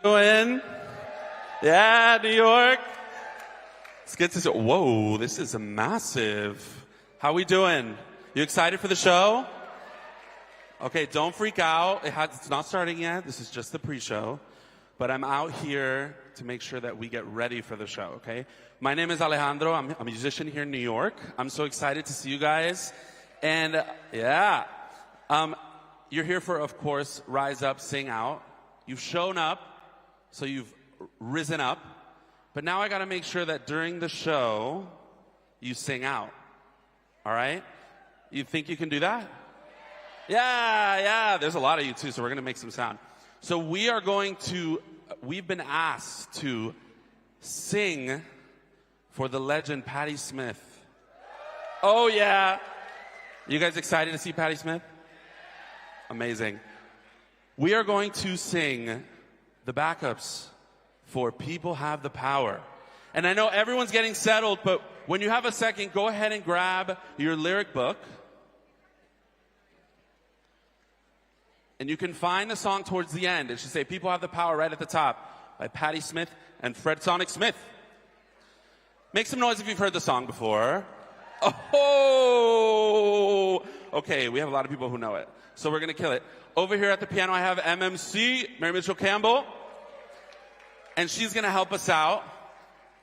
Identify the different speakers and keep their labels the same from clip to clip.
Speaker 1: Doing? Yeah, New York. It's good to see. Whoa, this is massive. How we doing? You excited for the show? Okay, don't freak out. It's not starting yet. This is just the pre-show. But I'm out here to make sure that we get ready for the show, okay? My name is Alejandro. I'm a musician here in New York. I'm so excited to see you guys. And yeah, you're here for, of course, Rise Up, Sing Out. You've shown up, so you've risen up. But now I got to make sure that during the show, you sing out. All right? You think you can do that? Yeah. There's a lot of you, too, so we're going to make some sound. So we've been asked to sing for the legend Patti Smith. Oh, yeah. You guys excited to see Patti Smith? Amazing. We are going to sing the backups for People Have the Power. And I know everyone's getting settled, but when you have a second, go ahead and grab your lyric book. And you can find the song towards the end. It should say People Have the Power right at the top by Patti Smith and Fred Sonic Smith. Make some noise if you've heard the song before. Oh! Okay, we have a lot of people who know it. So we're going to kill it. Over here at the piano, I have MMC, Mary Mitchell Campbell. And she's going to help us out,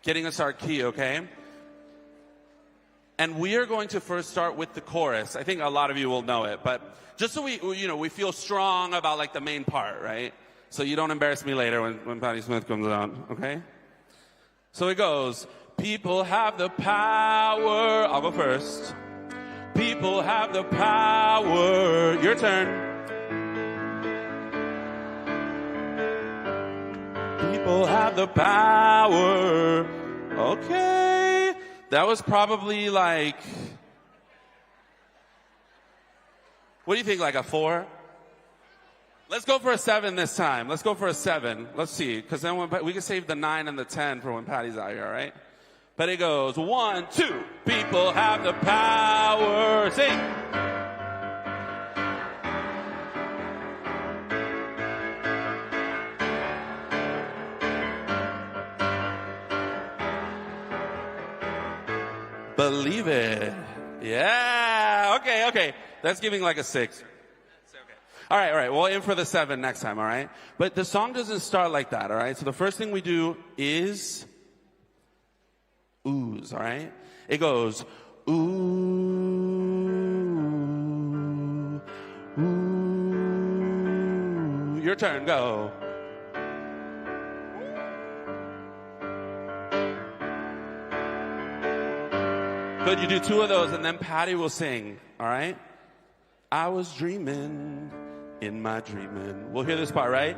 Speaker 1: getting us our key, okay? And we are going to first start with the chorus. I think a lot of you will know it, but just so we feel strong about like the main part, right? So you don't embarrass me later when Patti Smith comes on, okay? So it goes, people have the power. I'll go first. People have the power. Your turn. People have the power. Okay. That was probably like, what do you think, like a 4? Let's go for a 7 this time. Let's go for a 7. Let's see. Because then we can save the 9 and the 10 for when Patty's out here, all right? But it goes 1, 2. People have the power. Sing. Believe it. Yeah. Okay. That's giving like a 6. All right. We'll aim for the 7 next time, all right? But the song doesn't start like that, all right? So the first thing we do is oohs, all right? It goes ooh, ooh. Your turn, go. Good, you do 2 of those and then Patty will sing, all right? I was dreaming in my dreaming. We'll hear this part, right?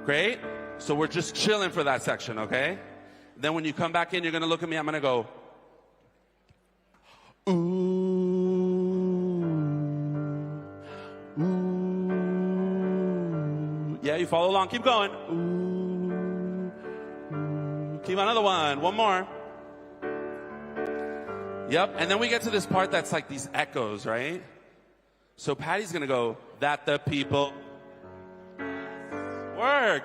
Speaker 1: Great. So we're just chilling for that section, okay? Then when you come back in, you're going to look at me. I'm going to go, ooh, ooh. Yeah, you follow along. Keep going. Ooh, ooh. Keep another one. One more. Yep. And then we get to this part that's like these echoes, right? So Patty's going to go, that the people work.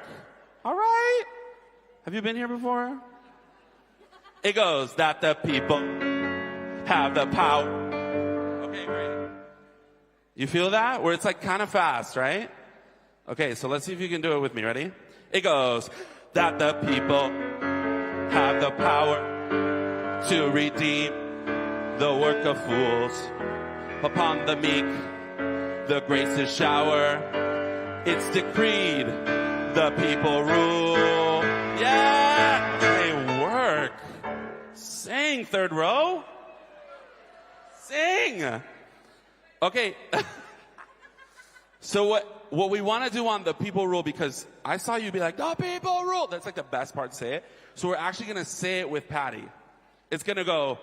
Speaker 1: All right. Have you been here before? It goes, that the people have the power. Okay, great. You feel that? Where it's like kind of fast, right? Okay, so let's see if you can do it with me. Ready? It goes, that the people have the power to redeem the work of fools. Upon the meek, the graces shower. It's decreed, the people rule. Yeah! They work. Sing, third row. Sing. Okay. So what we want to do on the people rule, because I saw you be like, the people rule. That's like the best part to say it. So we're actually going to say it with Patty. It's going to go,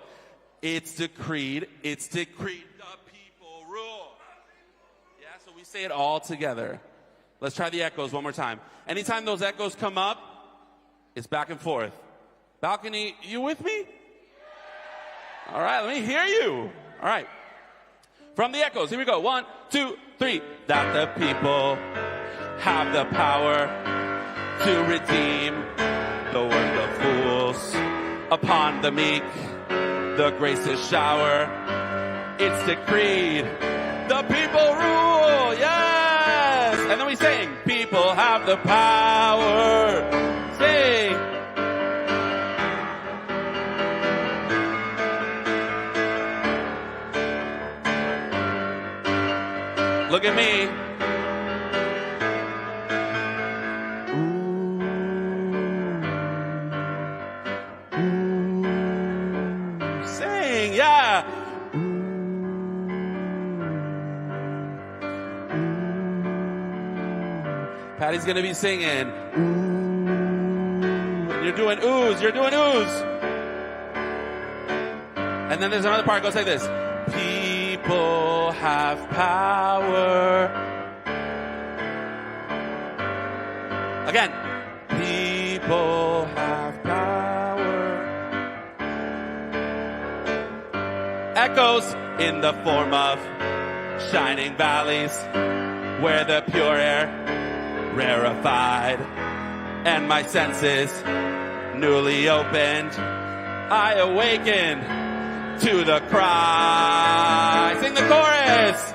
Speaker 1: it's decreed, the people rule. Yeah, so we say it all together. Let's try the echoes one more time. Anytime those echoes come up, it's back and forth. Balcony, you with me? All right, let me hear you. All right. From the echoes, here we go. 1, 2, 3. That the people have the power to redeem the work of fools. Upon the meek, the grace is shower. It's decreed, the people rule, yes! And then we sing, people have the power. Sing. Look at me. Sing, yeah. Patty's gonna be singing. You're doing oohs, you're doing oohs. And then there's another part that goes like this. People have power. Again. People have power. Echoes in the form of shining valleys where the pure air rarefied and my senses newly opened. I awaken to the cry. Sing the chorus.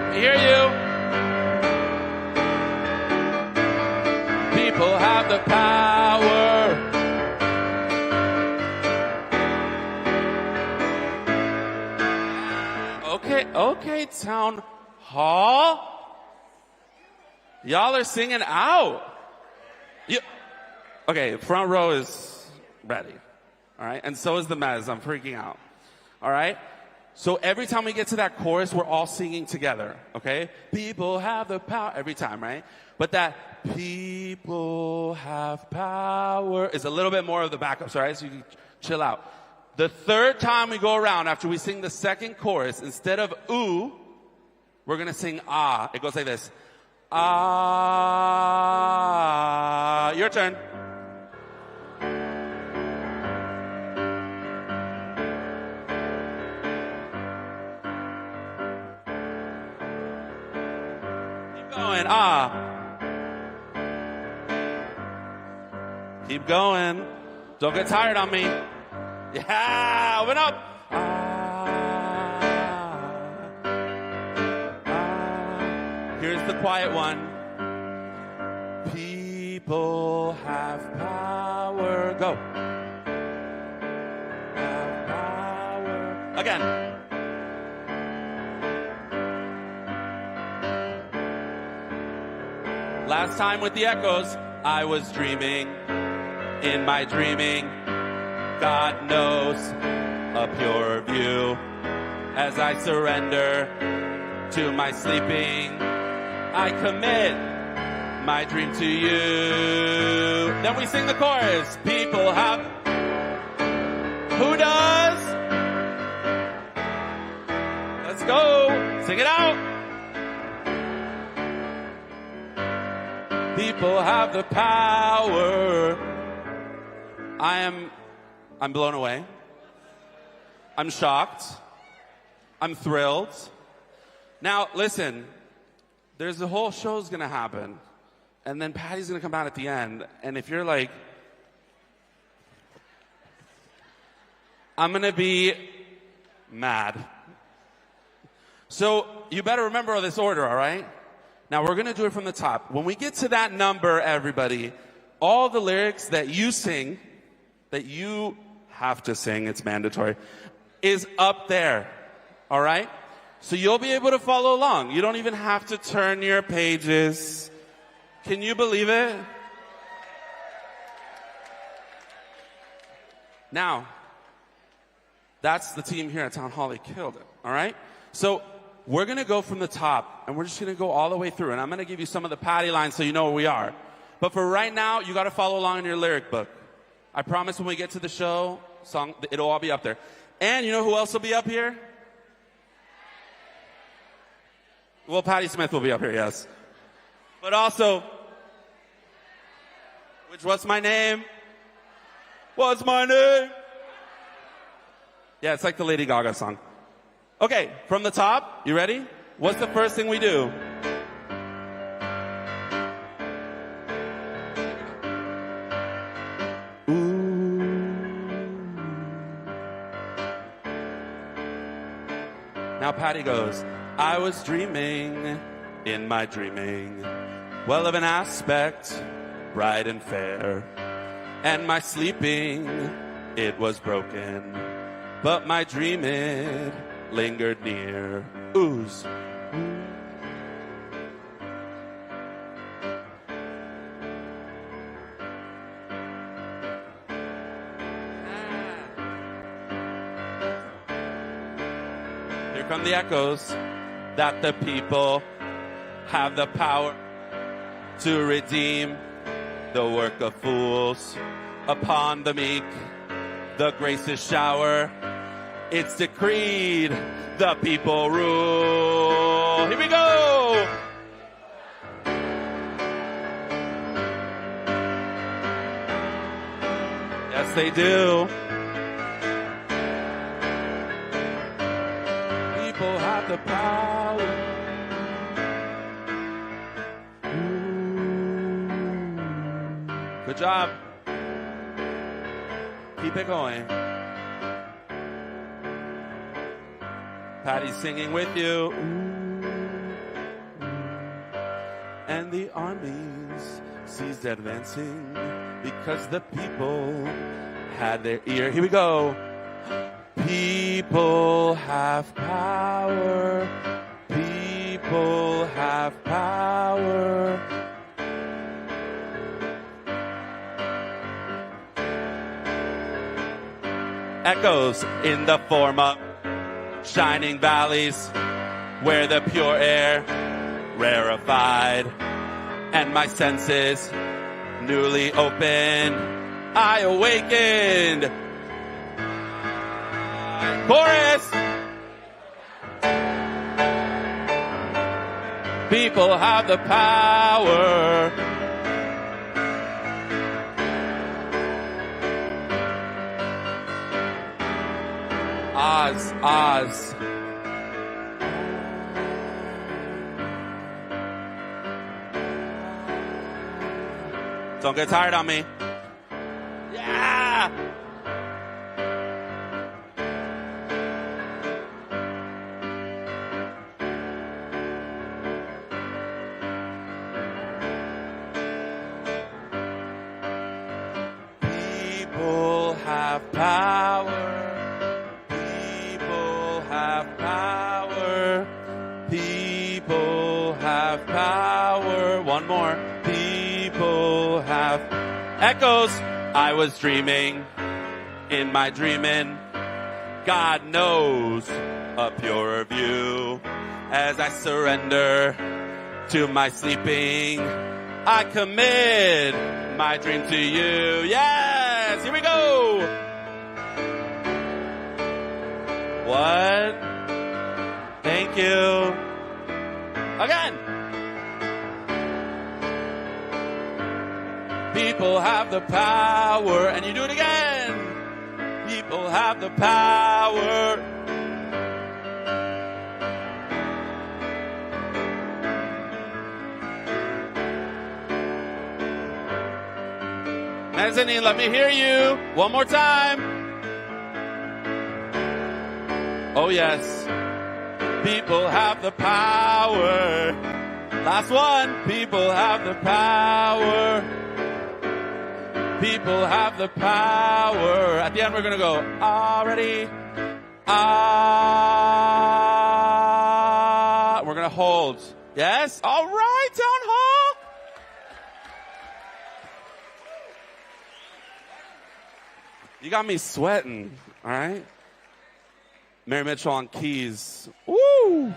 Speaker 1: I hear you. People have the power. Okay, town hall. Y'all are singing out. Okay, front row is ready. All right, and so is the mezz. I'm freaking out. All right? So every time we get to that chorus, we're all singing together. Okay? People have the power. Every time, right? But that people have power is a little bit more of the backups, all right? So you can chill out. The third time we go around after we sing the second chorus, instead of ooh, we're going to sing ah. It goes like this. Ah. Your turn. Keep going. Ah. Keep going. Don't get tired on me. Yeah, open up. Here's the quiet one. People have power. Go. Have power. Again. Last time with the echoes, I was dreaming. In my dreaming, God knows a pure view. As I surrender to my sleeping, I commit my dream to you. Then we sing the chorus. People have... Who does? Let's go. Sing it out. People have the power. I'm blown away. I'm shocked. I'm thrilled. Now, listen, there's the whole show's going to happen. And then Patty's going to come out at the end. And if you're like, I'm going to be mad. So you better remember all this order, all right? Now, we're going to do it from the top. When we get to that number, everybody, all the lyrics that you sing, that you have to sing, it's mandatory, is up there. All right? So you'll be able to follow along. You don't even have to turn your pages. Can you believe it? Now, that's the team here at Town Hall. They killed it. All right? So we're going to go from the top, and we're just going to go all the way through. And I'm going to give you some of the Patty lines so you know where we are. But for right now, you got to follow along in your lyric book. I promise when we get to the show, it'll all be up there. And you know who else will be up here? Well, Patti Smith will be up here, yes. But also, what's my name? What's my name? Yeah, it's like the Lady Gaga song. Okay, from the top, you ready? What's the first thing we do? Now Patty goes, I was dreaming in my dreaming, well of an aspect, bright and fair. And my sleeping, it was broken, but my dream it lingered near. Ooze. Here come the echoes that the people have the power to redeem the work of fools. Upon the meek, the graces shower. It's decreed, the people rule. Here we go! Yes, they do. People have the power. Good job. Keep it going. Patty's singing with you. And the armies ceased advancing because the people had their ear. Here we go. People have power. People have power. Echoes in the form of shining valleys where the pure air rarefied and my senses newly open. I awakened. Chorus. People have the power. Oz, Oz. Don't get tired on me. Yeah! People have power. People have power. One more. People have echoes. I was dreaming in my dreaming. God knows a purer view. As I surrender to my sleeping, I commit my dream to you. Yes, here we go. What? Thank you. Again. People have the power. And you do it again. People have the power. Mezzanine, let me hear you. One more time. Oh, yes. People have the power. Last one. People have the power. People have the power. At the end, we're going to go, already. We're going to hold. Yes? All right, Town Hall. You got me sweating, all right? Mary Mitchell on keys. Woo!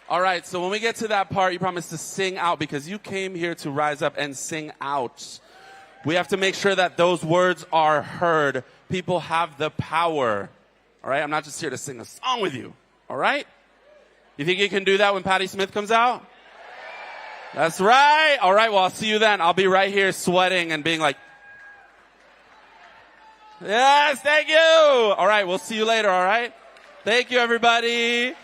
Speaker 1: All right, so when we get to that part, you promise to sing out because you came here to rise up and sing out. We have to make sure that those words are heard. People have the power. All right, I'm not just here to sing a song with you. All right? You think you can do that when Patti Smith comes out? That's right. All right, well, I'll see you then. I'll be right here sweating and being like, yes, thank you. All right, we'll see you later, all right? Thank you, everybody.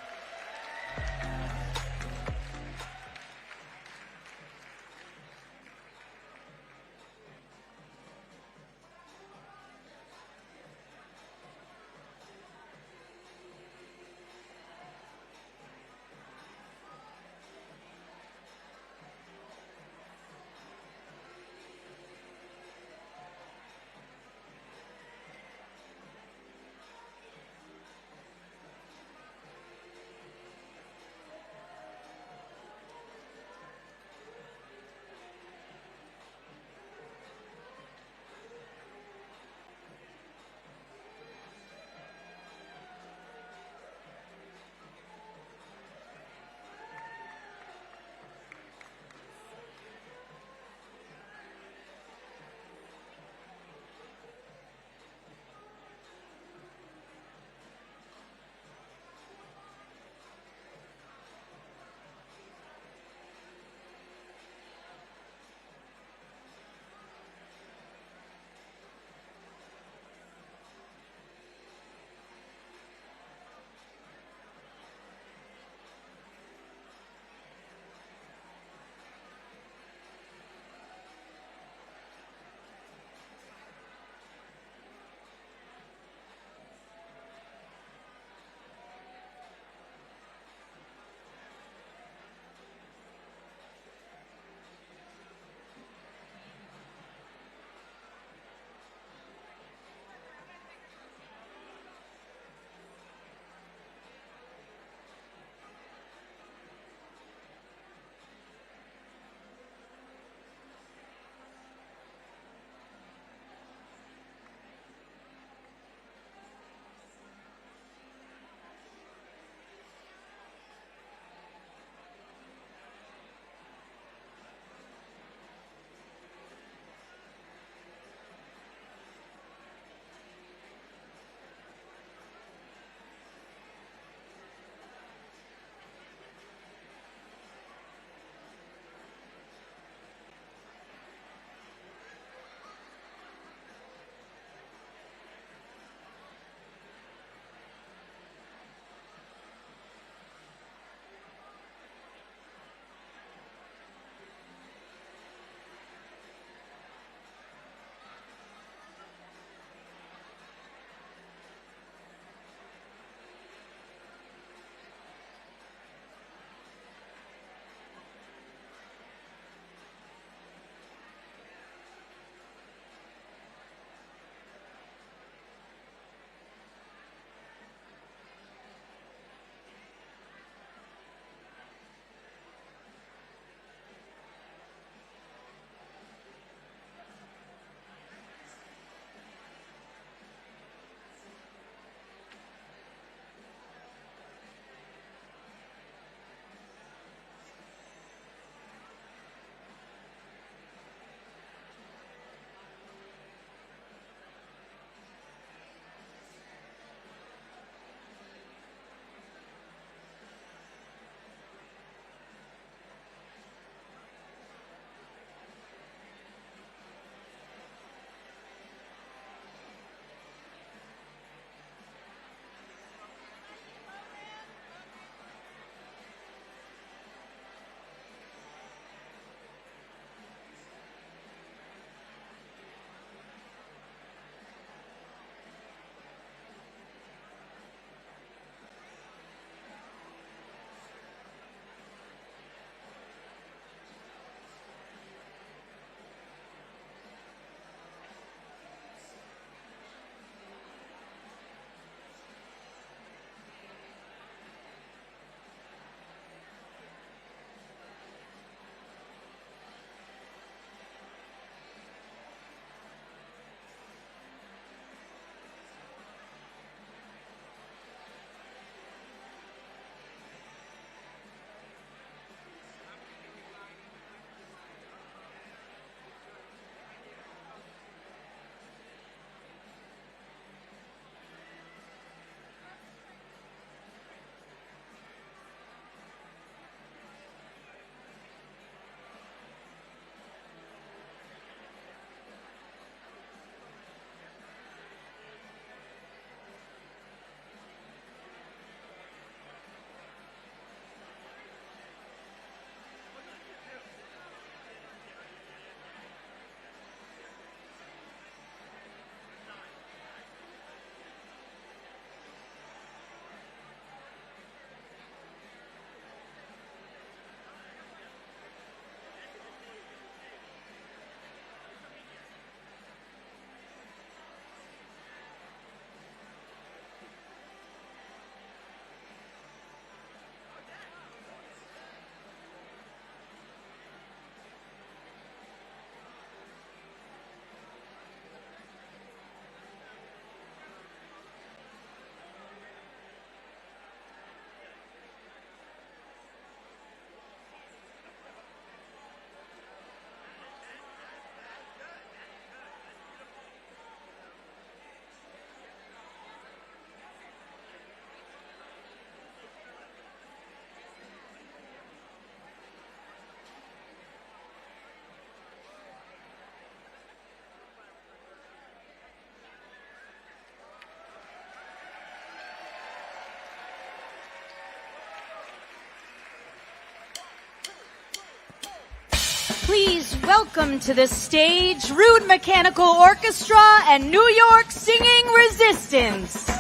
Speaker 2: please welcome to the stage Rude Mechanical Orchestra and New York Singing Resistance.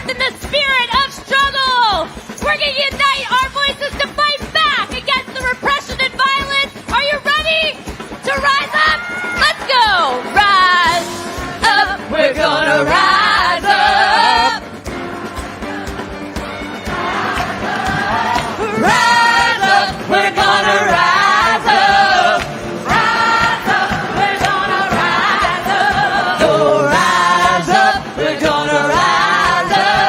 Speaker 3: In the spirit of struggle, we're going to unite our voices to fight back against the repression and violence. Are you ready to rise up? Let's go. Rise up. We're gonna rise up. Rise up. We're gonna rise up. Rise up. We're gonna rise up. Oh, rise up. We're gonna rise up.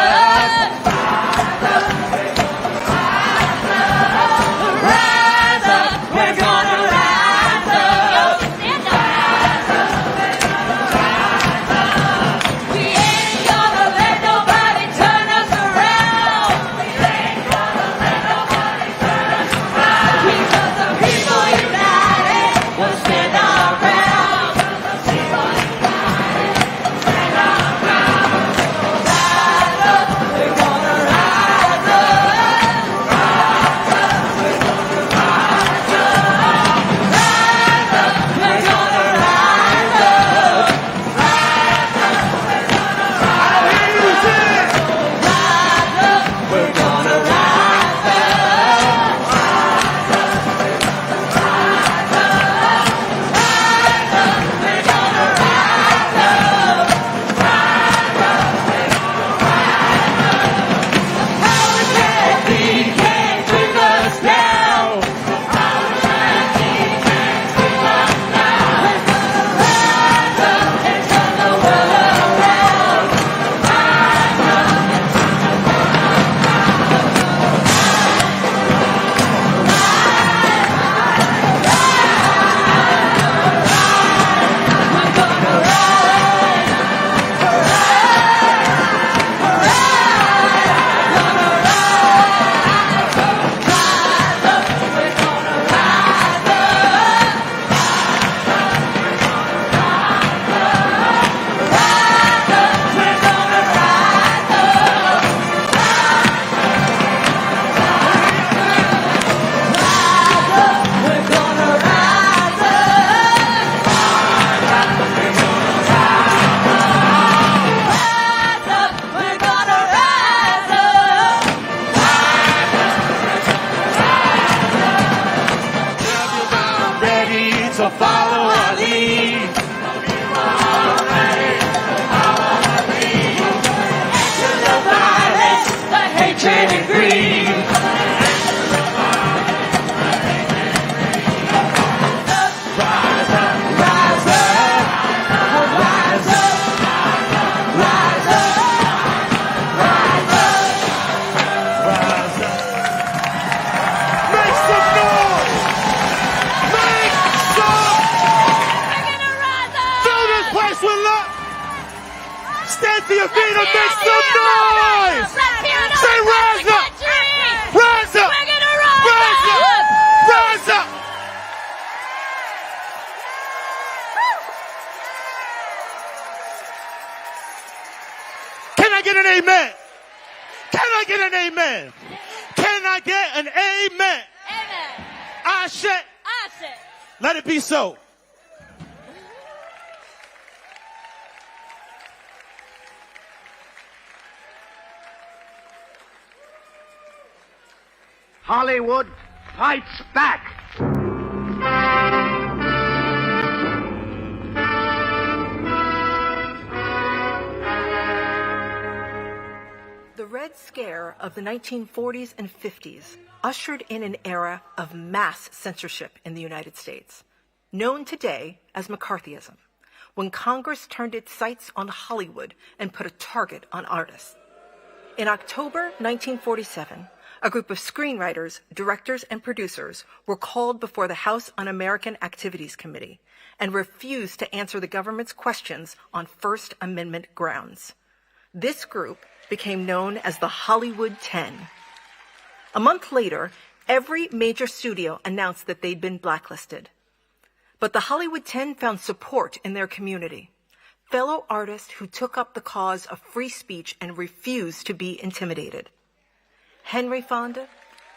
Speaker 4: Stand to your feet and make some noise! Say rise up! Rise up!
Speaker 3: We're gonna rise
Speaker 4: Rise
Speaker 3: up!
Speaker 4: up! Rise up! Can I get an amen? Can I get an amen? Can I get an amen?
Speaker 3: Amen.
Speaker 4: Ashe.
Speaker 3: Ashe.
Speaker 4: Let it be so.
Speaker 5: Hollywood fights back.
Speaker 6: The Red Scare of the 1940s and 50s ushered in an era of mass censorship in the United States, known today as McCarthyism, when Congress turned its sights on Hollywood and put a target on artists. In October 1947, a group of screenwriters, directors, and producers were called before the House Un-American Activities Committee and refused to answer the government's questions on First Amendment grounds. This group became known as the Hollywood 10. A month later, every major studio announced that they'd been blacklisted. But the Hollywood 10 found support in their community. Fellow artists who took up the cause of free speech and refused to be intimidated. Henry Fonda,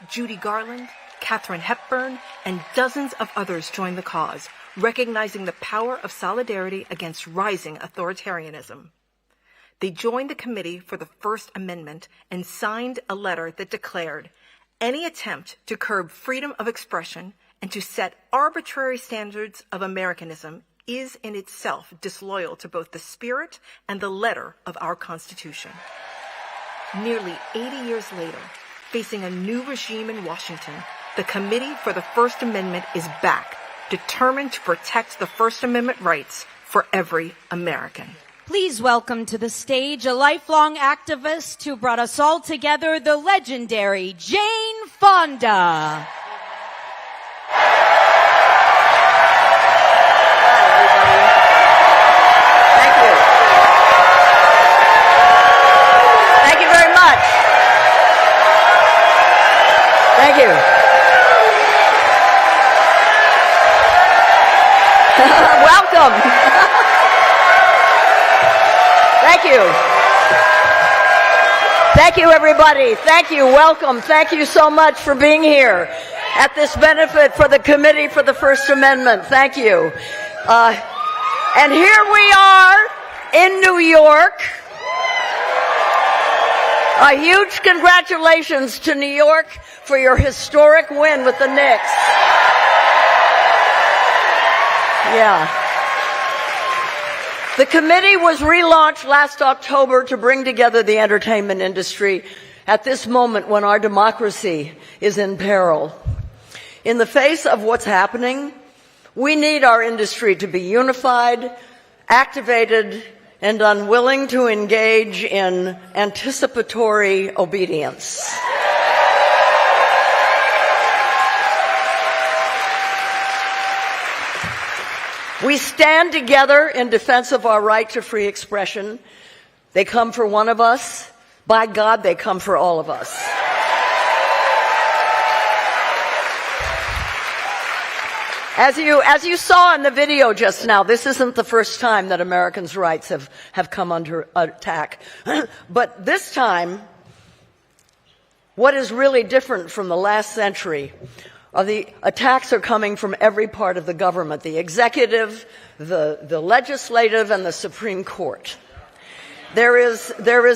Speaker 6: Judy Garland, Katharine Hepburn, and dozens of others joined the cause, recognizing the power of solidarity against rising authoritarianism. They joined the Committee for the First Amendment and signed a letter that declared, any attempt to curb freedom of expression and to set arbitrary standards of Americanism is in itself disloyal to both the spirit and the letter of our Constitution. Nearly 80 years later, facing a new regime in Washington, the Committee for the First Amendment is back, determined to protect the First Amendment rights for every American.
Speaker 2: Please welcome to the stage a lifelong activist who brought us all together, the legendary Jane Fonda.
Speaker 7: Thank you. Thank you very much. Thank you. Welcome. Thank you. Thank you, everybody. Thank you. Welcome. Thank you so much for being here at this benefit for the Committee for the First Amendment. Thank you. And here we are in New York. A huge congratulations to New York for your historic win with the Knicks. Yeah. The committee was relaunched last October to bring together the entertainment industry at this moment when our democracy is in peril. In the face of what's happening, we need our industry to be unified, activated, and unwilling to engage in anticipatory obedience. We stand together in defense of our right to free expression. They come for one of us. By God, they come for all of us. As you saw in the video just now, this isn't the first time that Americans' rights have come under attack. But this time, what is really different from the last century the attacks are coming from every part of the government, the executive, the legislative, and the Supreme Court. There is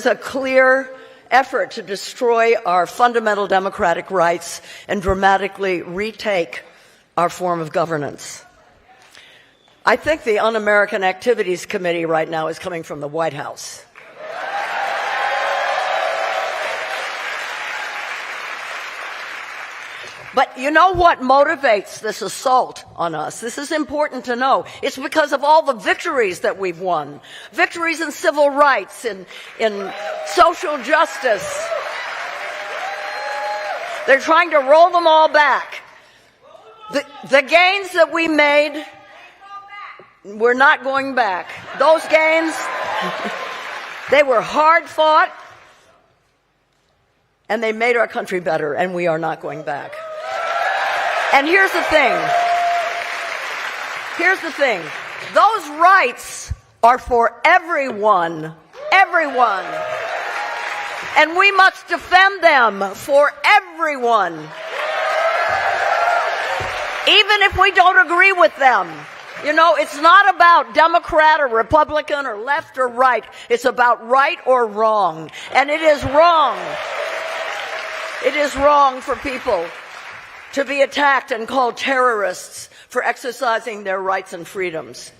Speaker 7: a clear effort to destroy our fundamental democratic rights and dramatically retake our form of governance. I think the Un-American Activities Committee right now is coming from the White House. But you know what motivates this assault on us? This is important to know. It's because of all the victories that we've won. Victories in civil rights, in social justice. They're trying to roll them all back. The gains that we made, we're not going back. Those gains, they were hard fought, and they made our country better, and we are not going back. And here's the thing. Here's the thing. Those rights are for everyone. Everyone. And we must defend them for everyone. Even if we don't agree with them. You know, it's not about Democrat or Republican or left or right. It's about right or wrong. And it is wrong. It is wrong for people to be attacked and called terrorists for exercising their rights and freedoms.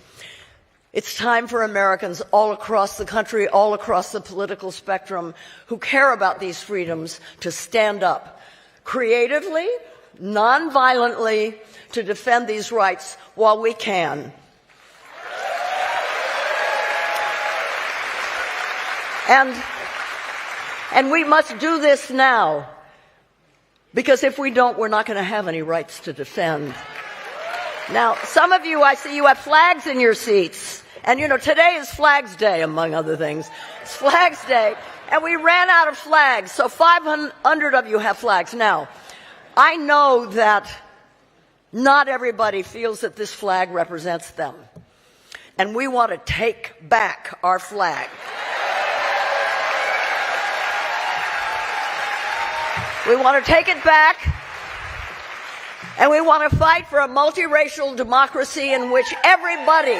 Speaker 7: It's time for Americans all across the country, all across the political spectrum, who care about these freedoms to stand up creatively, non-violently, to defend these rights while we can. And we must do this now. Because if we don't, we're not going to have any rights to defend. Now, some of you, I see you have flags in your seats. And today is Flags Day, among other things. It's Flags Day, and we ran out of flags, so 500 of you have flags. Now, I know that not everybody feels that this flag represents them, and we want to take back our flag. We want to take it back, and we want to fight for a multiracial democracy in which everybody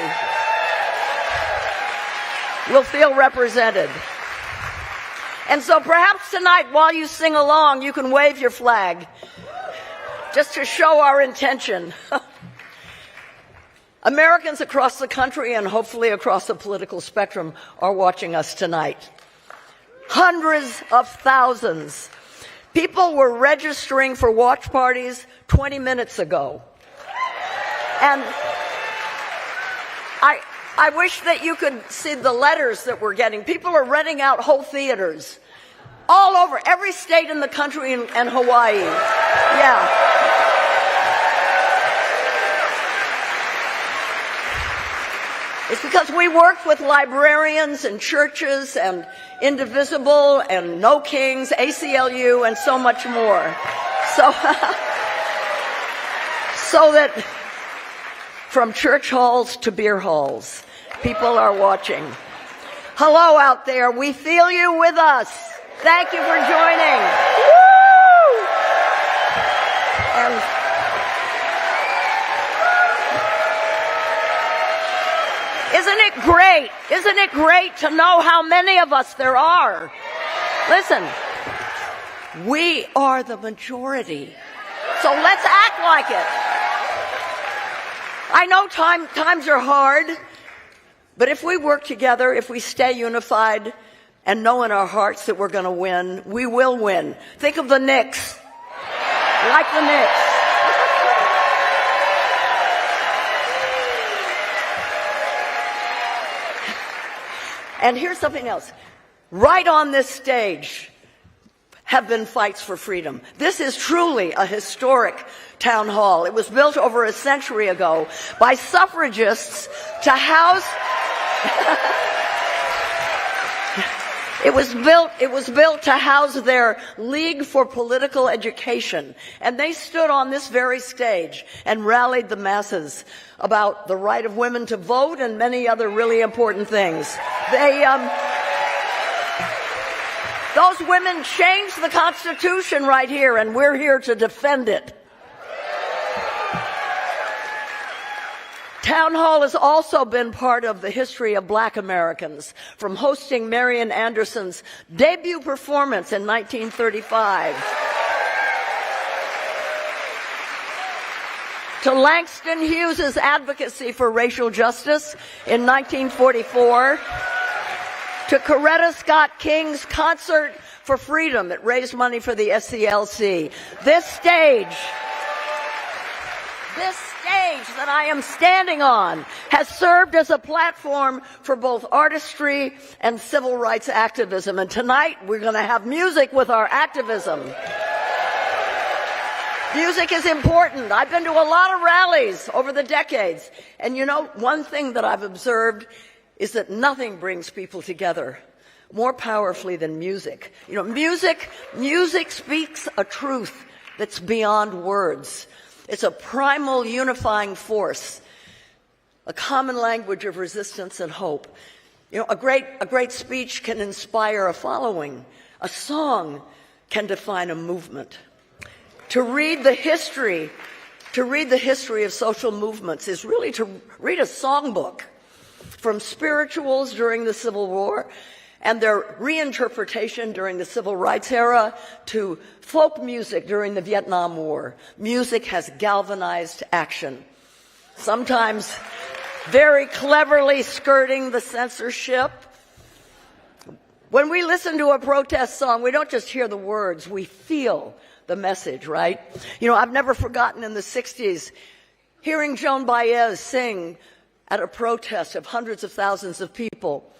Speaker 7: will feel represented. And so perhaps tonight, while you sing along, you can wave your flag, just to show our intention. Americans across the country and hopefully across the political spectrum are watching us tonight. Hundreds of thousands. People were registering for watch parties 20 minutes ago. And I wish that you could see the letters that we're getting. People are renting out whole theaters all over, every state in the country and Hawaii. Yeah. It's because we worked with librarians and churches and Indivisible and No Kings, ACLU, and so much more. So that from church halls to beer halls, people are watching. Hello out there. We feel you with us. Thank you for joining. Woo! And isn't it great? Isn't it great to know how many of us there are? Listen, we are the majority. So let's act like it. I know times are hard, but if we work together, if we stay unified and know in our hearts that we're going to win, we will win. Think of the Knicks. Like the Knicks. And here's something else. Right on this stage have been fights for freedom. This is truly a historic town hall. It was built over a century ago by suffragists to house It was built to house their League for Political Education, and they stood on this very stage and rallied the masses about the right of women to vote and many other really important things. Those women changed the Constitution right here, and we're here to defend it. Town Hall has also been part of the history of Black Americans, from hosting Marian Anderson's debut performance in 1935 to Langston Hughes's advocacy for racial justice in 1944 to Coretta Scott King's concert for freedom. It raised money for the SCLC. This stage that I am standing on has served as a platform for both artistry and civil rights activism. And tonight we're going to have music with our activism. Music is important. I've been to a lot of rallies over the decades. And one thing that I've observed is that nothing brings people together more powerfully than music. Music speaks a truth that's beyond words. It's a primal unifying force, a common language of resistance and hope. A great speech can inspire a following. A song can define a movement. To read the history of social movements is really to read a songbook, from spirituals during the Civil War and their reinterpretation during the Civil Rights era to folk music during the Vietnam War. Music has galvanized action, sometimes very cleverly skirting the censorship. When we listen to a protest song, we don't just hear the words, we feel the message, right? I've never forgotten in the 60s hearing Joan Baez sing at a protest of hundreds of thousands of people.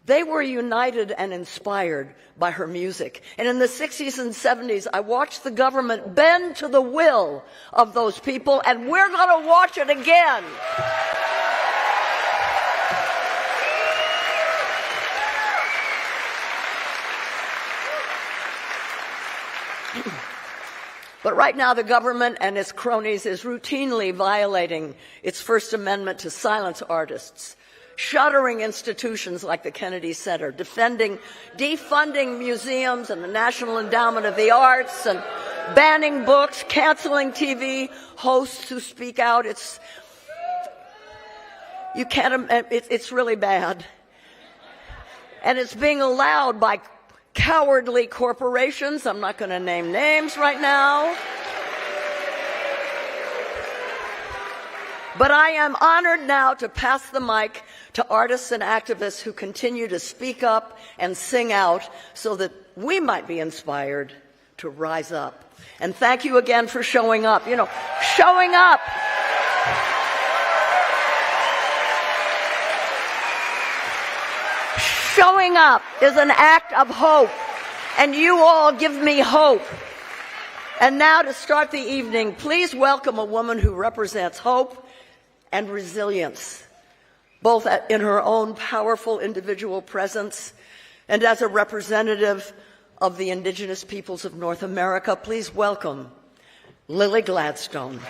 Speaker 7: They were united and inspired by her music. And in the 60s and 70s, I watched the government bend to the will of those people, and we're going to watch it again. But right now, the government and its cronies is routinely violating its First Amendment to silence artists, shuttering institutions like the Kennedy Center, defunding museums and the National Endowment of the Arts, and banning books, canceling TV hosts who speak out. It's really bad. And it's being allowed by cowardly corporations. I'm not going to name names right now. But I am honored now to pass the mic to artists and activists who continue to speak up and sing out so that we might be inspired to rise up. And thank you again for showing up. Showing up. Showing up is an act of hope, and you all give me hope. And now to start the evening, please welcome a woman who represents hope and resilience, both in her own powerful individual presence and as a representative of the indigenous peoples of North America. Please welcome Lily Gladstone.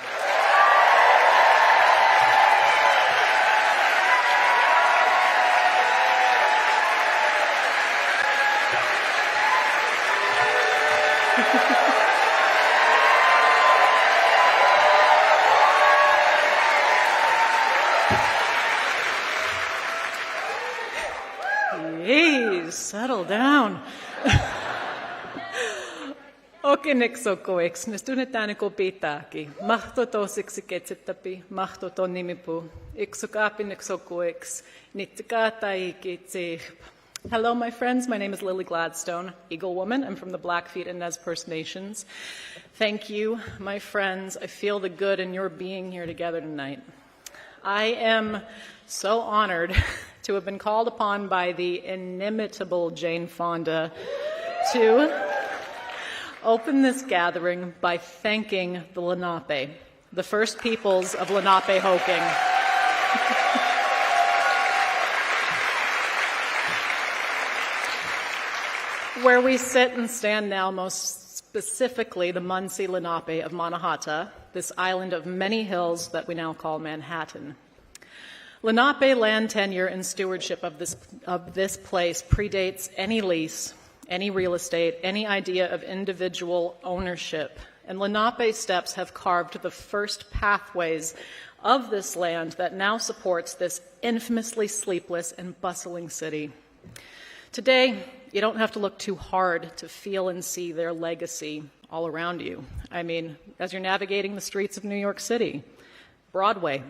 Speaker 8: Please settle down. Okineksokoeks, nestunetäniko pitääkin. Mahtoto siksi ketsittäpi, mahtoto nimipu. Iksukapineksokoeks, nitsikataikitsi. Hello, my friends. My name is Lily Gladstone, Eagle Woman. I'm from the Blackfeet and Nez Perce Nations. Thank you, my friends. I feel the good in your being here together tonight. I am so honored to have been called upon by the inimitable Jane Fonda to open this gathering by thanking the Lenape, the first peoples of Lenape-Hoking. Where we sit and stand now, most specifically the Munsee Lenape of Mannahatta, this island of many hills that we now call Manhattan. Lenape land tenure and stewardship of this place predates any lease, any real estate, any idea of individual ownership. And Lenape steps have carved the first pathways of this land that now supports this infamously sleepless and bustling city. Today, you don't have to look too hard to feel and see their legacy all around you. I mean, as you're navigating the streets of New York City, Broadway,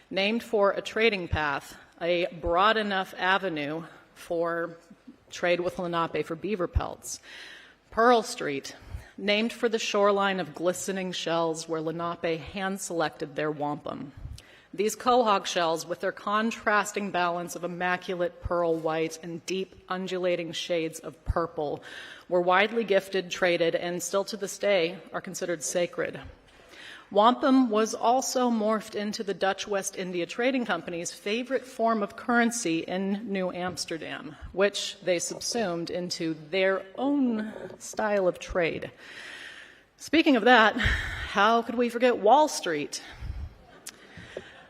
Speaker 8: named for a trading path, a broad enough avenue for trade with Lenape for beaver pelts. Pearl Street, named for the shoreline of glistening shells where Lenape hand-selected their wampum. These quahog shells, with their contrasting balance of immaculate pearl white and deep undulating shades of purple, were widely gifted, traded, and still to this day are considered sacred. Wampum was also morphed into the Dutch West India Trading Company's favorite form of currency in New Amsterdam, which they subsumed into their own style of trade. Speaking of that, how could we forget Wall Street?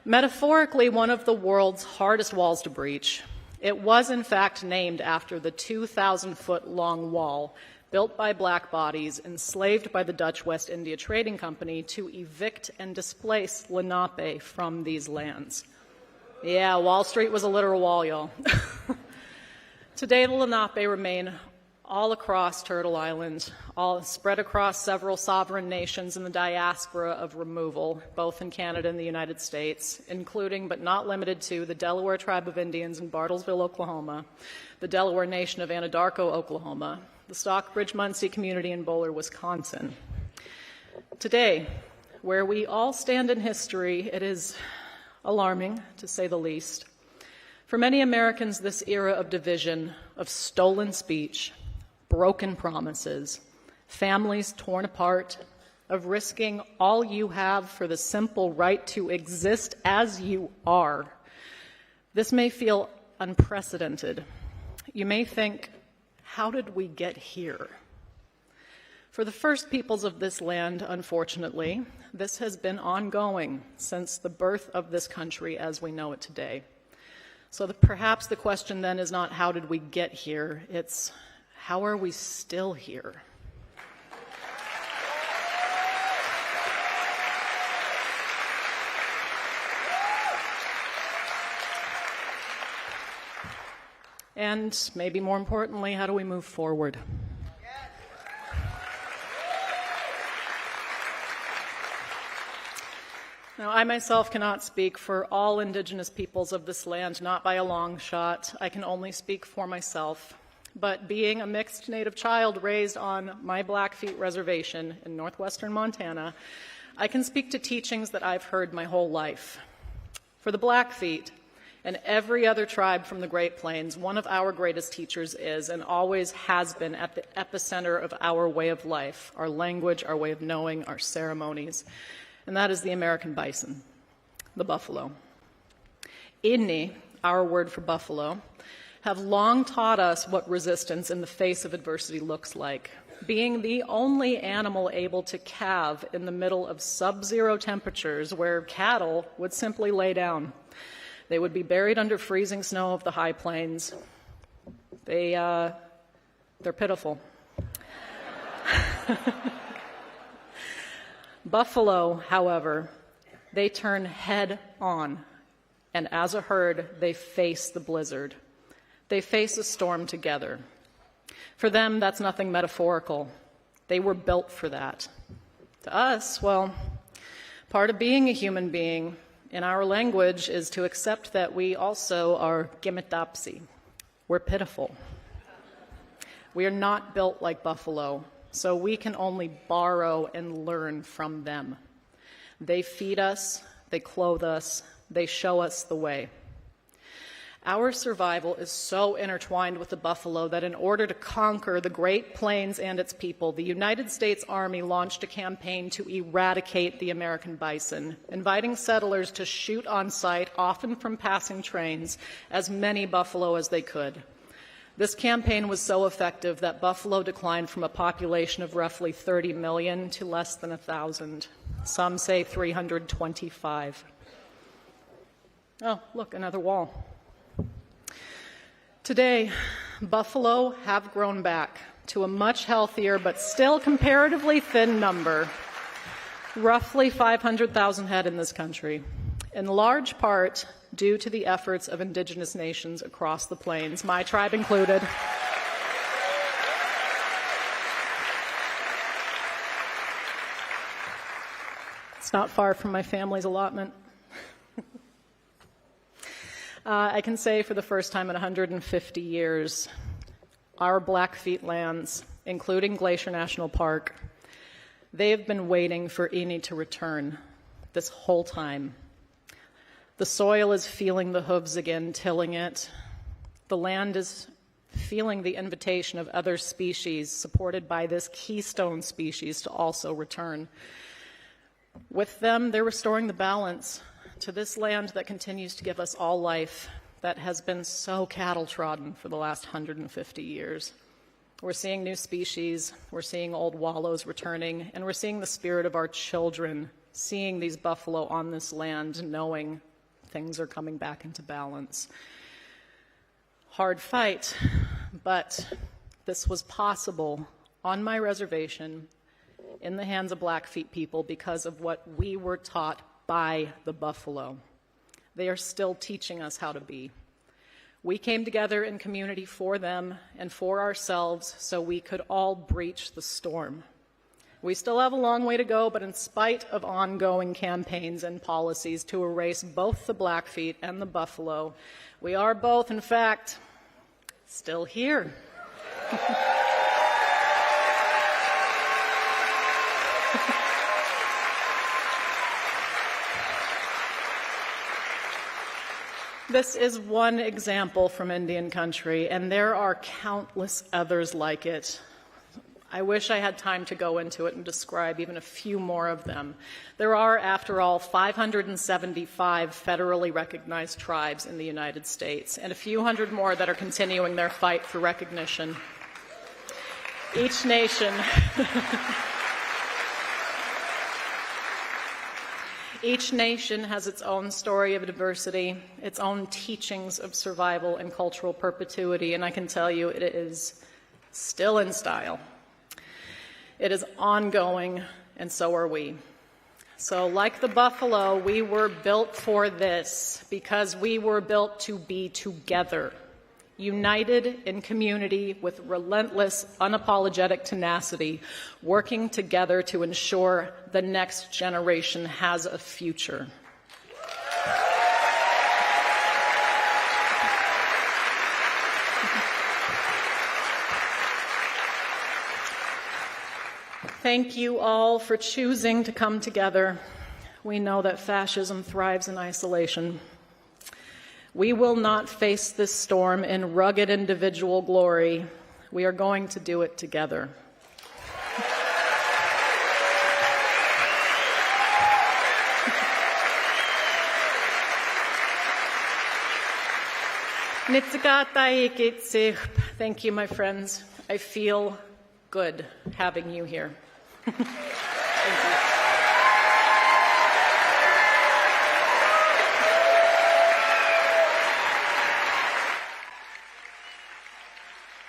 Speaker 8: Metaphorically, one of the world's hardest walls to breach, it was in fact named after the 2,000-foot-long wall built by black bodies enslaved by the Dutch West India Trading Company to evict and displace Lenape from these lands. Yeah, Wall Street was a literal wall, y'all. Today, the Lenape remain all across Turtle Island, all spread across several sovereign nations in the diaspora of removal, both in Canada and the United States, including but not limited to the Delaware Tribe of Indians in Bartlesville, Oklahoma, the Delaware Nation of Anadarko, Oklahoma, the Stockbridge Munsee community in Bowler, Wisconsin. Today, where we all stand in history, it is alarming, to say the least. For many Americans, this era of division, of stolen speech, broken promises, families torn apart, of risking all you have for the simple right to exist as you are. This may feel unprecedented. You may think, how did we get here? For the first peoples of this land, unfortunately, this has been ongoing since the birth of this country as we know it today. So perhaps the question then is not how did we get here, it's how are we still here? And maybe more importantly, how do we move forward? Now, I myself cannot speak for all indigenous peoples of this land, not by a long shot. I can only speak for myself. But being a mixed Native child raised on my Blackfeet Reservation in northwestern Montana, I can speak to teachings that I've heard my whole life. For the Blackfeet, and every other tribe from the Great Plains, one of our greatest teachers is and always has been at the epicenter of our way of life, our language, our way of knowing, our ceremonies, and that is the American bison, the buffalo. Inni, our word for buffalo, have long taught us what resistance in the face of adversity looks like, being the only animal able to calve in the middle of sub-zero temperatures where cattle would simply lay down. They would be buried under freezing snow of the high plains. They're pitiful. Buffalo, however, they turn head on, and as a herd, they face the blizzard. They face a storm together. For them, that's nothing metaphorical. They were built for that. To us, well, part of being a human being in our language is to accept that we also are gimitapsi. We're pitiful. We are not built like buffalo, so we can only borrow and learn from them. They feed us, they clothe us, they show us the way. Our survival is so intertwined with the buffalo that in order to conquer the Great Plains and its people, the United States Army launched a campaign to eradicate the American bison, inviting settlers to shoot on sight, often from passing trains, as many buffalo as they could. This campaign was so effective that buffalo declined from a population of roughly 30 million to less than 1,000. Some say 325. Oh, look, another wall. Today, buffalo have grown back to a much healthier but still comparatively thin number, roughly 500,000 head in this country, in large part due to the efforts of indigenous nations across the plains, my tribe included. It's not far from my family's allotment. I can say for the first time in 150 years, our Blackfeet lands, including Glacier National Park, they have been waiting for Inni to return this whole time. The soil is feeling the hooves again, tilling it. The land is feeling the invitation of other species, supported by this keystone species, to also return. With them, they're restoring the balance to this land that continues to give us all life, that has been so cattle-trodden for the last 150 years. We're seeing new species, we're seeing old wallows returning, and we're seeing the spirit of our children seeing these buffalo on this land, knowing things are coming back into balance. Hard fight, but this was possible on my reservation in the hands of Blackfeet people because of what we were taught by the buffalo. They are still teaching us how to be. We came together in community for them and for ourselves so we could all breach the storm. We still have a long way to go, but in spite of ongoing campaigns and policies to erase both the Blackfeet and the buffalo, we are both, in fact, still here. This is one example from Indian country, and there are countless others like it. I wish I had time to go into it and describe even a few more of them. There are, after all, 575 federally recognized tribes in the United States, and a few hundred more that are continuing their fight for recognition. Each nation. Each nation has its own story of diversity, its own teachings of survival and cultural perpetuity, and I can tell you it is still in style. It is ongoing, and so are we. So like the buffalo, we were built for this because we were built to be together, united in community with relentless, unapologetic tenacity, working together to ensure the next generation has a future. Thank you all for choosing to come together. We know that fascism thrives in isolation. We will not face this storm in rugged individual glory. We are going to do it together. Thank you, my friends. I feel good having you here. Thank you.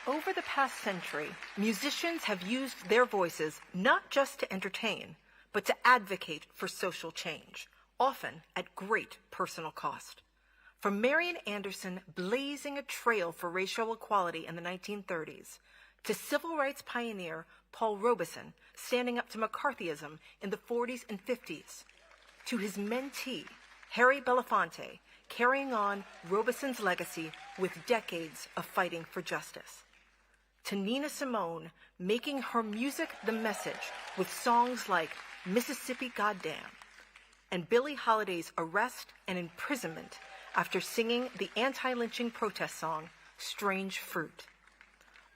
Speaker 6: Over the past century, musicians have used their voices not just to entertain, but to advocate for social change, often at great personal cost. From Marian Anderson blazing a trail for racial equality in the 1930s, to civil rights pioneer Paul Robeson standing up to McCarthyism in the 40s and 50s, to his mentee, Harry Belafonte, carrying on Robeson's legacy with decades of fighting for justice, to Nina Simone making her music the message with songs like Mississippi Goddamn, and Billie Holiday's arrest and imprisonment after singing the anti-lynching protest song Strange Fruit.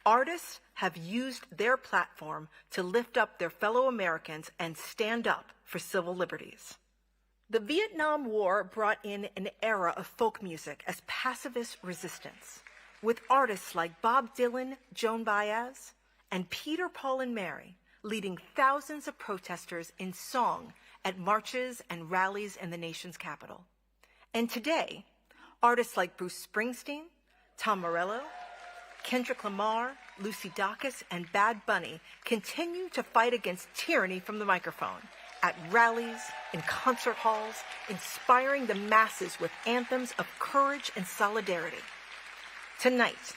Speaker 6: Artists have used their platform to lift up their fellow Americans and stand up for civil liberties. The Vietnam War brought in an era of folk music as pacifist resistance, with artists like Bob Dylan, Joan Baez, and Peter, Paul, and Mary leading thousands of protesters in song at marches and rallies in the nation's capital. And today, artists like Bruce Springsteen, Tom Morello, Kendrick Lamar, Lucy Dacus, and Bad Bunny continue to fight against tyranny from the microphone at rallies, in concert halls, inspiring the masses with anthems of courage and solidarity. Tonight,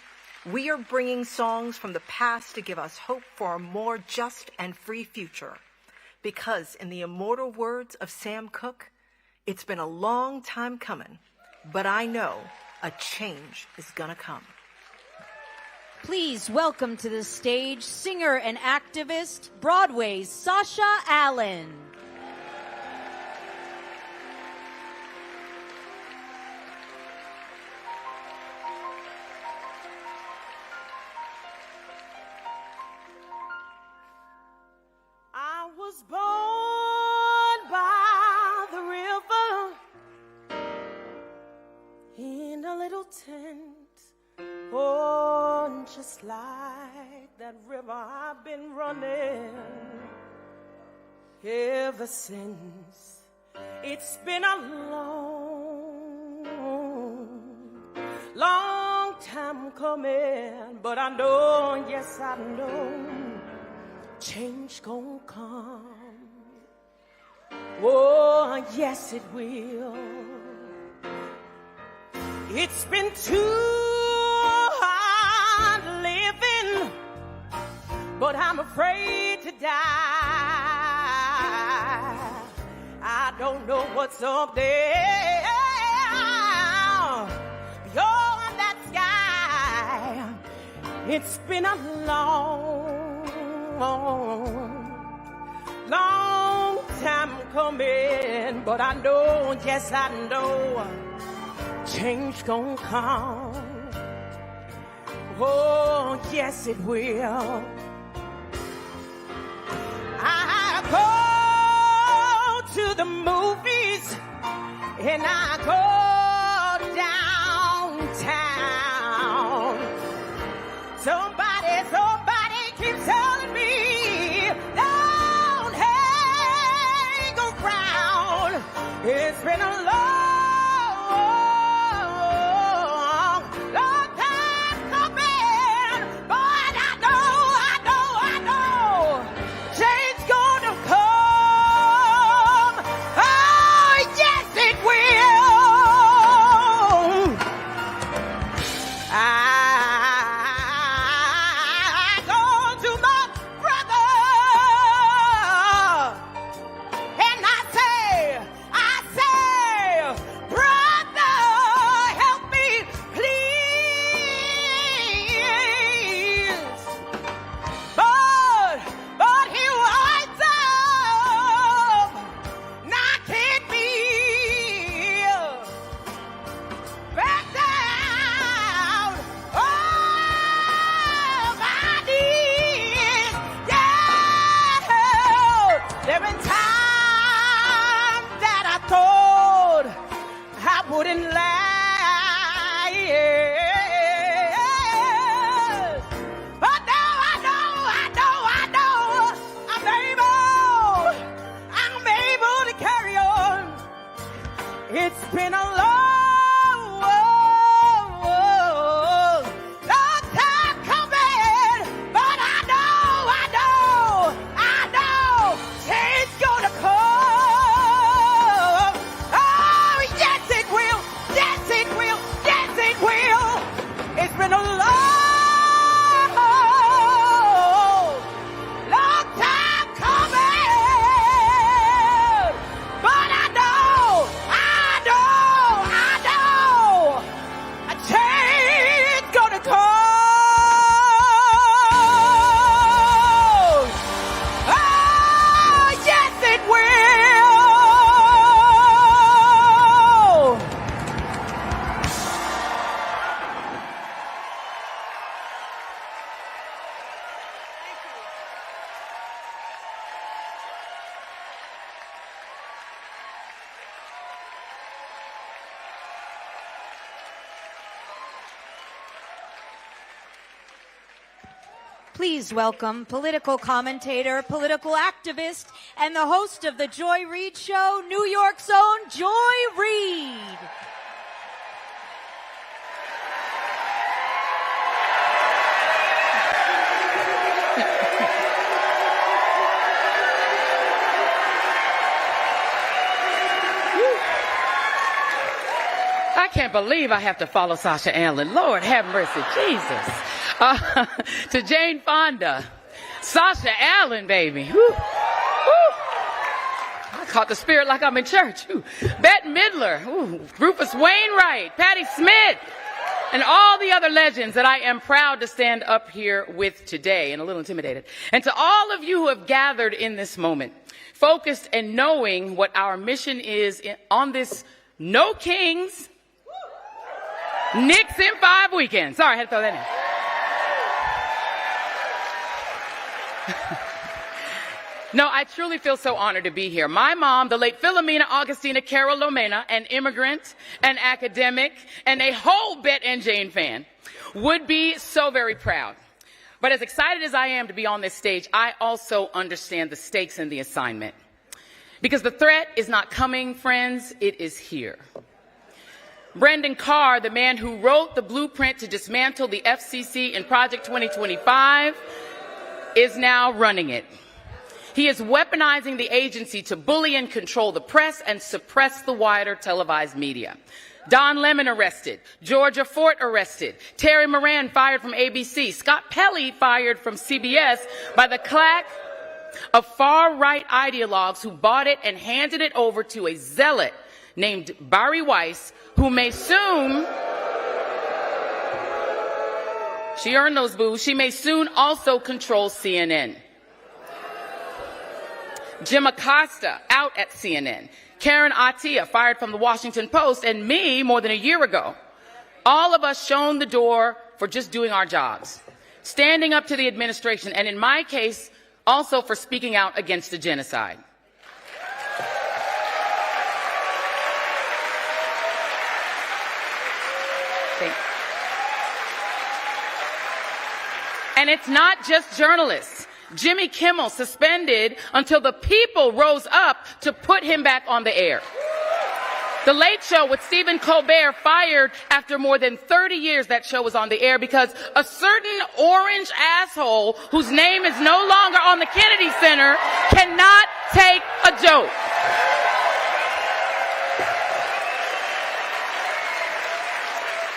Speaker 6: we are bringing songs from the past to give us hope for a more just and free future. Because in the immortal words of Sam Cooke, it's been a long time coming, but I know a change is gonna come.
Speaker 2: Please welcome to the stage singer and activist, Broadway's Sasha Allen.
Speaker 9: I was born by the river in a little tent. Oh, just like that river I've been running ever since. It's been a long time coming, but I know, yes I know, change gon' come. Oh, yes it will. It's been too hard living, but I'm afraid to die. I don't know what's up there beyond that sky. It's been a long time coming, but I know, yes I know, change gon' come. Oh, yes it will. I go to the movies and I go downtown. Somebody keeps been a long time coming, but I know, change gonna come. Oh, yes, it will. I go to my brother and I say, brother, help me, please. But he winds up knocking me back down on my knees. Yeah, there been times that I thought I wouldn't last, but now I know I'm able to carry on. It's been a long time coming, but I know, change gonna come. Oh, yes it will, yes it will, yes it will. It's been a long time coming, but I know, a change gonna come. Oh, yes it will.
Speaker 2: Please welcome political commentator, political activist, and the host of the Joy Reid Show, New York's own Joy Reid.
Speaker 10: I can't believe I have to follow Sasha Allen. Lord have mercy, Jesus. To Jane Fonda, Sasha Allen, baby. Woo. Woo. I caught the spirit like I'm in church. Ooh. Bette Midler, ooh. Rufus Wainwright, Patti Smith, and all the other legends that I am proud to stand up here with today, and a little intimidated. And to all of you who have gathered in this moment, focused and knowing what our mission is on this No Kings, Knicks in 5 weekend. Sorry, I had to throw that in. No, I truly feel so honored to be here. My mom, the late Philomena Augustina Carol Lomena, an immigrant, an academic, and a whole Bet and Jane fan, would be so very proud. But as excited as I am to be on this stage, I also understand the stakes in the assignment. Because the threat is not coming, friends, it is here. Brendan Carr, the man who wrote the blueprint to dismantle the FCC in Project 2025, is now running it. He is weaponizing the agency to bully and control the press and suppress the wider televised media. Don Lemon arrested, Georgia Fort arrested, Terry Moran fired from ABC, Scott Pelley fired from CBS by the clack of far-right ideologues who bought it and handed it over to a zealot named Bari Weiss, who may soon, she earned those boos, she may soon also control CNN. Jim Acosta out at CNN. Karen Attiah fired from the Washington Post, and me more than a year ago. All of us shown the door for just doing our jobs, standing up to the administration, and in my case, also for speaking out against the genocide. And it's not just journalists. Jimmy Kimmel suspended until the people rose up to put him back on the air. The Late Show with Stephen Colbert fired after more than 30 years that show was on the air because a certain orange asshole whose name is no longer on the Kennedy Center cannot take a joke.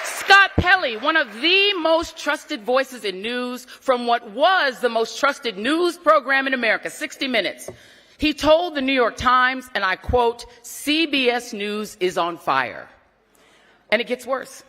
Speaker 10: Scott Pelley, one of the most trusted voices in news from what was the most trusted news program in America, 60 Minutes. He told the New York Times, and I quote, "CBS News is on fire." And it gets worse.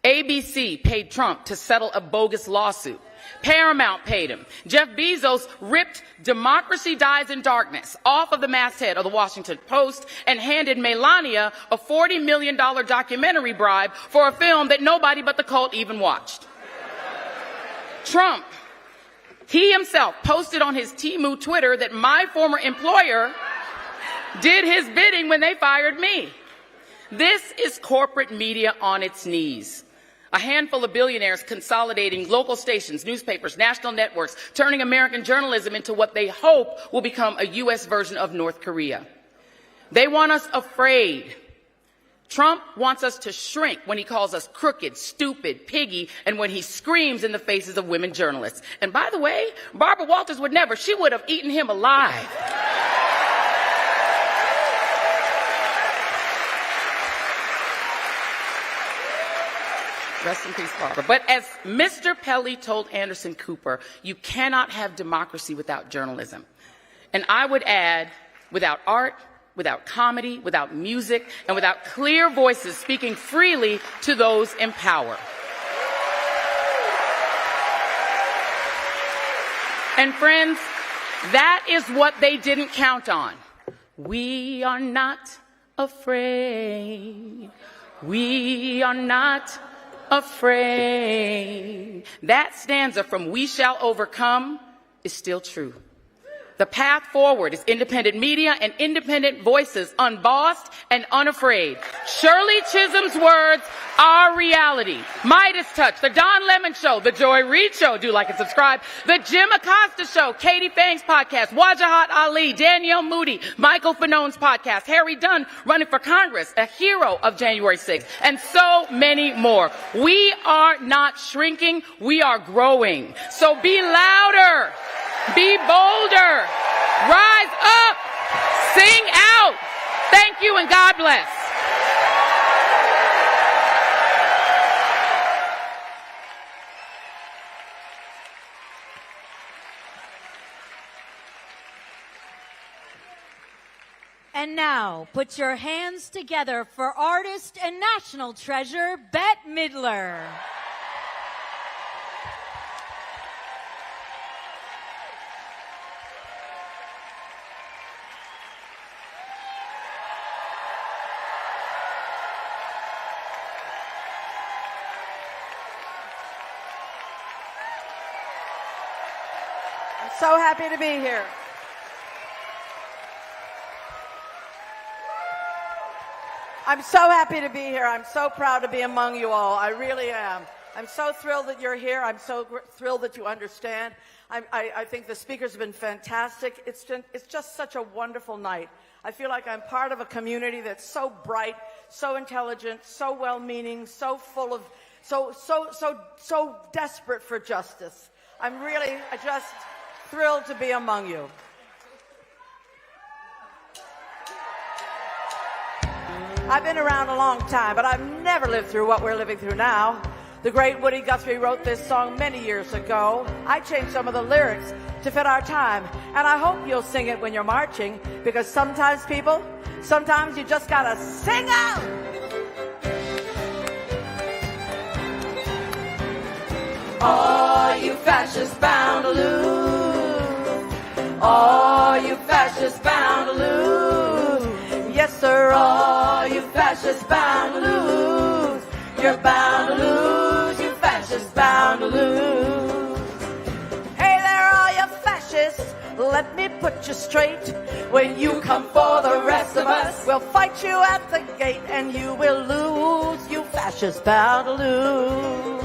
Speaker 10: ABC paid Trump to settle a bogus lawsuit. Paramount paid him. Jeff Bezos ripped "Democracy Dies in Darkness" off of the masthead of the Washington Post and handed Melania a $40 million documentary bribe for a film that nobody but the cult even watched. Trump, he himself posted on his Temu Twitter that my former employer did his bidding when they fired me. This is corporate media on its knees. A handful of billionaires consolidating local stations, newspapers, national networks, turning American journalism into what they hope will become a U.S. version of North Korea. They want us afraid. Trump wants us to shrink when he calls us crooked, stupid, piggy, and when he screams in the faces of women journalists. And by the way, Barbara Walters would never. She would have eaten him alive. Rest in peace, Barbara. But as Mr. Pelley told Anderson Cooper, you cannot have democracy without journalism. And I would add, without art, without comedy, without music, and without clear voices speaking freely to those in power. And friends, that is what they didn't count on. We are not afraid. We are not afraid. That stanza from "We Shall Overcome" is still true. The path forward is independent media and independent voices, unbossed and unafraid. Shirley Chisholm's words are reality. Midas Touch, The Don Lemon Show, The Joy Reid Show, do like and subscribe, The Jim Acosta Show, Katie Fang's podcast, Wajahat Ali, Danielle Moody, Michael Fanone's podcast, Harry Dunn running for Congress, a hero of January 6th, and so many more. We are not shrinking, we are growing. So be louder. Be bolder. Rise up. Sing out. Thank you and God bless.
Speaker 2: And now, put your hands together for artist and national treasure, Bette Midler.
Speaker 11: So happy to be here. I'm so happy to be here. I'm so proud to be among you all. I really am. I'm so thrilled that you're here. I'm so thrilled that you understand. I think the speakers have been fantastic. It's just such a wonderful night. I feel like I'm part of a community that's so bright, so intelligent, so well-meaning, so full of, so desperate for justice. I just thrilled to be among you. I've been around a long time, but I've never lived through what we're living through now. The great Woody Guthrie wrote this song many years ago. I changed some of the lyrics to fit our time, and I hope you'll sing it when you're marching, because sometimes you just gotta sing out. Oh, you fascists bound to lose. Oh, you fascists bound to lose. Yes, sir, oh, you fascists bound to lose. You're bound to lose, you fascists bound to lose. Hey there, all you fascists, let me put you straight. When you come for the rest of us, we'll fight you at the gate, and you will lose, you fascists bound to lose.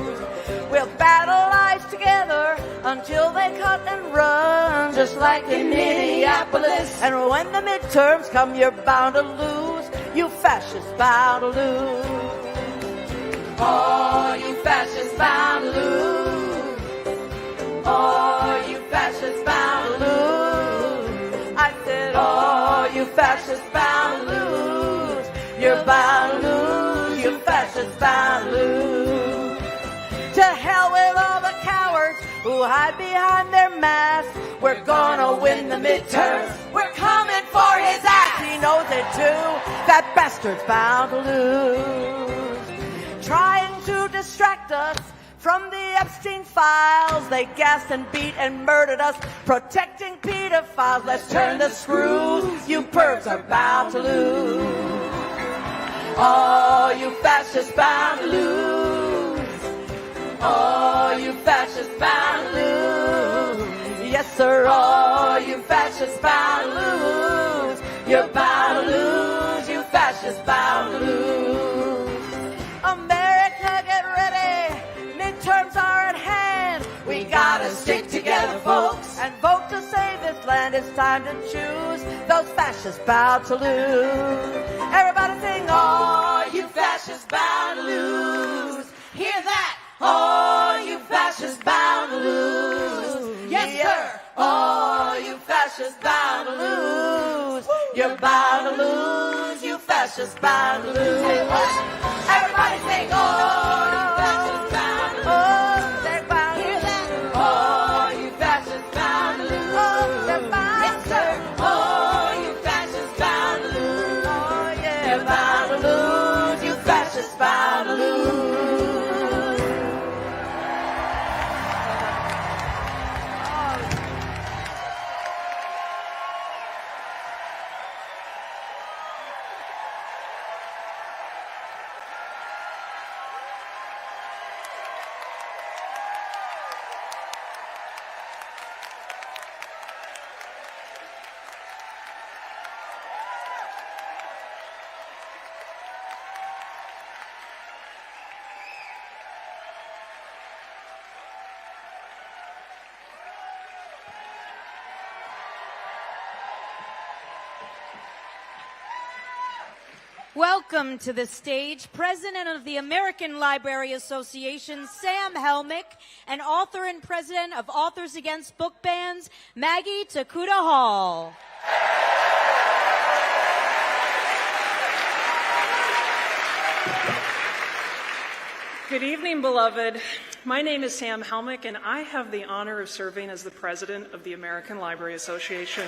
Speaker 11: We'll battle lives together until they cut and run, just like in Minneapolis. And when the midterms come, you're bound to lose. you fascists bound to lose. All you fascists bound to lose. All you fascists bound to lose. I said, all you fascists bound to lose. You're bound to lose, you fascists bound to lose. To hell with all the cowards who hide behind their masks. We're gonna win the midterms. We're coming for his ass. He knows it too. That bastard's bound to lose. Trying to distract us from the Epstein files. They gassed and beat and murdered us, protecting pedophiles. Let's turn the screws. You pervs are bound to lose. All you fascists bound to lose. All you fascists bound to lose. Yes, sir, all you fascists bound to lose. You're bound to lose, you fascists bound to lose. America, get ready. Midterms are at hand. We gotta stick together, folks, and vote to save this land. It's time to choose those fascists bound to lose. Everybody sing, all you fascists bound to lose. Hear that? All you fascists bound to lose. Yes, sir. All you fascists bound to lose. You're bound to lose. You fascists bound to lose. Everybody sing, all you fascists bound to lose. They're bound to lose. All you fascists bound to lose. They're bound. Yes, sir. All you fascists bound to lose. Oh, yeah. You're bound to lose. You fascists bound to lose.
Speaker 2: Welcome to the stage, President of the American Library Association, Sam Helmick, and author and President of Authors Against Book Bans, Maggie Takuta Hall.
Speaker 8: Good evening, beloved. My name is Sam Helmick, and I have the honor of serving as the President of the American Library Association.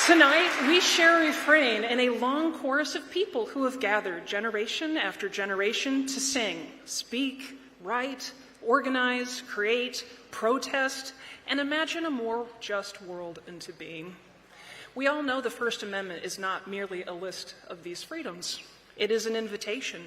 Speaker 8: Tonight, we share a refrain in a long chorus of people who have gathered generation after generation to sing, speak, write, organize, create, protest, and imagine a more just world into being. We all know the First Amendment is not merely a list of these freedoms. It is an invitation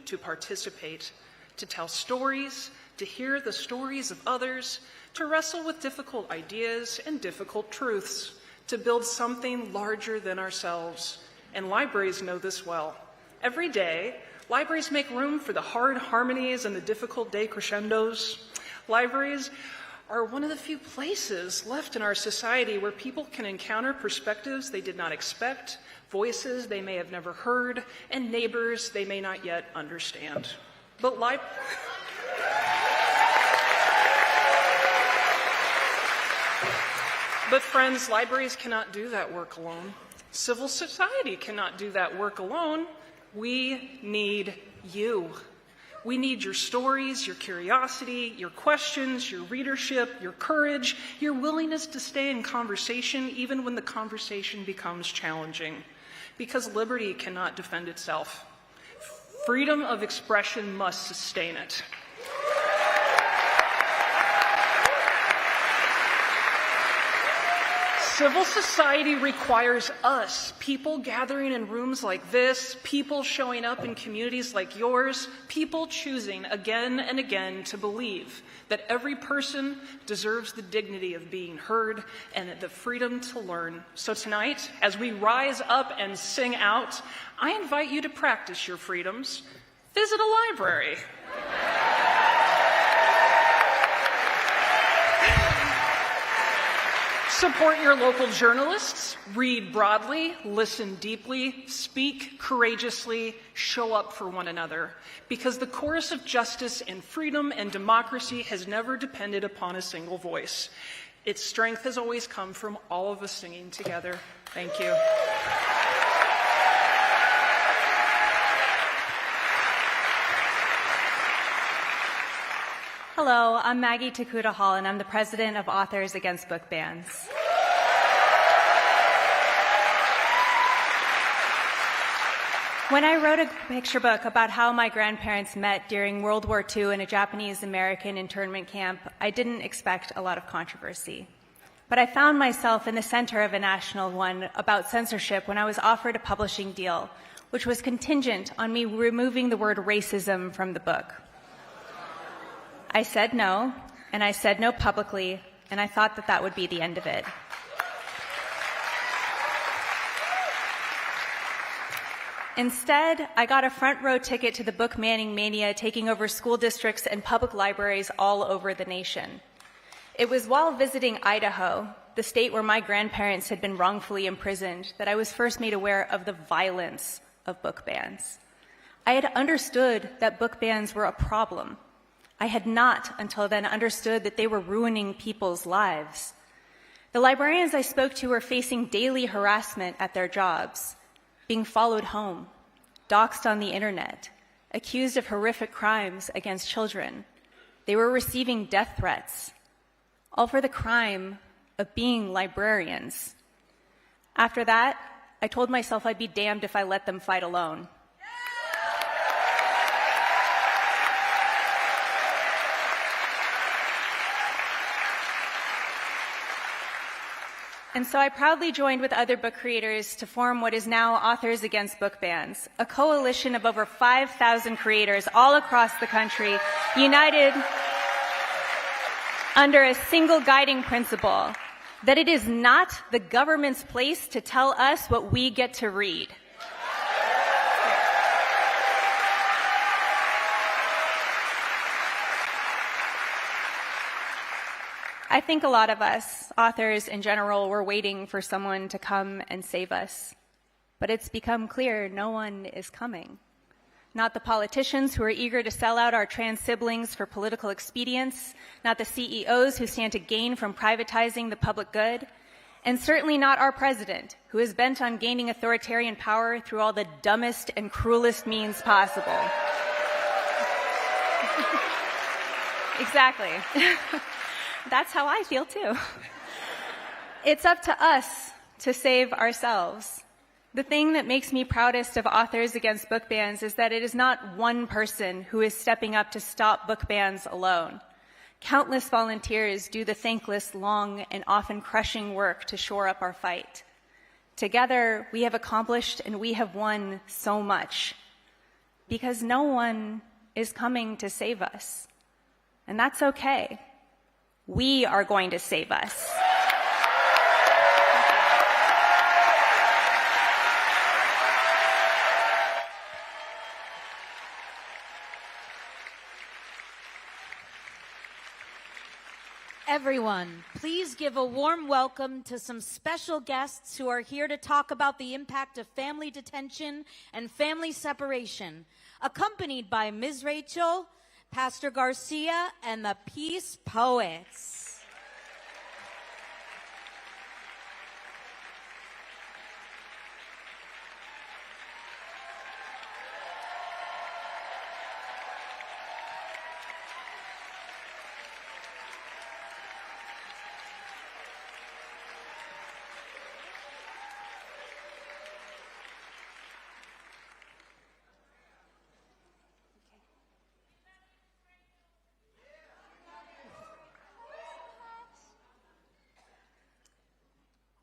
Speaker 8: to participate, to tell stories, to hear the stories of others, to wrestle with difficult ideas and difficult truths, to build something larger than ourselves. And libraries know this well. Every day, libraries make room for the hard harmonies and the difficult decrescendos. Libraries are one of the few places left in our society where people can encounter perspectives they did not expect, voices they may have never heard, and neighbors they may not yet understand. But friends, libraries cannot do that work alone. Civil society cannot do that work alone. We need you. We need your stories, your curiosity, your questions, your readership, your courage, your willingness to stay in conversation even when the conversation becomes challenging. Because liberty cannot defend itself. Freedom of expression must sustain it. Civil society requires us, people gathering in rooms like this, people showing up in communities like yours, people choosing again and again to believe that every person deserves the dignity of being heard and the freedom to learn. So tonight, as we rise up and sing out, I invite you to practice your freedoms. Visit a library. Support your local journalists, read broadly, listen deeply, speak courageously, show up for one another. Because the chorus of justice and freedom and democracy has never depended upon a single voice. Its strength has always come from all of us singing together. Thank you.
Speaker 12: Hello, I'm Maggie Takuta Hall, and I'm the president of Authors Against Book Bans. When I wrote a picture book about how my grandparents met during World War II in a Japanese-American internment camp, I didn't expect a lot of controversy. But I found myself in the center of a national one about censorship when I was offered a publishing deal, which was contingent on me removing the word racism from the book. I said no, and I said no publicly, and I thought that that would be the end of it. Instead, I got a front row ticket to the book banning mania taking over school districts and public libraries all over the nation. It was while visiting Idaho, the state where my grandparents had been wrongfully imprisoned, that I was first made aware of the violence of book bans. I had understood that book bans were a problem. I had not until then understood that they were ruining people's lives. The librarians I spoke to were facing daily harassment at their jobs, being followed home, doxxed on the internet, accused of horrific crimes against children. They were receiving death threats, all for the crime of being librarians. After that, I told myself I'd be damned if I let them fight alone. And so I proudly joined with other book creators to form what is now Authors Against Book Bans, a coalition of over 5,000 creators all across the country, united under a single guiding principle, that it is not the government's place to tell us what we get to read. I think a lot of us, authors in general, were waiting for someone to come and save us. But it's become clear no one is coming. Not the politicians who are eager to sell out our trans siblings for political expedience, not the CEOs who stand to gain from privatizing the public good, and certainly not our president, who is bent on gaining authoritarian power through all the dumbest and cruelest means possible. Exactly. That's how I feel too. It's up to us to save ourselves. The thing that makes me proudest of Authors Against Book Bans is that it is not one person who is stepping up to stop book bans alone. Countless volunteers do the thankless, long, and often crushing work to shore up our fight. Together, we have accomplished and we have won so much because no one is coming to save us. And that's okay. We are going to save us.
Speaker 2: Everyone, please give a warm welcome to some special guests who are here to talk about the impact of family detention and family separation, accompanied by Ms. Rachel, Pastor Garcia, and the Peace Poets.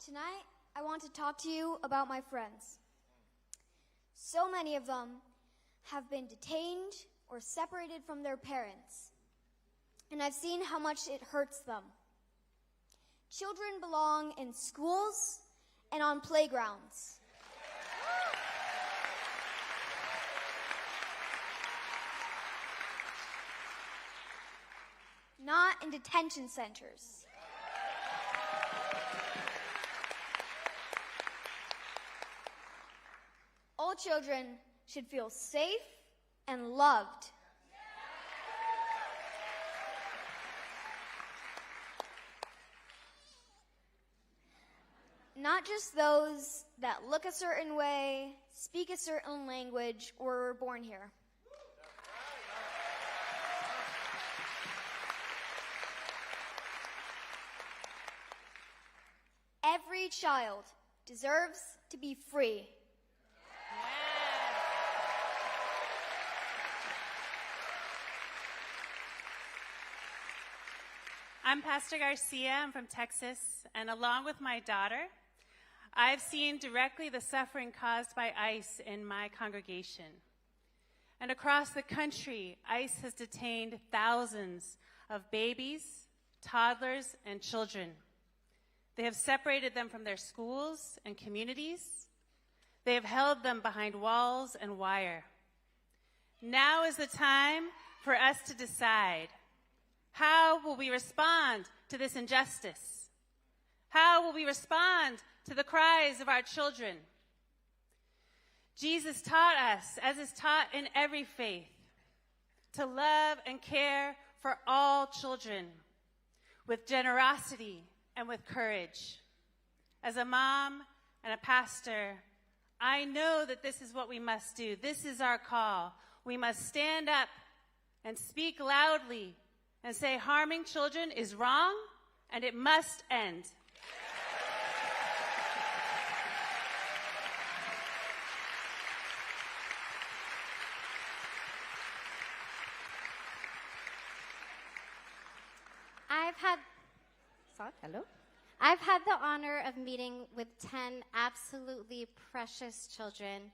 Speaker 13: Tonight, I want to talk to you about my friends. So many of them have been detained or separated from their parents, and I've seen how much it hurts them. Children belong in schools and on playgrounds. Not in detention centers. All children should feel safe and loved. Not just those that look a certain way, speak a certain language, or were born here. Every child deserves to be free.
Speaker 14: I'm Pastor Garcia. I'm from Texas, and along with my daughter, I've seen directly the suffering caused by ICE in my congregation. And across the country, ICE has detained thousands of babies, toddlers, and children. They have separated them from their schools and communities. They have held them behind walls and wire. Now is the time for us to decide. How will we respond to this injustice? How will we respond to the cries of our children? Jesus taught us, as is taught in every faith, to love and care for all children with generosity and with courage. As a mom and a pastor, I know that this is what we must do. This is our call. We must stand up and speak loudly and say harming children is wrong and it must end.
Speaker 15: I've had the honor of meeting with 10 absolutely precious children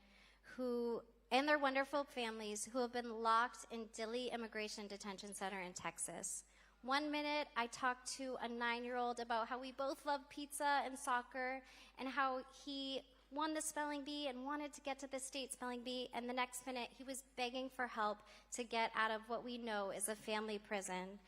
Speaker 15: who, and their wonderful families, who have been locked in Dilley Immigration Detention Center in Texas. 1 minute, I talked to a 9-year-old about how we both love pizza and soccer and how he won the spelling bee and wanted to get to the state spelling bee, and the next minute he was begging for help to get out of what we know is a family prison.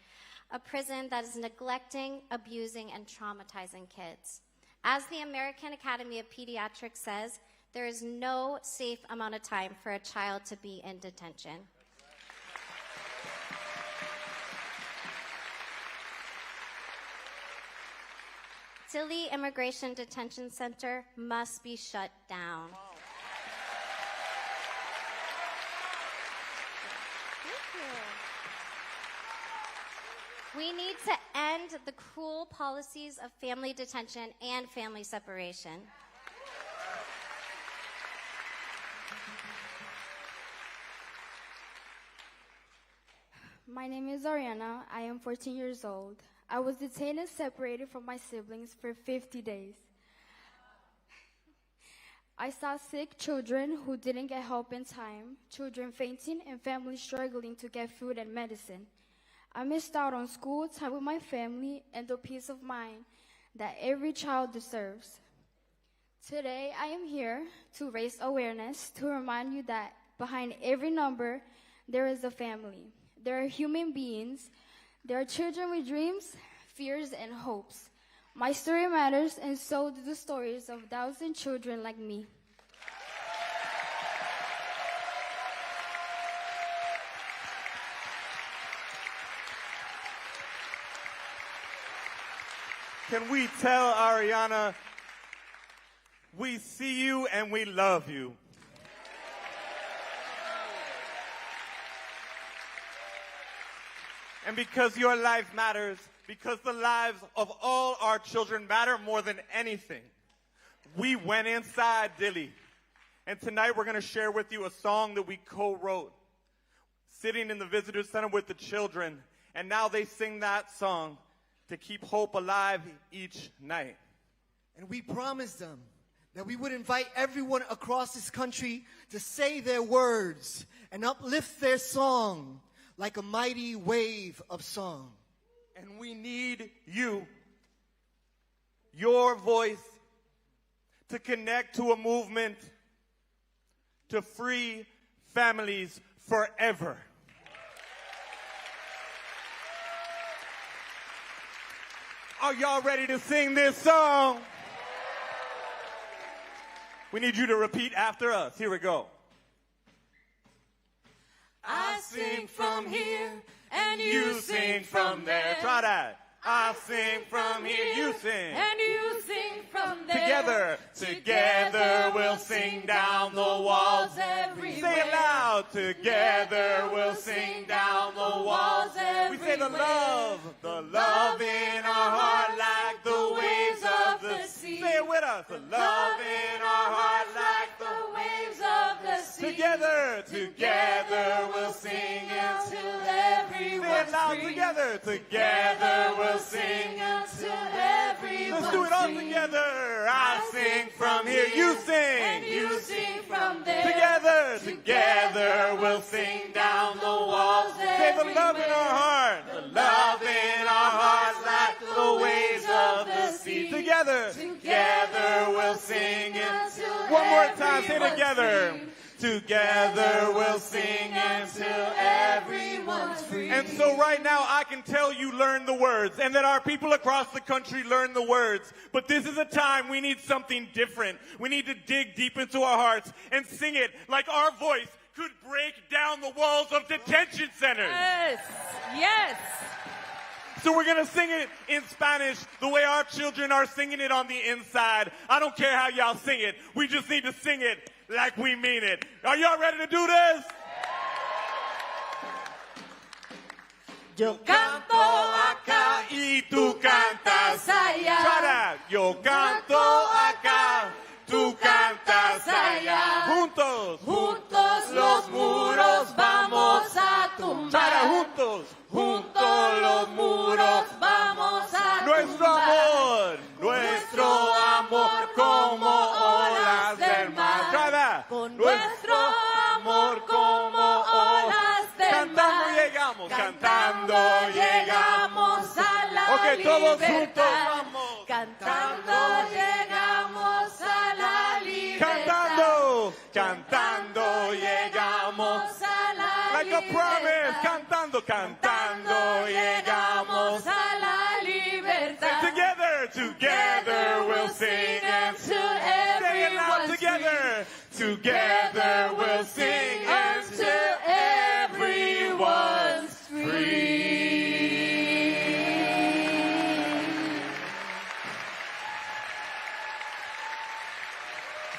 Speaker 15: A prison that is neglecting, abusing, and traumatizing kids. As the American Academy of Pediatrics says, there is no safe amount of time for a child to be in detention. Dilley Immigration Detention Center must be shut down. We need to end the cruel policies of family detention and family separation.
Speaker 16: My name is Ariana. I am 14 years old. I was detained and separated from my siblings for 50 days. I saw sick children who didn't get help in time, children fainting, and families struggling to get food and medicine. I missed out on school, time with my family, and the peace of mind that every child deserves. Today, I am here to raise awareness, to remind you that behind every number, there is a family. There are human beings. There are children with dreams, fears, and hopes. My story matters, and so do the stories of thousands of children like me.
Speaker 4: Can we tell Ariana, we see you and we love you? And because your life matters, because the lives of all our children matter more than anything, we went inside Dilley. And tonight we're going to share with you a song that we co-wrote, sitting in the visitor center with the children. And now they sing that song to keep hope alive each night.
Speaker 17: And we promised them that we would invite everyone across this country to say their words and uplift their song like a mighty wave of song.
Speaker 4: And we need you, your voice, to connect to a movement to free families forever. Are y'all ready to sing this song? We need you to repeat after us. Here we go.
Speaker 9: I sing from here and
Speaker 4: You sing from there. Try that. I sing from here, you sing.
Speaker 9: And you sing from there.
Speaker 4: Together, together we'll sing down the walls everywhere. Say it loud. Together we'll sing down the walls everywhere. We say the love in our heart like the waves of the sea. Say it with us. The love in our heart like the waves of the sea. Together, together we'll sing until everyone's free. Say it loud together. Together we'll sing until everyone's Let's do it all together. I sing from here, you sing.
Speaker 9: And you sing from there.
Speaker 4: Together, together we'll sing down the walls Say the love in our heart. The love in our hearts like the waves of the sea. Together, together we'll sing until One more time, say together. Free. Together we'll sing until everyone's free. And so right now I can tell you learn the words and that our people across the country learn the words. But this is a time we need something different. We need to dig deep into our hearts and sing it like our voice could break down the walls of detention centers.
Speaker 9: Yes, yes.
Speaker 4: So we're going to sing it in Spanish the way our children are singing it on the inside. I don't care how y'all sing it. We just need to sing it like we mean it. Are y'all ready to do this?
Speaker 9: Yo canto acá
Speaker 4: y tú cantas
Speaker 9: allá.
Speaker 4: Try that. Yo canto acá, tú cantas allá. Juntos,
Speaker 9: juntos los muros vamos a tumbar.
Speaker 4: Try that. Juntos,
Speaker 9: juntos los muros vamos a
Speaker 4: nuestro
Speaker 9: tumbar.
Speaker 4: Nuestro amor como olas del mar. Try that.
Speaker 9: Con nuestro amor como olas del mar.
Speaker 4: Cantando llegamos
Speaker 9: a la
Speaker 4: Okay, todos
Speaker 9: libertad.
Speaker 4: juntos vamos.
Speaker 9: Cantando llegamos a la libertad.
Speaker 4: Cantando llegamos
Speaker 9: a la
Speaker 4: like a promise. Cantando llegamos
Speaker 9: a la libertad.
Speaker 4: Together we'll sing
Speaker 9: until everyone's
Speaker 4: together. Together we'll sing
Speaker 9: until everyone's free.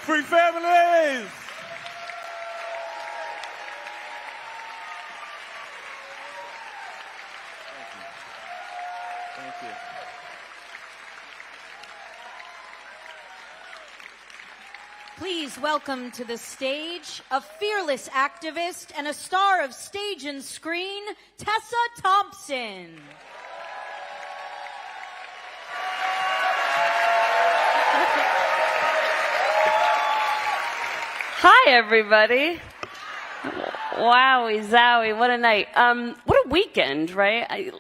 Speaker 4: Free families. Thank you.
Speaker 2: Please welcome to the stage a fearless activist and a star of stage and screen, Tessa Thompson.
Speaker 18: Hi, everybody. Wowie zowie, what a night. What a weekend, right?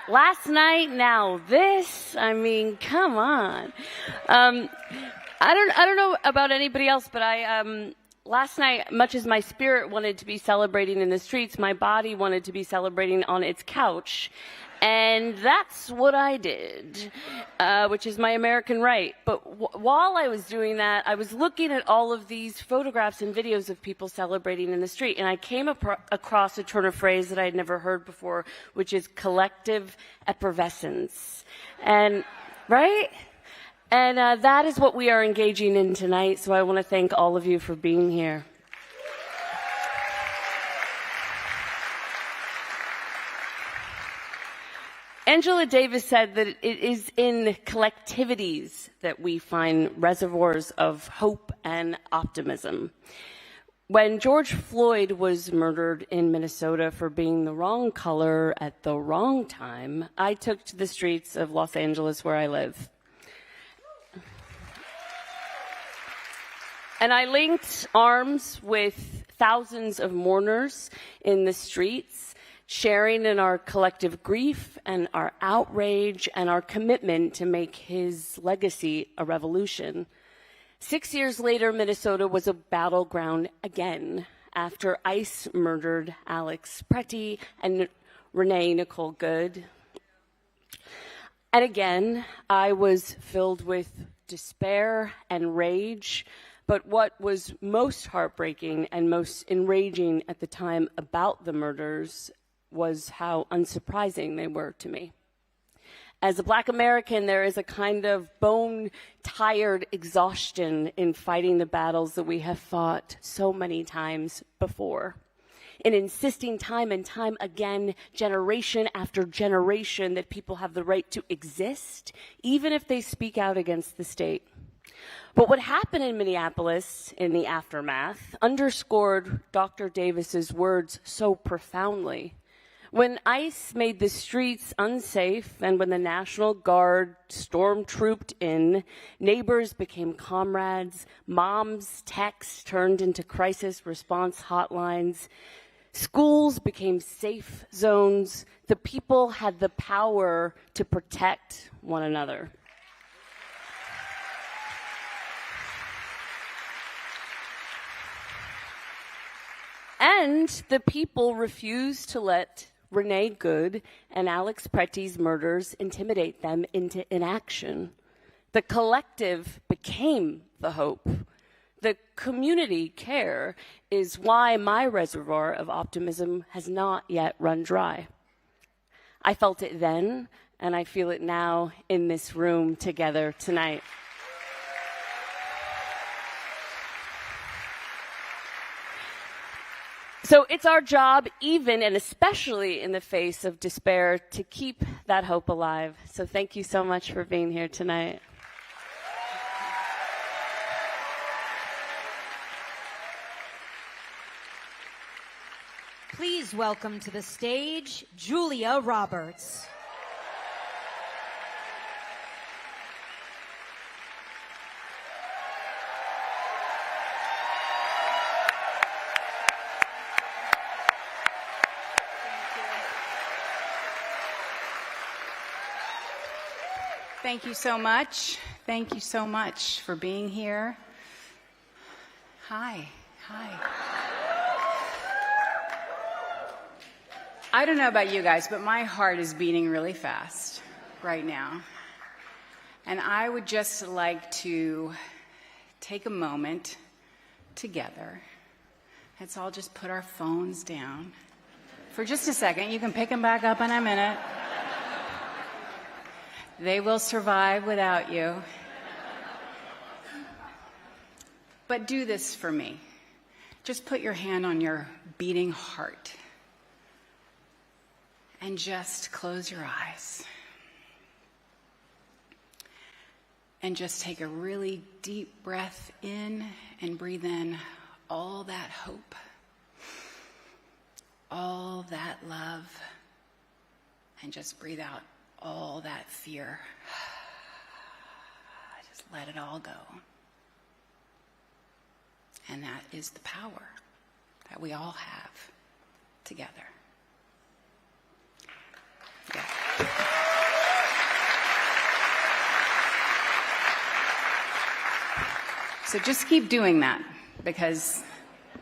Speaker 18: Last night, now this. I mean, come on. I don't know about anybody else, but last night, much as my spirit wanted to be celebrating in the streets, my body wanted to be celebrating on its couch. And that's what I did, which is my American right. But while I was doing that, I was looking at all of these photographs and videos of people celebrating in the street, and I came across a turn of phrase that I had never heard before, which is collective effervescence. And, right? And that is what we are engaging in tonight, so I want to thank all of you for being here. Angela Davis said that it is in collectivities that we find reservoirs of hope and optimism. When George Floyd was murdered in Minnesota for being the wrong color at the wrong time, I took to the streets of Los Angeles, where I live. And I linked arms with thousands of mourners in the streets, sharing in our collective grief and our outrage and our commitment to make his legacy a revolution. 6 years later, Minnesota was a battleground again after ICE murdered Alex Pretty and Renee Nicole Good. And again, I was filled with despair and rage, But what was most heartbreaking and most enraging at the time about the murders was how unsurprising they were to me. As a Black American, there is a kind of bone-tired exhaustion in fighting the battles that we have fought so many times before, in insisting time and time again, generation after generation, that people have the right to exist, even if they speak out against the state. But what happened in Minneapolis in the aftermath underscored Dr. Davis's words so profoundly. When ICE made the streets unsafe and when the National Guard stormtrooped in, neighbors became comrades, moms' texts turned into crisis response hotlines, schools became safe zones, the people had the power to protect one another. And the people refused to let Renee Good and Alex Pretty's murders intimidate them into inaction. The collective became the hope. The community care is why my reservoir of optimism has not yet run dry. I felt it then, and I feel it now in this room together tonight. So it's our job, even and especially in the face of despair, to keep that hope alive. So thank you so much for being here tonight.
Speaker 2: Please welcome to the stage, Julia Roberts.
Speaker 19: Thank you so much. Thank you so much for being here. Hi. I don't know about you guys, but my heart is beating really fast right now. And I would just like to take a moment together. Let's all just put our phones down for just a second. You can pick them back up in a minute. They will survive without you. But do this for me. Just put your hand on your beating heart and just close your eyes. And just take a really deep breath in and breathe in all that hope, all that love, and just breathe out all that fear. Just let it all go. And that is the power that we all have together. Yeah. So just keep doing that, because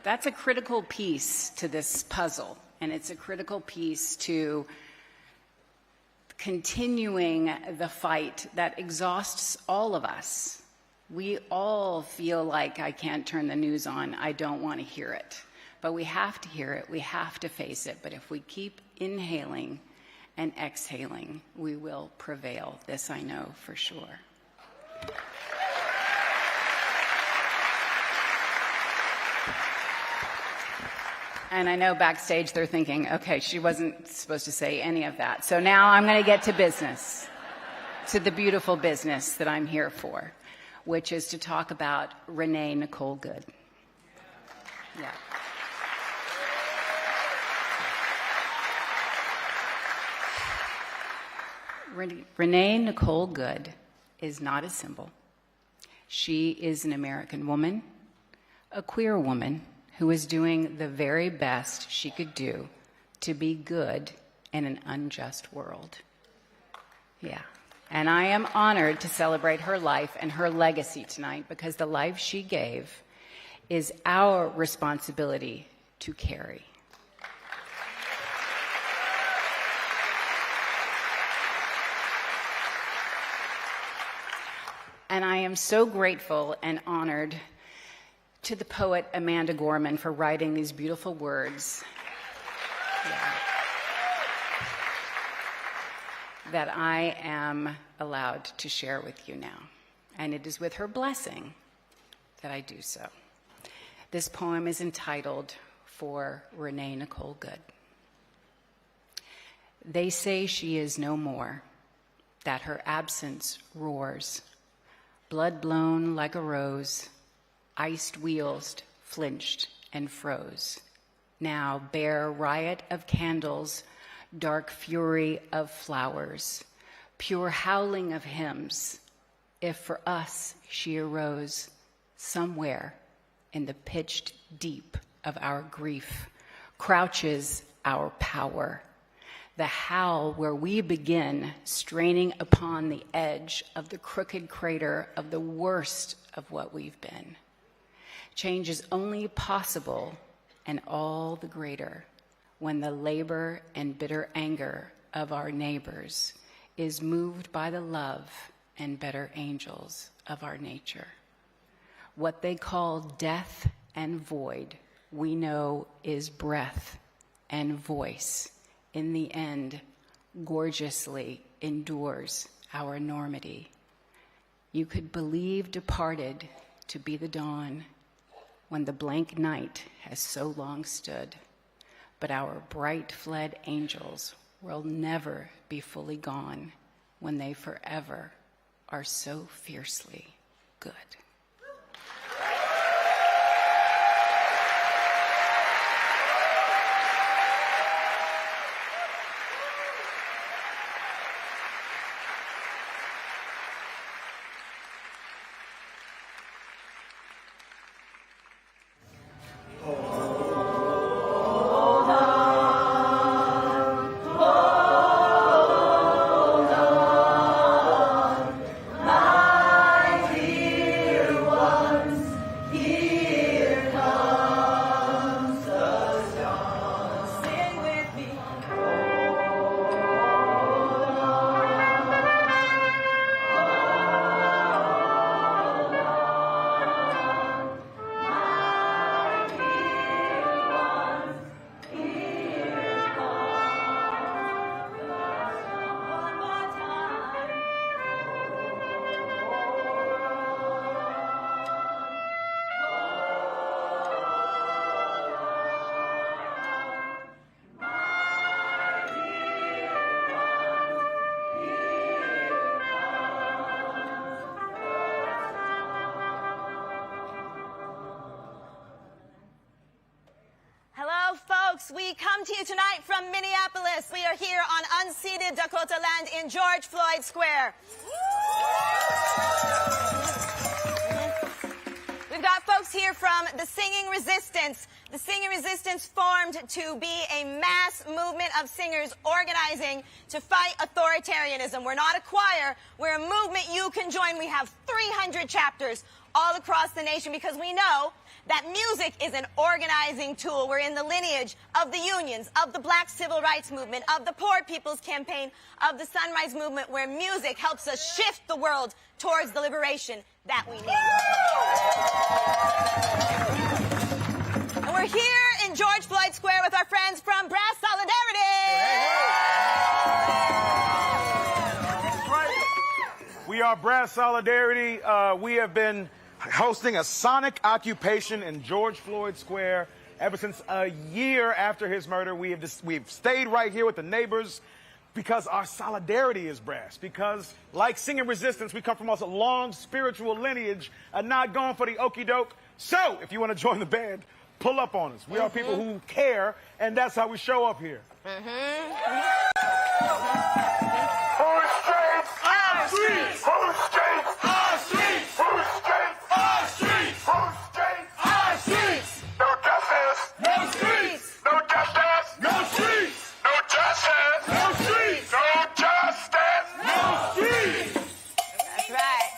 Speaker 19: that's a critical piece to this puzzle, and it's a critical piece to continuing the fight that exhausts all of us. We all feel like, I can't turn the news on, I don't want to hear it. But we have to hear it, we have to face it. But if we keep inhaling and exhaling, we will prevail. This I know for sure. And I know backstage they're thinking, okay, she wasn't supposed to say any of that. So now I'm going to get to business, to the beautiful business that I'm here for, which is to talk about Renee Nicole Good. Yeah. Renee Nicole Good is not a symbol. She is an American woman, a queer woman, who is doing the very best she could do to be good in an unjust world. Yeah. And I am honored to celebrate her life and her legacy tonight, because the life she gave is our responsibility to carry. And I am so grateful and honored to the poet Amanda Gorman for writing these beautiful words that I am allowed to share with you now. And it is with her blessing that I do so. This poem is entitled For Renee Nicole Good. They say she is no more, that her absence roars, blood blown like a rose, iced wheels flinched and froze. Now bare riot of candles, dark fury of flowers, pure howling of hymns, if for us she arose somewhere in the pitched deep of our grief, crouches our power, the howl where we begin straining upon the edge of the crooked crater of the worst of what we've been. Change is only possible and all the greater when the labor and bitter anger of our neighbors is moved by the love and better angels of our nature. What they call death and void, we know is breath and voice. In the end, gorgeously endures our enormity. You could believe departed to be the dawn when the blank night has so long stood. But our bright fled angels will never be fully gone when they forever are so fiercely good.
Speaker 20: We come to you tonight from Minneapolis. We are here on unceded Dakota land in George Floyd Square. We've got folks here from the Singing Resistance. The Singing Resistance formed to be a mass movement of singers organizing to fight authoritarianism. We're not a choir. We're a movement you can join. We have 300 chapters all across the nation because we know that music is an organizing tool. We're in the lineage of the unions, of the Black Civil Rights Movement, of the Poor People's Campaign, of the Sunrise Movement, where music helps us shift the world towards the liberation that we need. And we're here in George Floyd Square with our friends from Brass Solidarity.
Speaker 21: We are Brass Solidarity. We have been hosting a sonic occupation in George Floyd Square ever since a year after his murder. We've stayed right here with the neighbors because our solidarity is brass. Because, like Singing Resistance, we come from a long spiritual lineage and not going for the okie doke. So, if you want to join the band, pull up on us. We are people who care, and that's how we show up here. Whose streets? Our streets! Whose streets? Our streets! Whose streets? Our streets! Whose streets? Our streets! No justice! No streets! No justice! No streets! No justice! No streets! No justice! No streets!
Speaker 20: That's right.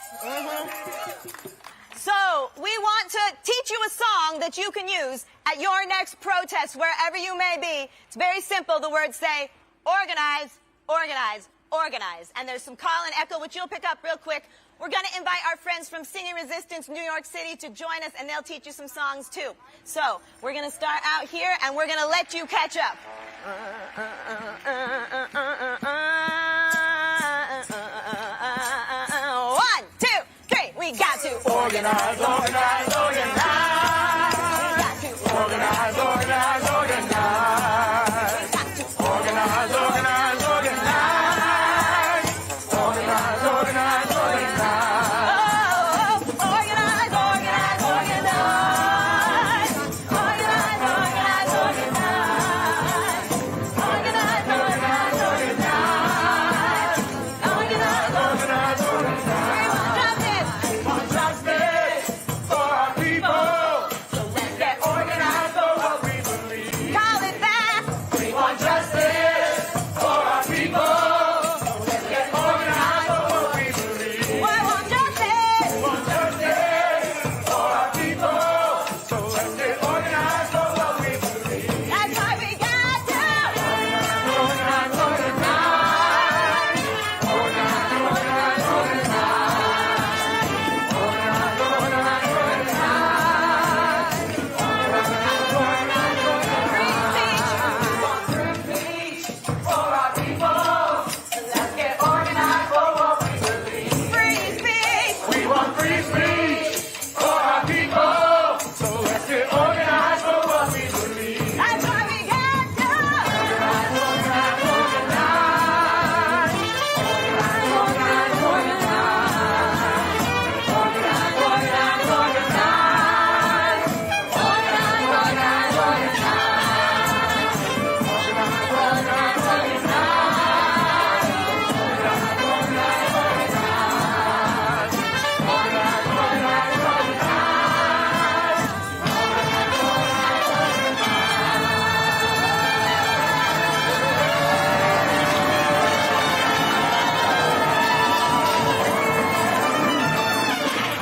Speaker 20: So, we want to teach you a song that you can use at your next protest, wherever you may be. It's very simple. The words say, organize, organize, organize. And there's some call and echo, which you'll pick up real quick. We're going to invite our friends from Singing Resistance New York City to join us, and they'll teach you some songs, too. So we're going to start out here, and we're going to let you catch up. 1, 2, 3. We got to organize, organize, organize. We got to organize, organize, organize. We got to organize, organize, organize. Organize, organize, organize. Oh, organize, organize, organize. Organize, organize, organize. Organize, organize, organize. Organize, organize, organize. We want justice for our people. So let's get organized for what we believe. Call it back. We want justice for our people. So let's get organized for what we believe. We want justice. We want justice for our people. So let's get organized for what we believe. That's why we got to organize, organize, organize. Organize, organize, organize. Organize, organize, organize. Free speech for our people. So let's get organized for what we believe. Free speech. We want free speech for our people. So let's get organized for what we believe. That's why we got to organize, organize, organize. Organize, organize, organize. Organize, organize, organize. Organize, organize, organize. Organize, organize, organize. Organize, organize, organize. Organize, organize,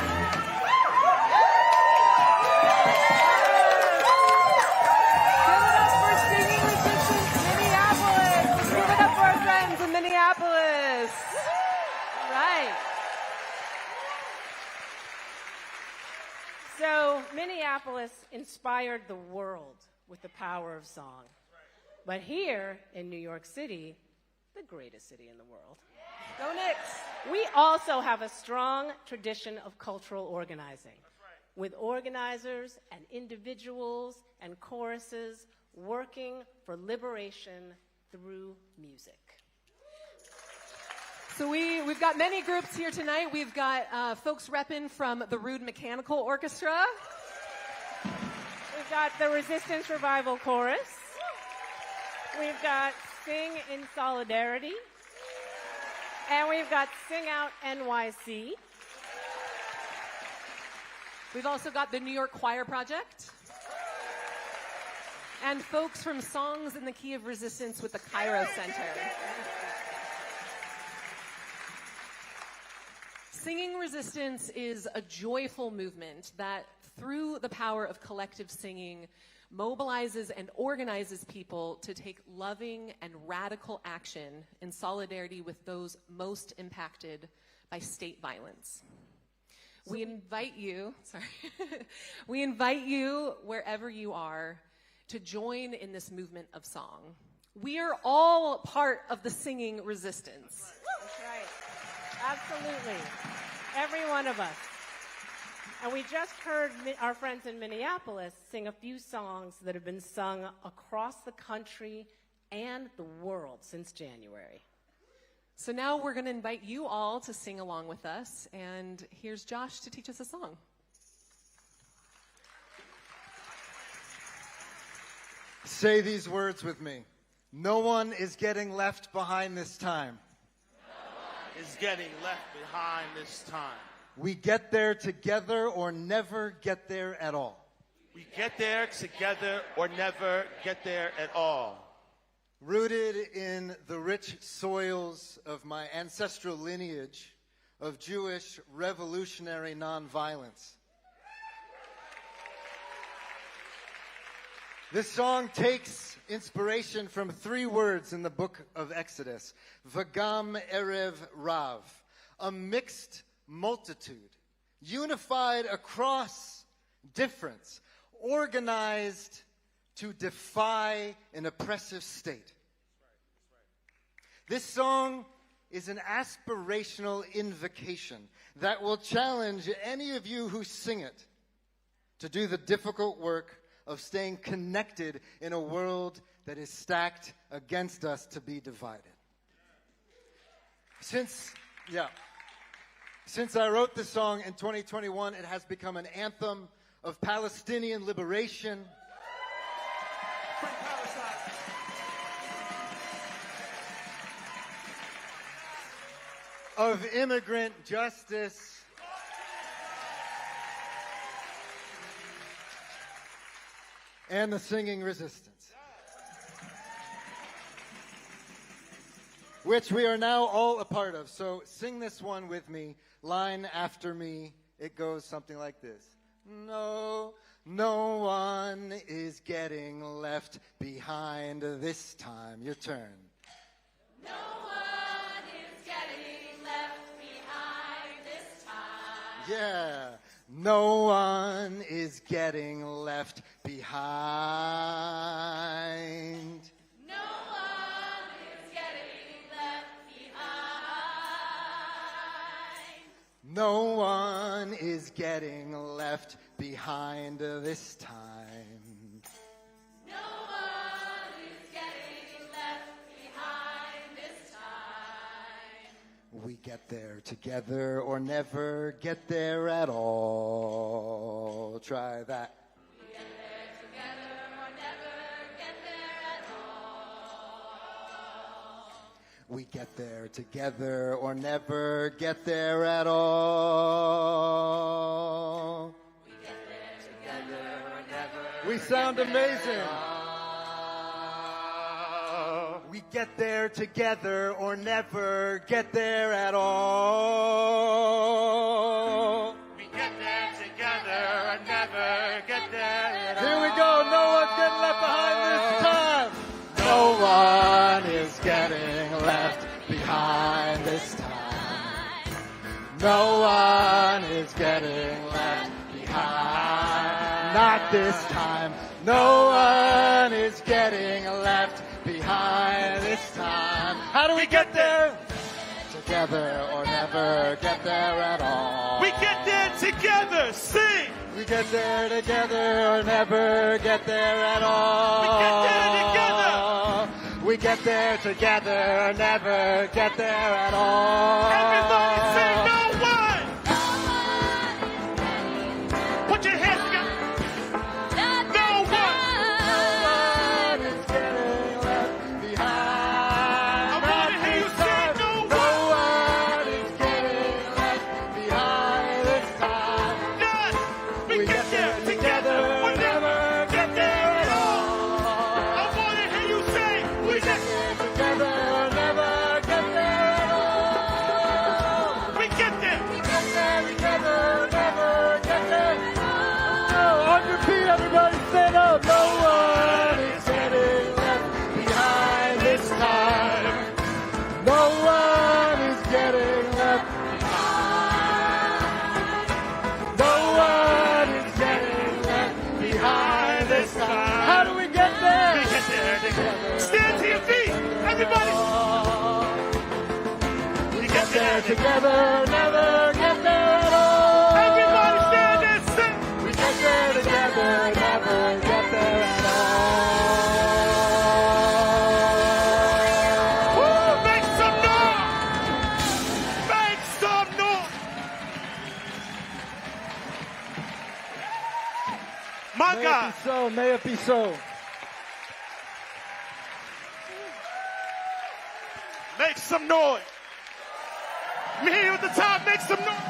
Speaker 9: Give it up for our friends in Minneapolis. Right. So Minneapolis inspired the world with the power of song. But here in New York City, the greatest city in the world, go Knicks, we also have a strong tradition of cultural organizing, with organizers and individuals and choruses working for liberation through music.
Speaker 1: So we've got many groups here tonight. We've got folks repping from the Rude Mechanical Orchestra.
Speaker 9: We've got the Resistance Revival Chorus. We've got Sing in Solidarity. And we've got Sing Out NYC.
Speaker 1: We've also got the New York Choir Project. And folks from Songs in the Key of Resistance with the Cairo Center. Singing Resistance is a joyful movement that, through the power of collective singing, mobilizes and organizes people to take loving and radical action in solidarity with those most impacted by state violence. We invite you, we invite you wherever you are to join in this movement of song. We are all part of the singing resistance.
Speaker 9: That's right. Absolutely. Every one of us. And we just heard our friends in Minneapolis sing a few songs that have been sung across the country and the world since January.
Speaker 1: So now we're going to invite you all to sing along with us, and here's Josh to teach us a song.
Speaker 22: Say these words with me. No one is getting left behind this time.
Speaker 23: Is getting left behind this time.
Speaker 22: We get there together or never get there at all.
Speaker 23: We get there together or never get there at all.
Speaker 22: Rooted in the rich soils of my ancestral lineage of Jewish revolutionary nonviolence. This song takes inspiration from 3 words in the book of Exodus. Vagam Erev Rav. A mixed multitude. Unified across difference. Organized to defy an oppressive state. This song is an aspirational invocation that will challenge any of you who sing it to do the difficult work of staying connected in a world that is stacked against us to be divided. Since I wrote this song in 2021, it has become an anthem of Palestinian liberation, of immigrant justice, and the singing resistance, which we are now all a part of. So sing this one with me, line after me. It goes something like this. No, no one is getting left behind this time. Your turn.
Speaker 11: No one is getting left behind this time.
Speaker 22: Yeah. No one is getting left behind.
Speaker 11: No one is getting left behind.
Speaker 22: No one is getting left behind this time.
Speaker 11: No one is getting left behind this time.
Speaker 22: We get there together or never get there at all. Try that.
Speaker 11: We get there together or never get there at all.
Speaker 22: We get there together or never get there at all.
Speaker 11: We get there together or never.
Speaker 22: We sound amazing. We get there together or never get there at all.
Speaker 23: We get there together or never get there at all.
Speaker 22: Here we go. No one's getting left behind this time. No one is getting left behind this time. No one is getting left behind. Not this time. No one is getting left behind this time. How do we get there? Together or never get there at all.
Speaker 23: We get there together. Sing.
Speaker 22: We get there together or never get there at all.
Speaker 23: We get there together.
Speaker 22: We get there together or never get there at all.
Speaker 23: Everybody say no one. Put your hands together. No one.
Speaker 22: No one is getting left behind.
Speaker 23: I want to hear you say no
Speaker 22: No
Speaker 23: one.
Speaker 22: one is getting left behind this time.
Speaker 23: None. We get there together.
Speaker 22: Together or never get there at all.
Speaker 23: I want to hear you say
Speaker 22: We get there together or never get there at all.
Speaker 23: we get there.
Speaker 22: We get there together or never get there. Oh, on your feet, everybody stand up. No one is getting left behind this time. No one is getting left behind. No one is getting left behind this time. How do we get there?
Speaker 23: We get there together. Stand to your feet, everybody.
Speaker 22: We get there together, never get there at all.
Speaker 23: Everybody stand and sing.
Speaker 22: We get there together, never get there at all.
Speaker 23: Woo, make some noise. Make some noise. My
Speaker 22: May
Speaker 23: God.
Speaker 22: it be so, may it be so.
Speaker 23: Make some noise. Me here at the top, make some noise.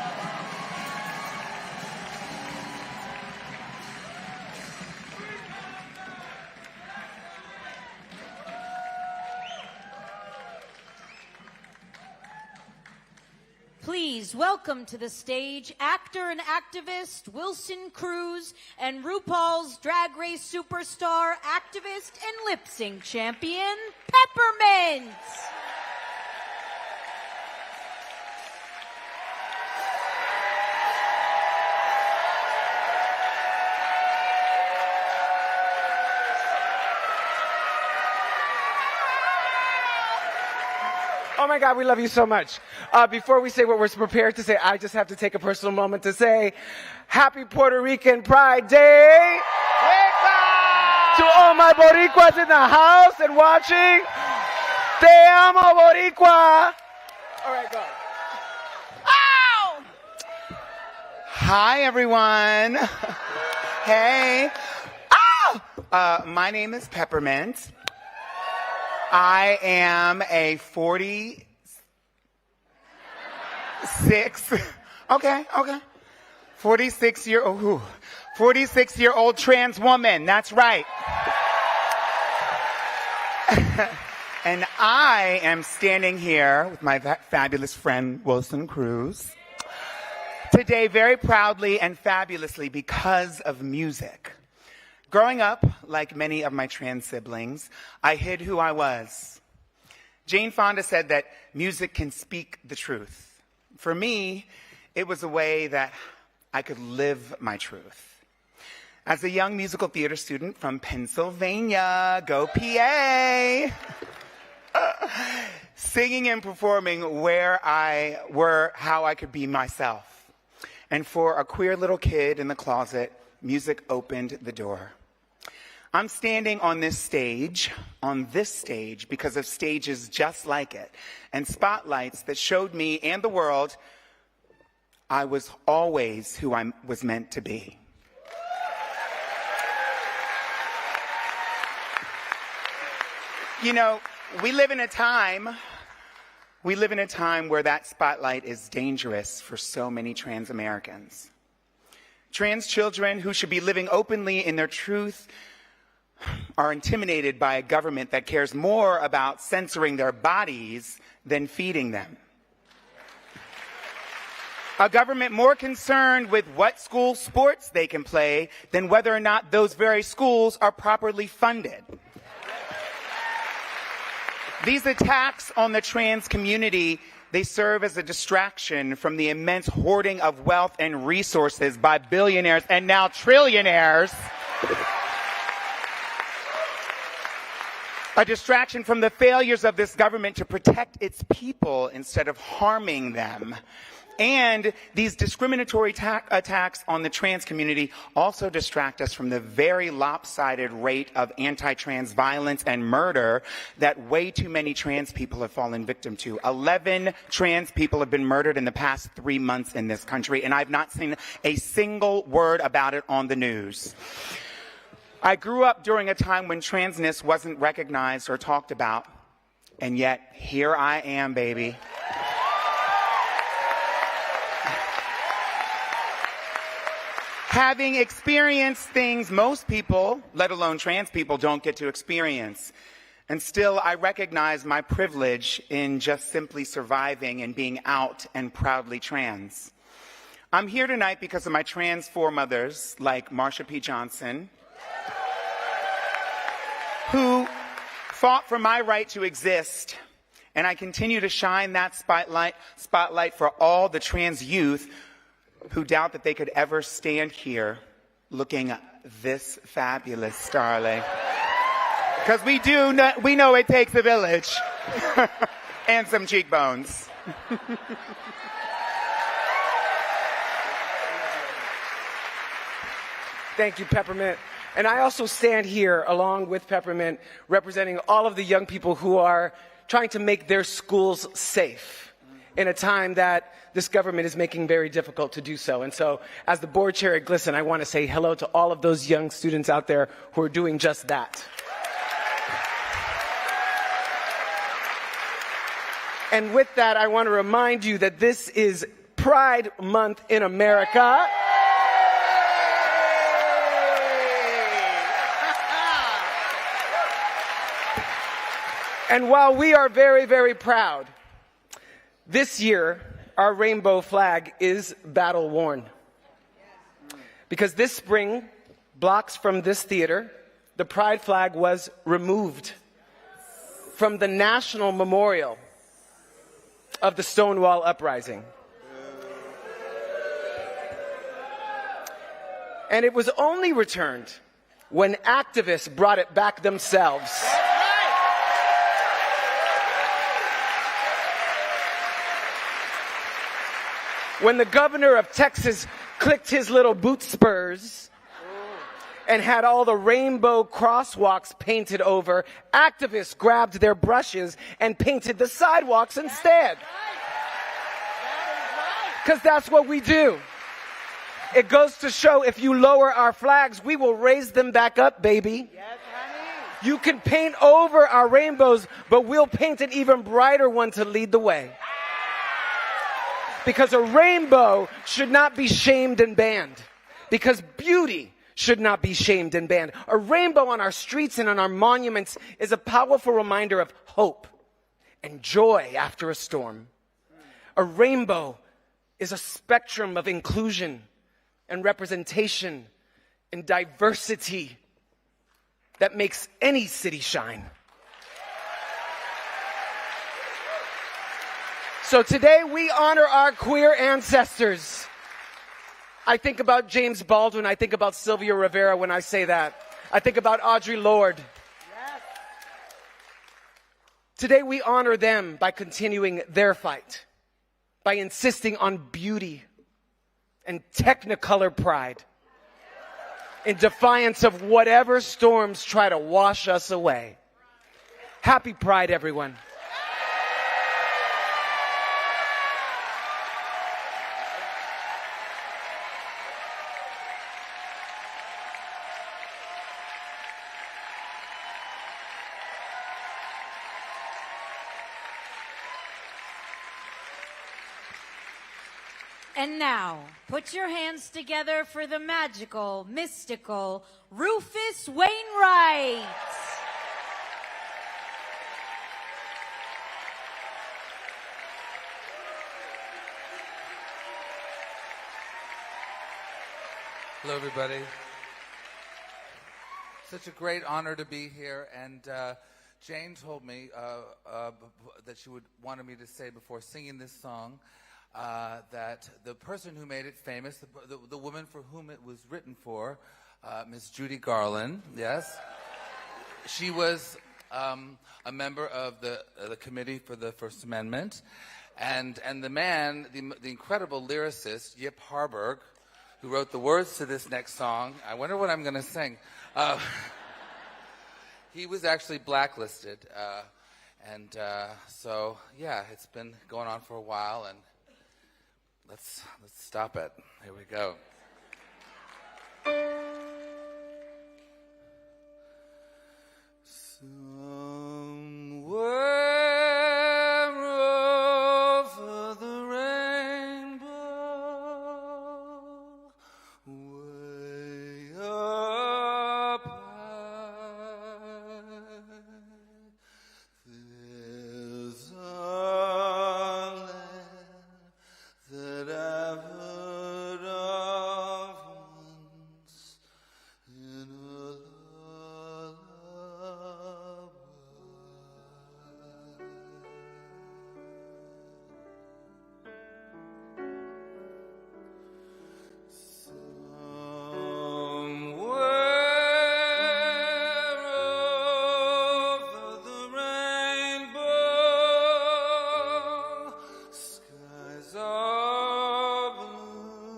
Speaker 2: Please welcome to the stage actor and activist Wilson Cruz and RuPaul's Drag Race superstar, activist, and lip sync champion, Peppermint.
Speaker 3: Oh my God, we love you so much. Before we say what we're prepared to say, I just have to take a personal moment to say Happy Puerto Rican Pride Day to all my Boricuas in the house and watching. Te amo, Boricua. All right, go.
Speaker 5: Ow!
Speaker 7: Hi, everyone. Hey. Oh! My name is Peppermint. I am a 46, okay, 46-year-old trans woman. That's right. And I am standing here with my fabulous friend, Wilson Cruz, today very proudly and fabulously because of music. Growing up, like many of my trans siblings, I hid who I was. Jane Fonda said that music can speak the truth. For me, it was a way that I could live my truth. As a young musical theater student from Pennsylvania, go PA, singing and performing were how I could be myself. And for a queer little kid in the closet, music opened the door. I'm standing on this stage, because of stages just like it, and spotlights that showed me and the world I was always who I was meant to be. You know, we live in a time where that spotlight is dangerous for so many trans Americans. Trans children who should be living openly in their truth are intimidated by a government that cares more about censoring their bodies than feeding them. A government more concerned with what school sports they can play than whether or not those very schools are properly funded. These attacks on the trans community, they serve as a distraction from the immense hoarding of wealth and resources by billionaires and now trillionaires. A distraction from the failures of this government to protect its people instead of harming them. And these discriminatory attacks on the trans community also distract us from the very lopsided rate of anti-trans violence and murder that way too many trans people have fallen victim to. 11 trans people have been murdered in the past 3 months in this country, and I've not seen a single word about it on the news. I grew up during a time when transness wasn't recognized or talked about, and yet here I am, baby. Having experienced things most people, let alone trans people, don't get to experience. And still, I recognize my privilege in just simply surviving and being out and proudly trans. I'm here tonight because of my trans foremothers, like Marsha P. Johnson, who fought for my right to exist, and I continue to shine that spotlight for all the trans youth who doubt that they could ever stand here looking this fabulous, darling. Because we know it takes a village and some cheekbones.
Speaker 3: Thank you, Peppermint. And I also stand here along with Peppermint representing all of the young people who are trying to make their schools safe in a time that this government is making very difficult to do so. And so as the board chair at GLSEN, I want to say hello to all of those young students out there who are doing just that. And with that, I want to remind you that this is Pride Month in America. And while we are very, very proud, this year our rainbow flag is battle worn. Because this spring, blocks from this theater, the pride flag was removed from the national memorial of the Stonewall Uprising. And it was only returned when activists brought it back themselves. When the governor of Texas clicked his little boot spurs and had all the rainbow crosswalks painted over, activists grabbed their brushes and painted the sidewalks instead. Because that's what we do. It goes to show if you lower our flags, we will raise them back up, baby. You can paint over our rainbows, but we'll paint an even brighter one to lead the way. Because a rainbow should not be shamed and banned. Because beauty should not be shamed and banned. A rainbow on our streets and on our monuments is a powerful reminder of hope and joy after a storm. A rainbow is a spectrum of inclusion and representation and diversity that makes any city shine. So today we honor our queer ancestors. I think about James Baldwin. I think about Sylvia Rivera when I say that. I think about Audre Lorde. Yes. Today we honor them by continuing their fight, by insisting on beauty and technicolor pride in defiance of whatever storms try to wash us away. Happy Pride, everyone.
Speaker 2: And now, put your hands together for the magical, mystical Rufus Wainwright.
Speaker 6: Hello, everybody. Such a great honor to be here. And Jane told me that she wanted me to say before singing this song that the person who made it famous, the woman for whom it was written for, Miss Judy Garland, yes, she was a member of the Committee for the First Amendment, and the man, the incredible lyricist Yip Harburg, who wrote the words to this next song. I wonder what I'm going to sing. He was actually blacklisted, and so yeah, it's been going on for a while, and let's stop it. Here we go. Somewhere over the rainbow, way up high, there's a land that I've heard of once in a lullaby. Somewhere over the rainbow, skies are blue,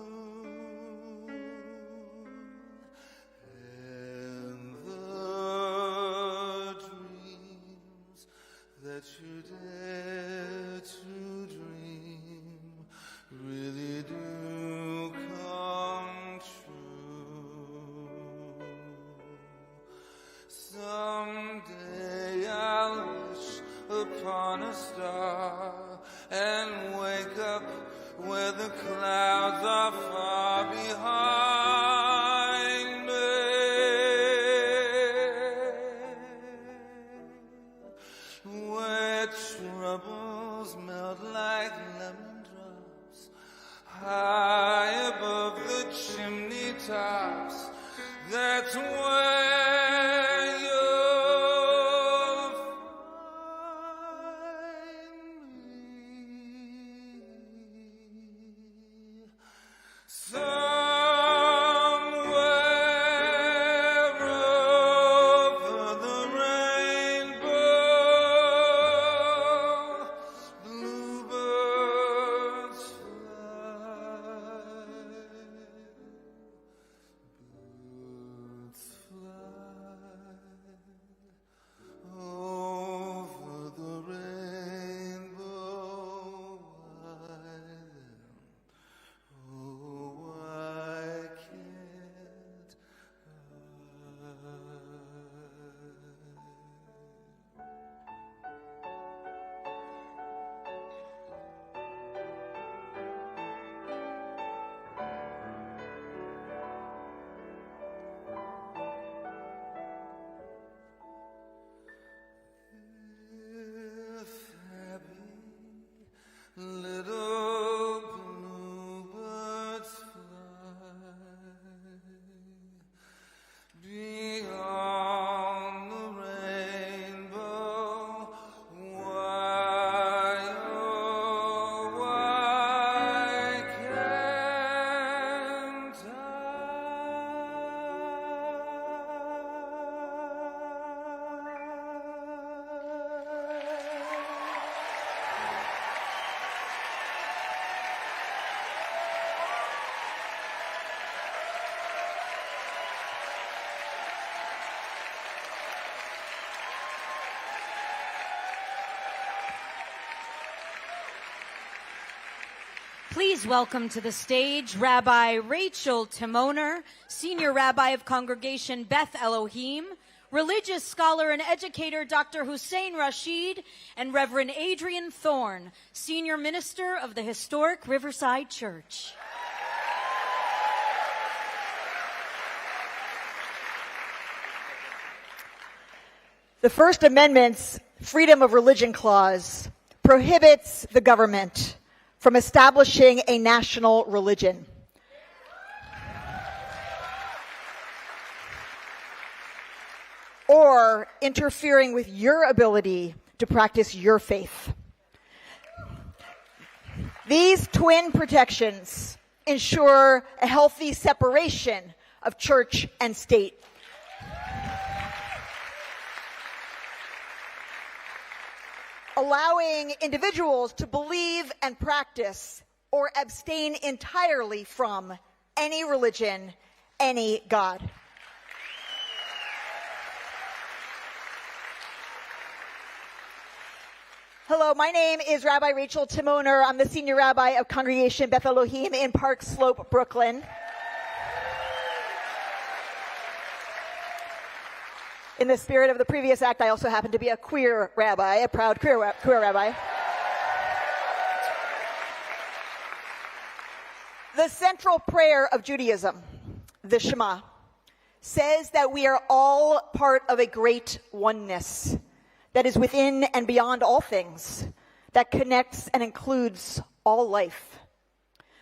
Speaker 6: and the dreams that you dare to dream really do come true. Someday I'll wish upon a star and wake up where the clouds are far behind me, where troubles melt like lemon drops
Speaker 2: Please welcome to the stage Rabbi Rachel Timoner, Senior Rabbi of Congregation Beth Elohim, religious scholar and educator Dr. Hussein Rashid, and Reverend Adrian Thorne, Senior Minister of the historic Riverside Church.
Speaker 8: The First Amendment's Freedom of Religion Clause prohibits the government from establishing a national religion. Or interfering with your ability to practice your faith. These twin protections ensure a healthy separation of church and state. Allowing individuals to believe and practice or abstain entirely from any religion, any God. Hello, my name is Rabbi Rachel Timoner. I'm the Senior Rabbi of Congregation Beth Elohim in Park Slope, Brooklyn. In the spirit of the previous act, I also happen to be a queer rabbi, a proud queer rabbi. The central prayer of Judaism, the Shema, says that we are all part of a great oneness that is within and beyond all things, that connects and includes all life.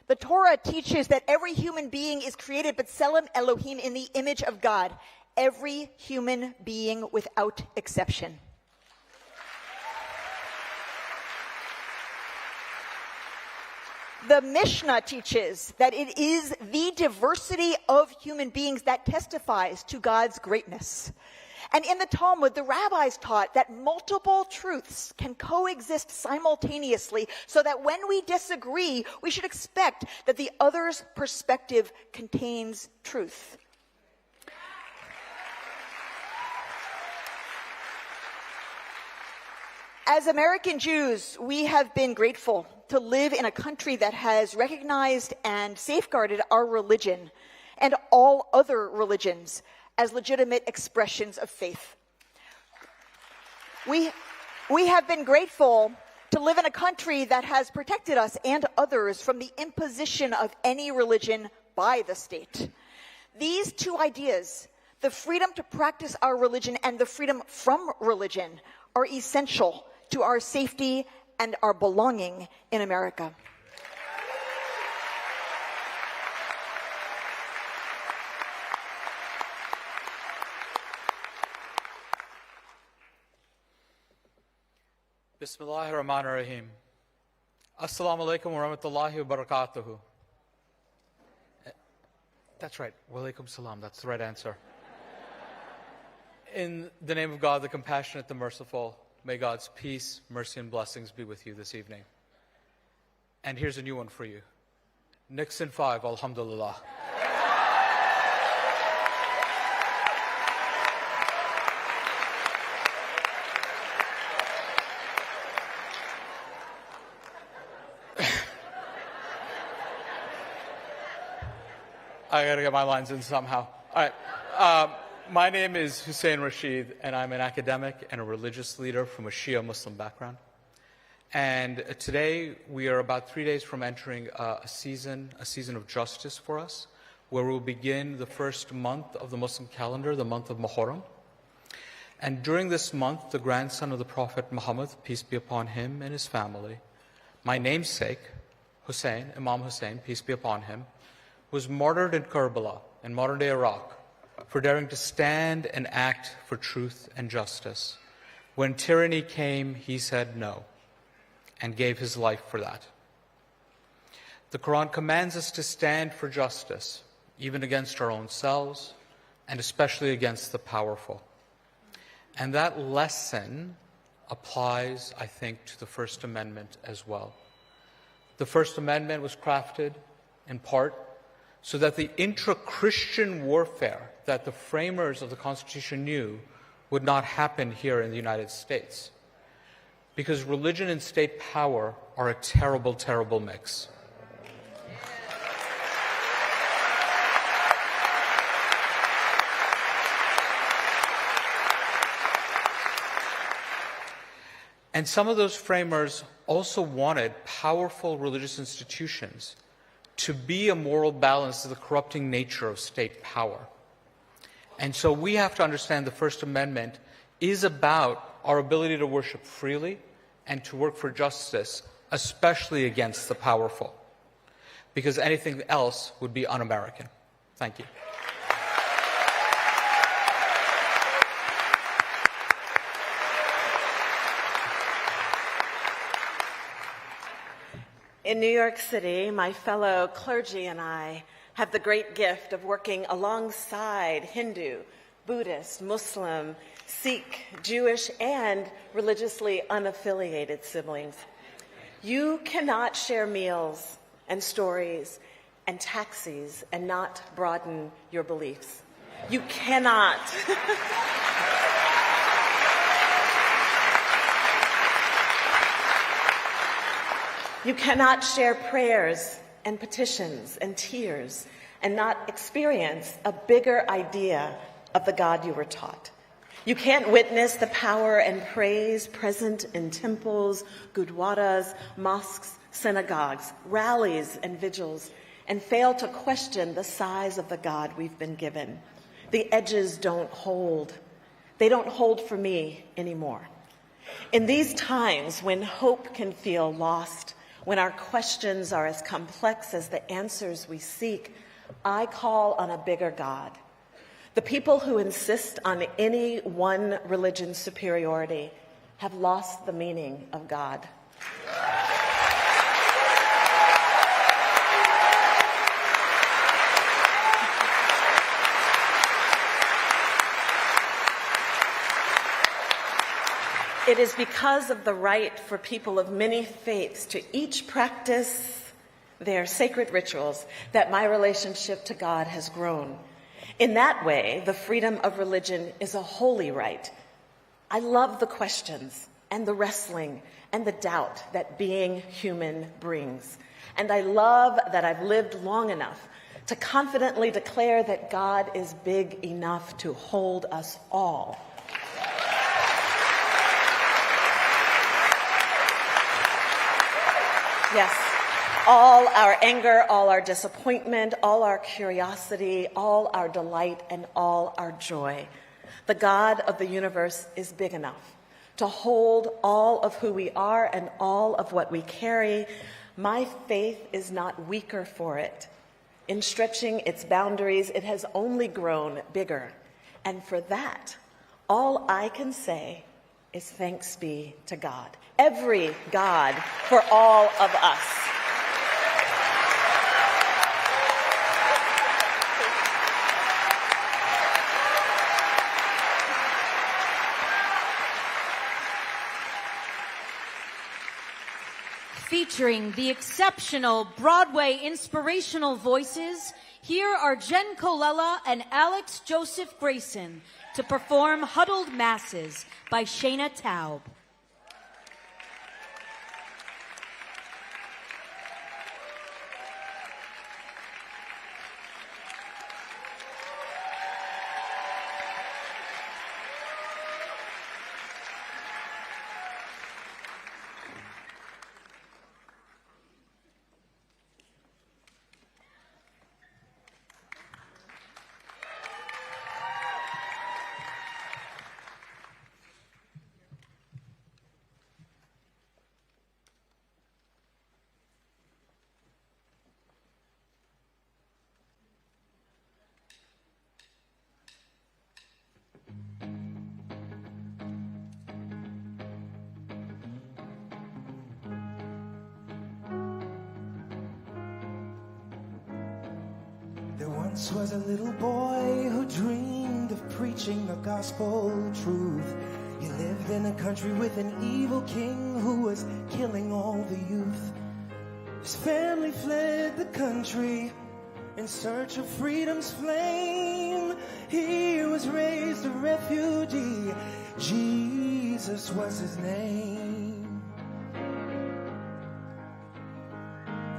Speaker 8: The Torah teaches that every human being is created b'tselem Elohim, in the image of God. Every human being without exception. The Mishnah teaches that it is the diversity of human beings that testifies to God's greatness. And in the Talmud, the rabbis taught that multiple truths can coexist simultaneously, so that when we disagree, we should expect that the other's perspective contains truth. As American Jews, we have been grateful to live in a country that has recognized and safeguarded our religion and all other religions as legitimate expressions of faith. We have been grateful to live in a country that has protected us and others from the imposition of any religion by the state. These two ideas, the freedom to practice our religion and the freedom from religion, are essential to our safety and our belonging in America.
Speaker 10: Bismillahir Rahmanir Rahim. Assalamu alaikum wa rahmatullahi wa barakatuhu. That's right. Wa alaikum salam. That's the right answer. In the name of God, the compassionate, the merciful, may God's peace, mercy, and blessings be with you this evening. And here's a new one for you. Nixon 5, alhamdulillah. I gotta get my lines in somehow. All right. My name is Hussein Rashid, and I'm an academic and a religious leader from a Shia Muslim background. And today we are about 3 days from entering a season of justice for us, where we'll begin the first month of the Muslim calendar, the month of Muharram. And during this month, the grandson of the Prophet Muhammad, peace be upon him and his family, my namesake, Hussein, Imam Hussein, peace be upon him, was martyred in Karbala, in modern-day Iraq, for daring to stand and act for truth and justice. When tyranny came, he said no, and gave his life for that. The Quran commands us to stand for justice, even against our own selves, and especially against the powerful. And that lesson applies, I think, to the First Amendment as well. The First Amendment was crafted, in part, so that the intra-Christian warfare that the framers of the Constitution knew would not happen here in the United States. Because religion and state power are a terrible, terrible mix. And some of those framers also wanted powerful religious institutions to be a moral balance to the corrupting nature of state power. And so we have to understand the First Amendment is about our ability to worship freely and to work for justice, especially against the powerful, because anything else would be un-American. Thank you.
Speaker 5: In New York City, my fellow clergy and I have the great gift of working alongside Hindu, Buddhist, Muslim, Sikh, Jewish, and religiously unaffiliated siblings. You cannot share meals and stories and taxis and not broaden your beliefs. You cannot. You cannot share prayers and petitions and tears and not experience a bigger idea of the God you were taught. You can't witness the power and praise present in temples, gurdwaras, mosques, synagogues, rallies, and vigils, and fail to question the size of the God we've been given. The edges don't hold. They don't hold for me anymore. In these times when hope can feel lost, when our questions are as complex as the answers we seek, I call on a bigger God. The people who insist on any one religion's superiority have lost the meaning of God. It is because of the right for people of many faiths to each practice their sacred rituals that my relationship to God has grown. In that way, the freedom of religion is a holy right. I love the questions and the wrestling and the doubt that being human brings. And I love that I've lived long enough to confidently declare that God is big enough to hold us all. Yes, all our anger, all our disappointment, all our curiosity, all our delight, and all our joy. The God of the universe is big enough to hold all of who we are and all of what we carry. My faith is not weaker for it. In stretching its boundaries, it has only grown bigger. And for that, all I can say is thanks be to God. Every God for all of us.
Speaker 2: Featuring the exceptional Broadway inspirational voices, here are Jen Colella and Alex Joseph Grayson to perform Huddled Masses by Shayna Taub.
Speaker 12: There once was a little boy who dreamed of preaching the gospel truth. He lived in a country with an evil king who was killing all the youth. His family fled the country in search of freedom's flame. He was raised a refugee. Jesus was his name.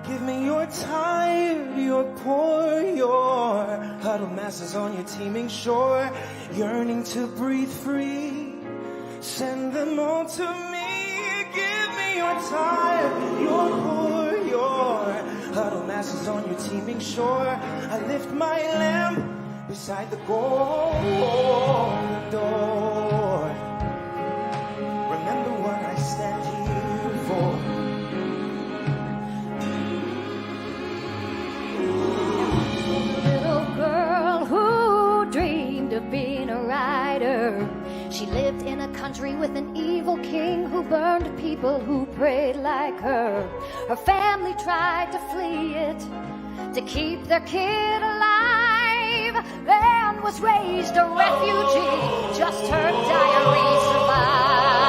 Speaker 12: Give me your tired, your poor, your huddled masses on your teeming shore, yearning to breathe free. Send them all to me. me you're tired, you're poor, you're huddled masses on your teeming shore. I lift my lamp beside the golden door. Remember what I stand here for.
Speaker 13: Little girl who dreamed of being a writer. She lived in a country with an evil king who burned people who prayed like her. Her family tried to flee it to keep their kid alive. Then was raised a refugee, just her diary survived.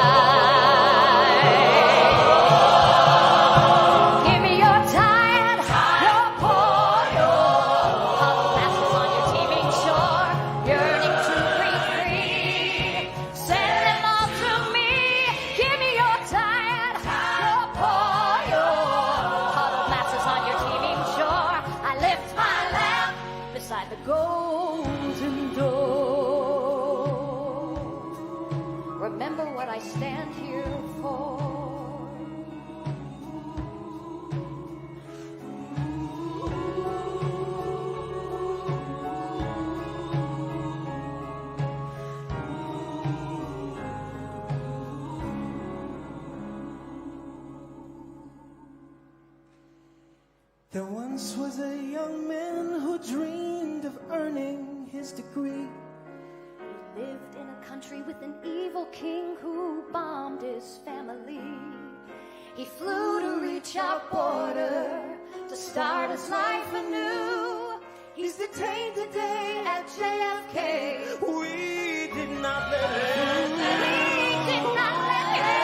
Speaker 13: Give me your tired, your poor, your huddled masses on your teeming shore, yearning to break free. Send them all to me. Give me your tired, your poor, your huddled masses on your teeming shore. I lift my lamp beside the golden door. Remember what I stand here for.
Speaker 12: There once was a young man who dreamed of earning his degree.
Speaker 13: He lived in a country with an evil king who bombed his family. He flew to reach our border to start his life anew. He's detained today at JFK.
Speaker 12: We did not let him.
Speaker 13: We did not let him.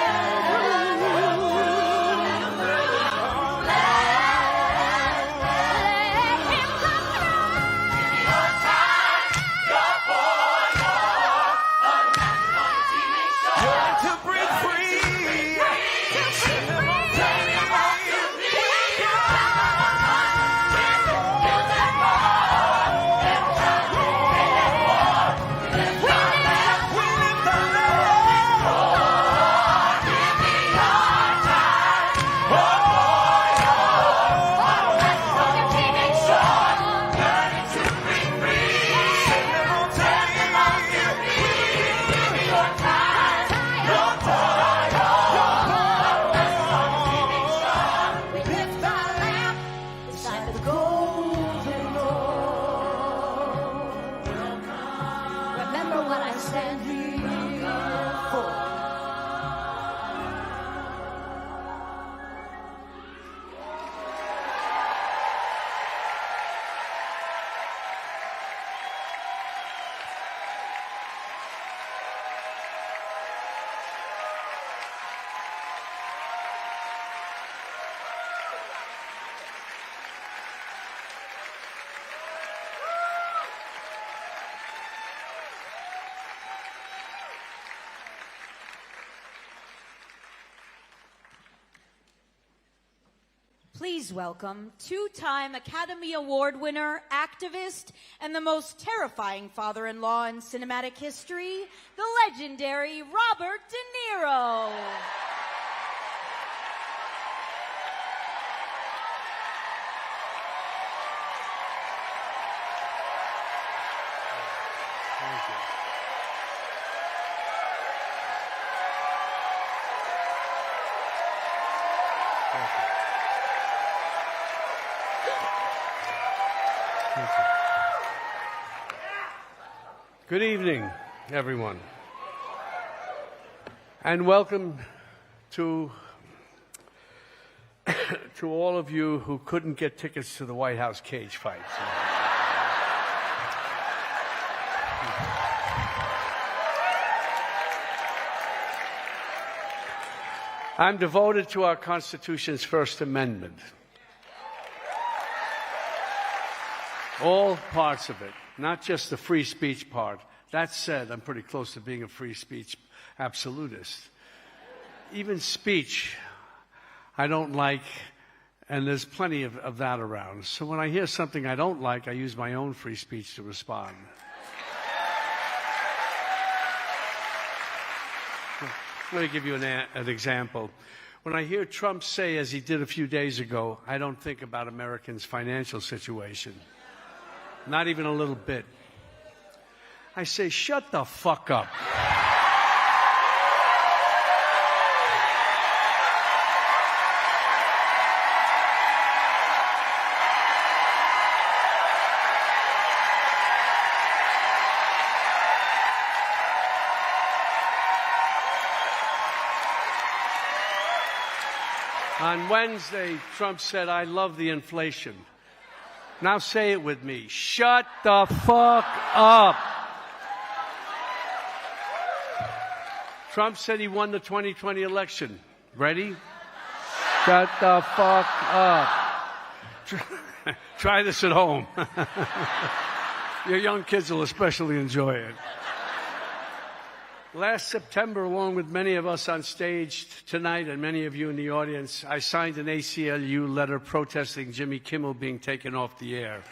Speaker 2: Please welcome two-time Academy Award winner, activist, and the most terrifying father-in-law in cinematic history, the legendary Robert De Niro.
Speaker 14: Good evening, everyone, and welcome to all of you who couldn't get tickets to the White House cage fights. I'm devoted to our Constitution's First Amendment. All parts of it, not just the free speech part. That said, I'm pretty close to being a free speech absolutist. Even speech, I don't like, and there's plenty of that around. So when I hear something I don't like, I use my own free speech to respond. Let me give you an example. When I hear Trump say, as he did a few days ago, I don't think about Americans' financial situation. Not even a little bit. I say, shut the fuck up. On Wednesday, Trump said, I love the inflation. Now say it with me. Shut the fuck up. Trump said he won the 2020 election. Ready? Shut the fuck up. Try this at home. Your young kids will especially enjoy it. Last September, along with many of us on stage tonight and many of you in the audience, I signed an ACLU letter protesting Jimmy Kimmel being taken off the air.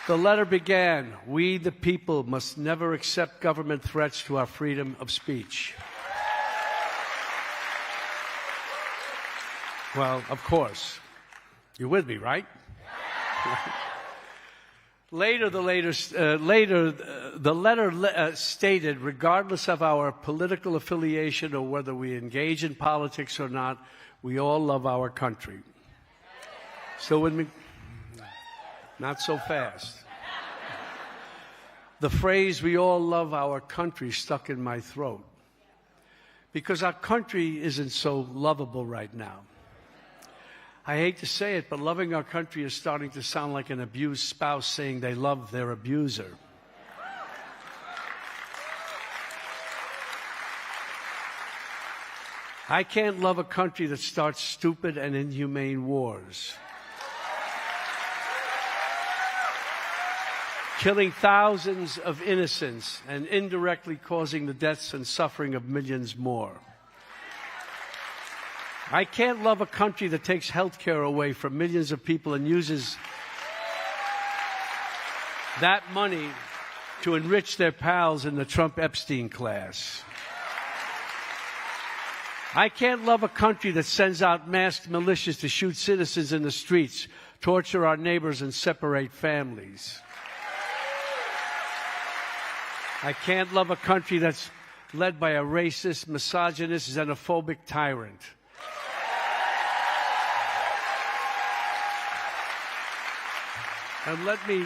Speaker 14: The letter began, "We, the people, must never accept government threats to our freedom of speech." Well, of course. You're with me, right? Later, the letter stated, regardless of our political affiliation or whether we engage in politics or not, we all love our country. Still with me? Not so fast. The phrase, "we all love our country," stuck in my throat. Because our country isn't so lovable right now. I hate to say it, but loving our country is starting to sound like an abused spouse saying they love their abuser. I can't love a country that starts stupid and inhumane wars, killing thousands of innocents and indirectly causing the deaths and suffering of millions more. I can't love a country that takes health care away from millions of people and uses that money to enrich their pals in the Trump-Epstein class. I can't love a country that sends out masked militias to shoot citizens in the streets, torture our neighbors, and separate families. I can't love a country that's led by a racist, misogynist, xenophobic tyrant. And let me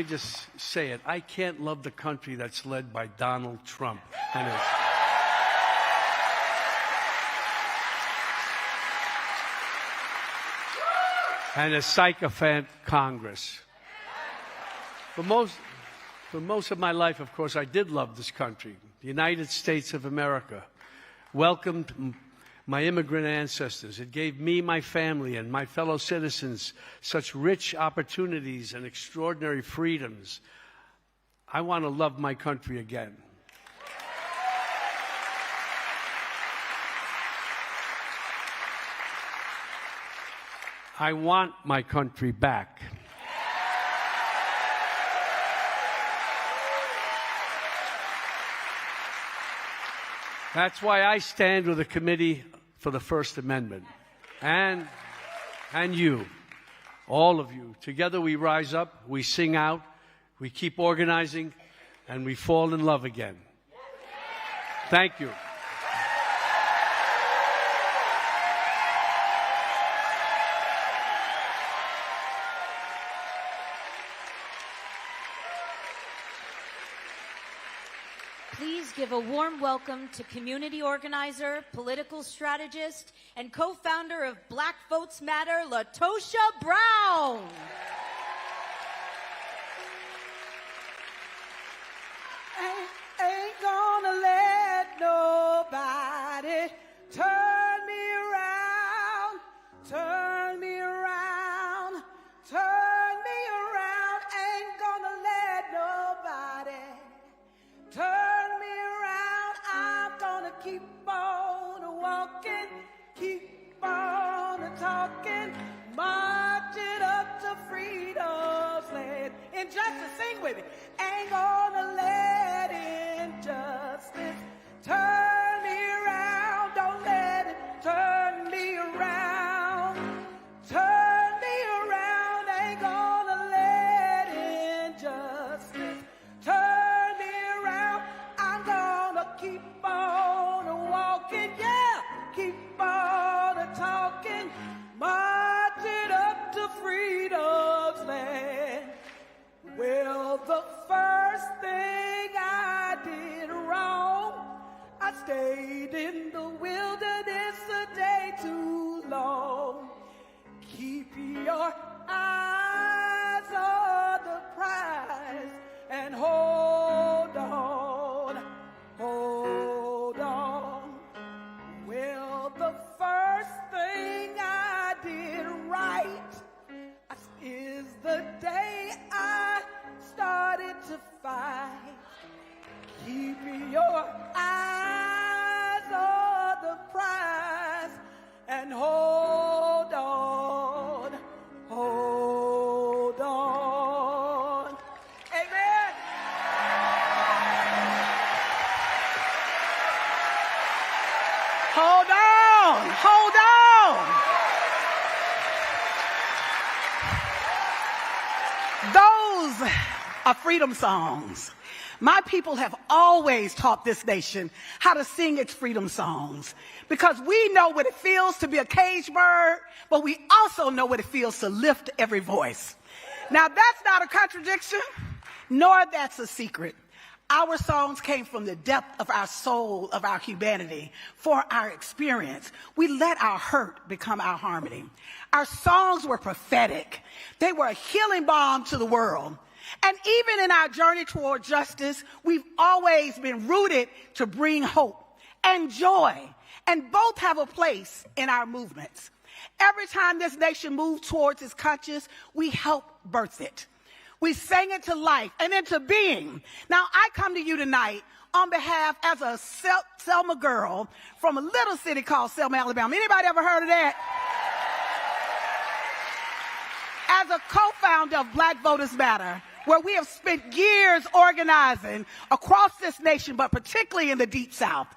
Speaker 14: just say it. I can't love the country that's led by Donald Trump and his sycophant Congress. For most of my life, of course, I did love this country. The United States of America welcomed my immigrant ancestors. It gave me, my family, and my fellow citizens such rich opportunities and extraordinary freedoms. I want to love my country again. I want my country back. That's why I stand with the Committee for the First Amendment. And you, all of you. Together we rise up, we sing out, we keep organizing, and we fall in love again. Thank you.
Speaker 2: Please give a warm welcome to community organizer, political strategist, and co-founder of Black Votes Matter, LaTosha Brown.
Speaker 15: Ain't gonna let nobody turn me around, turn me around, turn me around. Ain't gonna let nobody turn me around. I'm gonna keep on walking, keep on talking, marching up to freedom's land. Injustice, sing with me. Ain't gonna let injustice turn the first thing I did wrong. I stayed in the wilderness a day too long. Keep your eyes on the prize and hold on, hold on. Well, the first thing I did right is the day I started to fight. Keep your eyes on the prize and hold on, hold on. Amen.
Speaker 4: Hold on, hold on. Those are freedom songs. My people have always taught this nation how to sing its freedom songs because we know what it feels to be a caged bird, but we also know what it feels to lift every voice. Now, that's not a contradiction, nor that's a secret. Our songs came from the depth of our soul, of our humanity, for our experience. We let our hurt become our harmony. Our songs were prophetic. They were a healing balm to the world. And even in our journey toward justice, we've always been rooted to bring hope and joy, and both have a place in our movements. Every time this nation moves towards its conscience, we help birth it. We sang it to life and into being. Now, I come to you tonight on behalf as a Selma girl from a little city called Selma, Alabama. Anybody ever heard of that? As a co-founder of Black Voters Matter, where we have spent years organizing across this nation, but particularly in the Deep South.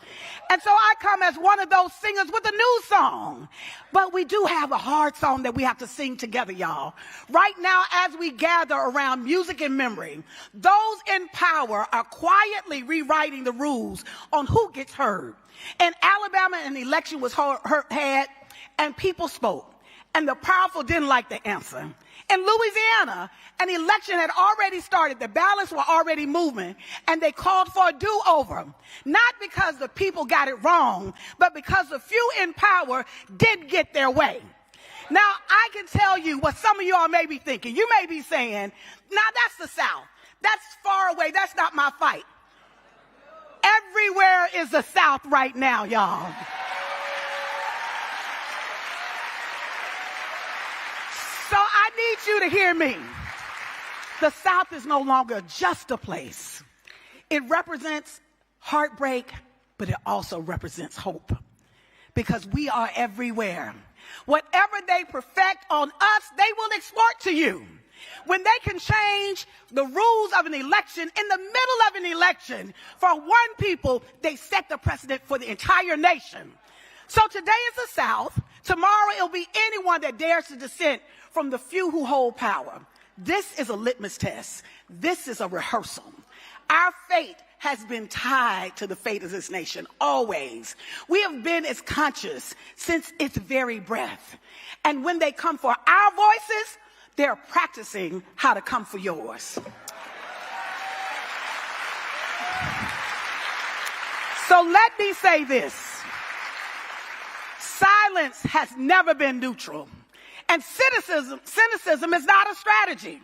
Speaker 4: And so I come as one of those singers with a new song. But we do have a hard song that we have to sing together, y'all. Right now, as we gather around music and memory, those in power are quietly rewriting the rules on who gets heard. In Alabama, an election was had, and people spoke. And the powerful didn't like the answer. In Louisiana, an election had already started. The ballots were already moving, and they called for a do-over. Not because the people got it wrong, but because the few in power did get their way. Now, I can tell you what some of y'all may be thinking. You may be saying, now that's the South. That's far away. That's not my fight. Everywhere is the South right now, y'all. So I need you to hear me. The South is no longer just a place. It represents heartbreak, but it also represents hope. Because we are everywhere. Whatever they perfect on us, they will export to you. When they can change the rules of an election, in the middle of an election, for one people, they set the precedent for the entire nation. So today is the South. Tomorrow it'll be anyone that dares to dissent from the few who hold power. This is a litmus test. This is a rehearsal. Our fate has been tied to the fate of this nation, always. We have been as conscious since its very breath. And when they come for our voices, they're practicing how to come for yours. So let me say this. Silence has never been neutral. And cynicism is not a strategy.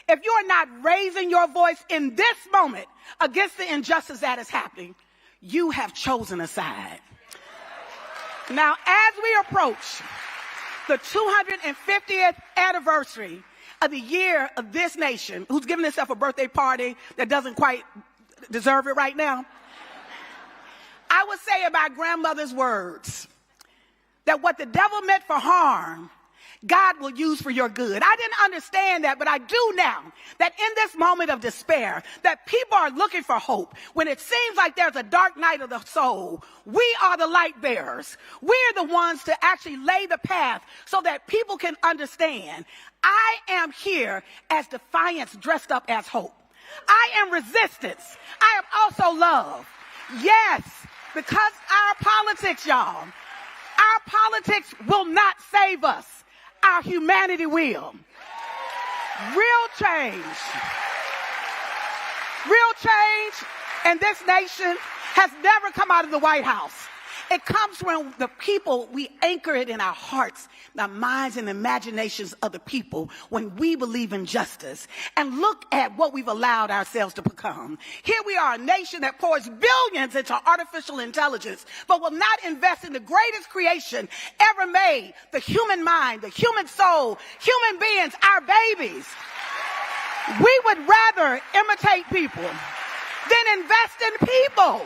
Speaker 4: If you are not raising your voice in this moment against the injustice that is happening, you have chosen a side. Now, as we approach the 250th anniversary of the year of this nation, who's giving itself a birthday party that doesn't quite deserve it right now, I would say in my grandmother's words that what the devil meant for harm, God will use for your good. I didn't understand that, but I do now, that in this moment of despair, that people are looking for hope. When it seems like there's a dark night of the soul, we are the light bearers. We're the ones to actually lay the path so that people can understand. I am here as defiance dressed up as hope. I am resistance. I am also love. Yes, because our politics, y'all, our politics will not save us. Our humanity will. Real change. Real change in this nation has never come out of the White House. It comes from the people. We anchor it in our hearts, our minds, and imaginations of the people when we believe in justice. And look at what we've allowed ourselves to become. Here we are, a nation that pours billions into artificial intelligence, but will not invest in the greatest creation ever made, the human mind, the human soul, human beings, our babies. We would rather imitate people than invest in people.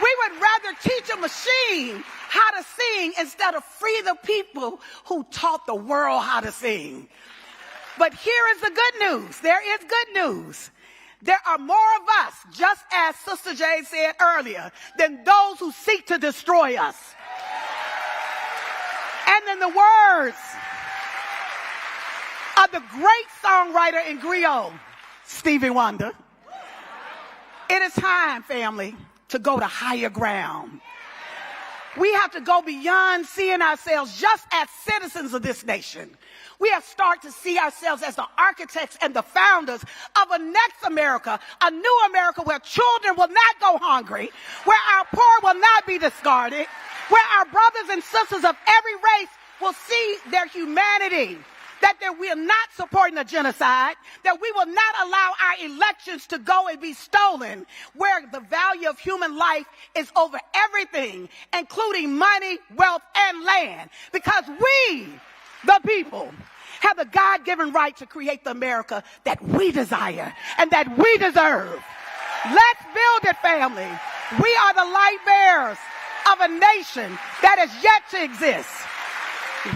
Speaker 4: We would rather teach a machine how to sing instead of free the people who taught the world how to sing. But here is the good news. There is good news. There are more of us, just as Sister Jay said earlier, than those who seek to destroy us. And in the words of the great songwriter in griot, Stevie Wonder, it is time, family, to go to higher ground. We have to go beyond seeing ourselves just as citizens of this nation. We have started to see ourselves as the architects and the founders of a next America, a new America where children will not go hungry, where our poor will not be discarded, where our brothers and sisters of every race will see their humanity, that we are not supporting a genocide, that we will not allow our elections to go and be stolen, where the value of human life is over everything, including money, wealth, and land. Because we, the people, have the God-given right to create the America that we desire and that we deserve. Let's build it, family. We are the light bearers of a nation that is yet to exist.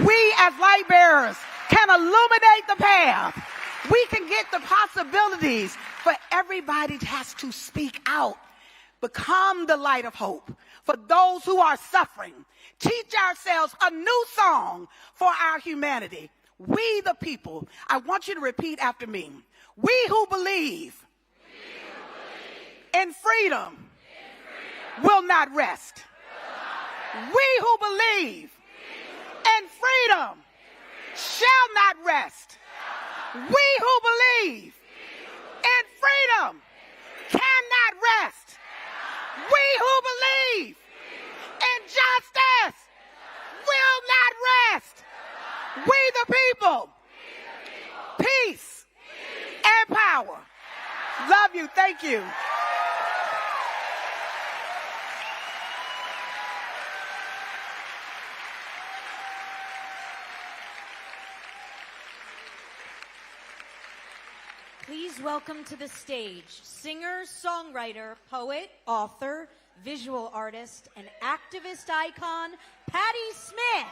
Speaker 4: We, as light bearers, can illuminate the path. We can get the possibilities, but everybody has to speak out. Become the light of hope for those who are suffering. Teach ourselves a new song for our humanity. We the people. I want you to repeat after me. We who believe, in freedom, will not rest. We who believe in freedom shall not rest. We who believe in freedom cannot rest. We who believe in justice will not rest. We the people. Peace and power. Love you. Thank you.
Speaker 2: Please welcome to the stage singer, songwriter, poet, author, visual artist, and activist icon, Patti Smith.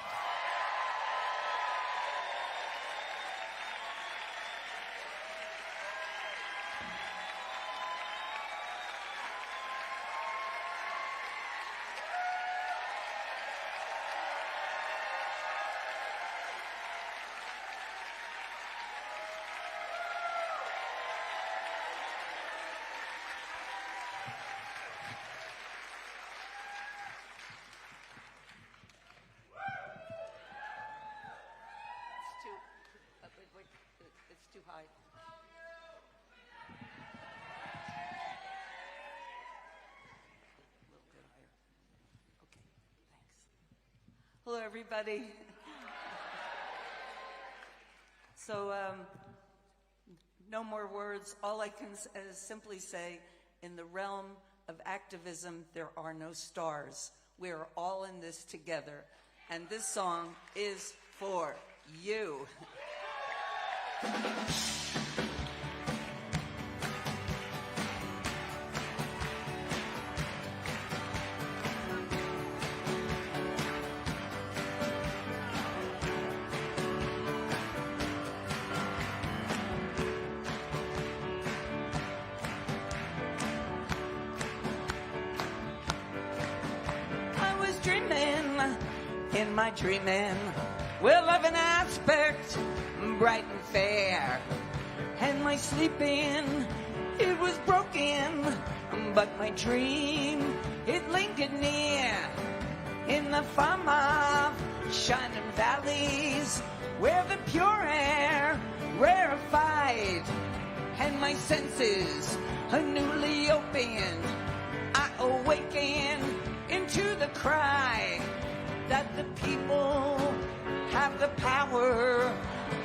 Speaker 16: It's too high. A little bit higher. Okay, thanks. Hello, everybody. So, no more words. All I can simply say, in the realm of activism, there are no stars. We are all in this together. And this song is for you. I was dreaming, in my dreaming, well, of an aspect bright and fair, and my sleeping, it was broken, but my dream, it lingered near, in the farm of shining valleys, where the pure air, rarefied, and my senses are newly opened. I awaken into the cry that the people have the power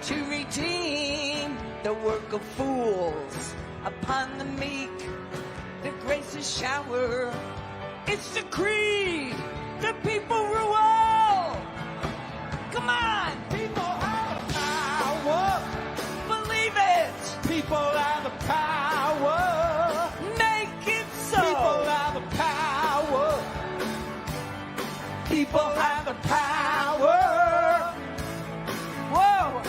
Speaker 16: to redeem the work of fools. Upon the meek, the graces shower. It's decreed the people rule. Come on, people have the power. Believe it. People have the power. Make it so. People have the power. People have the power. Whoa.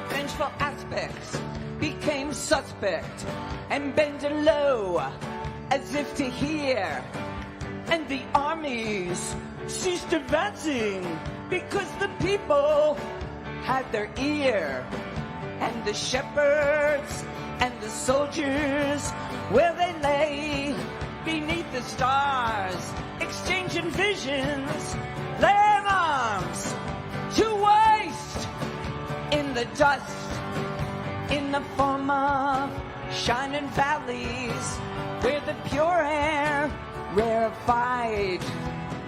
Speaker 16: Vengeful aspects became suspect and bended low as if to hear. And the armies ceased advancing because the people had their ear. And the shepherds and the soldiers, where they lay beneath the stars, exchanging visions, laying arms to waste in the dust, in the form of shining valleys, where the pure air rarefied,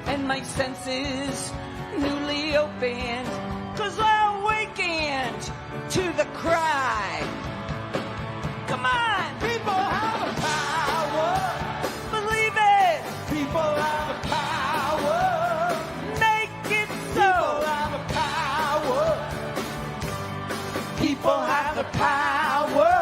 Speaker 16: and my senses newly opened, 'cause I awakened to the cry. Come on, people have the power. Believe it. People have the power. Make it so. People have the power. People have the power.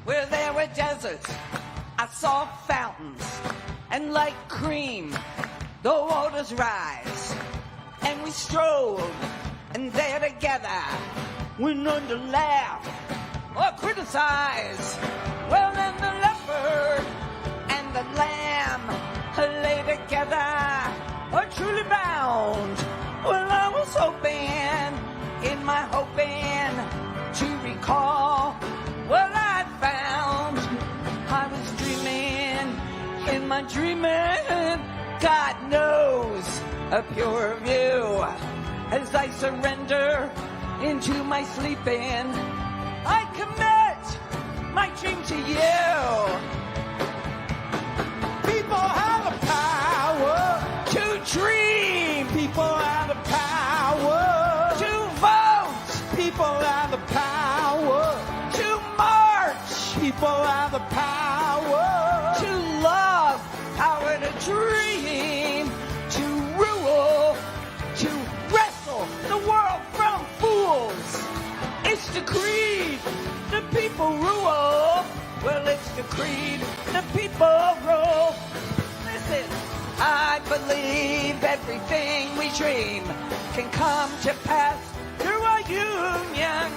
Speaker 16: Where there were deserts, I saw fountains, and like cream, the waters rise. And we strolled, and there together, we none to laugh or criticize. Well, then the leopard and the lamb lay together, are truly bound. Well, I was hoping, in my hoping, to recall what I found. I was dreaming, in my dreaming, God knows, a pure view. As I surrender into my sleeping, I commit my dream to you. People have the power to dream. People have the power to vote. People have the power to march. People have the power to love, power to dream, to rule, to wrestle the world from fools. It's decreed the people rule. Well, it's decreed the people rule. Listen, I believe everything we dream can come to pass through our union.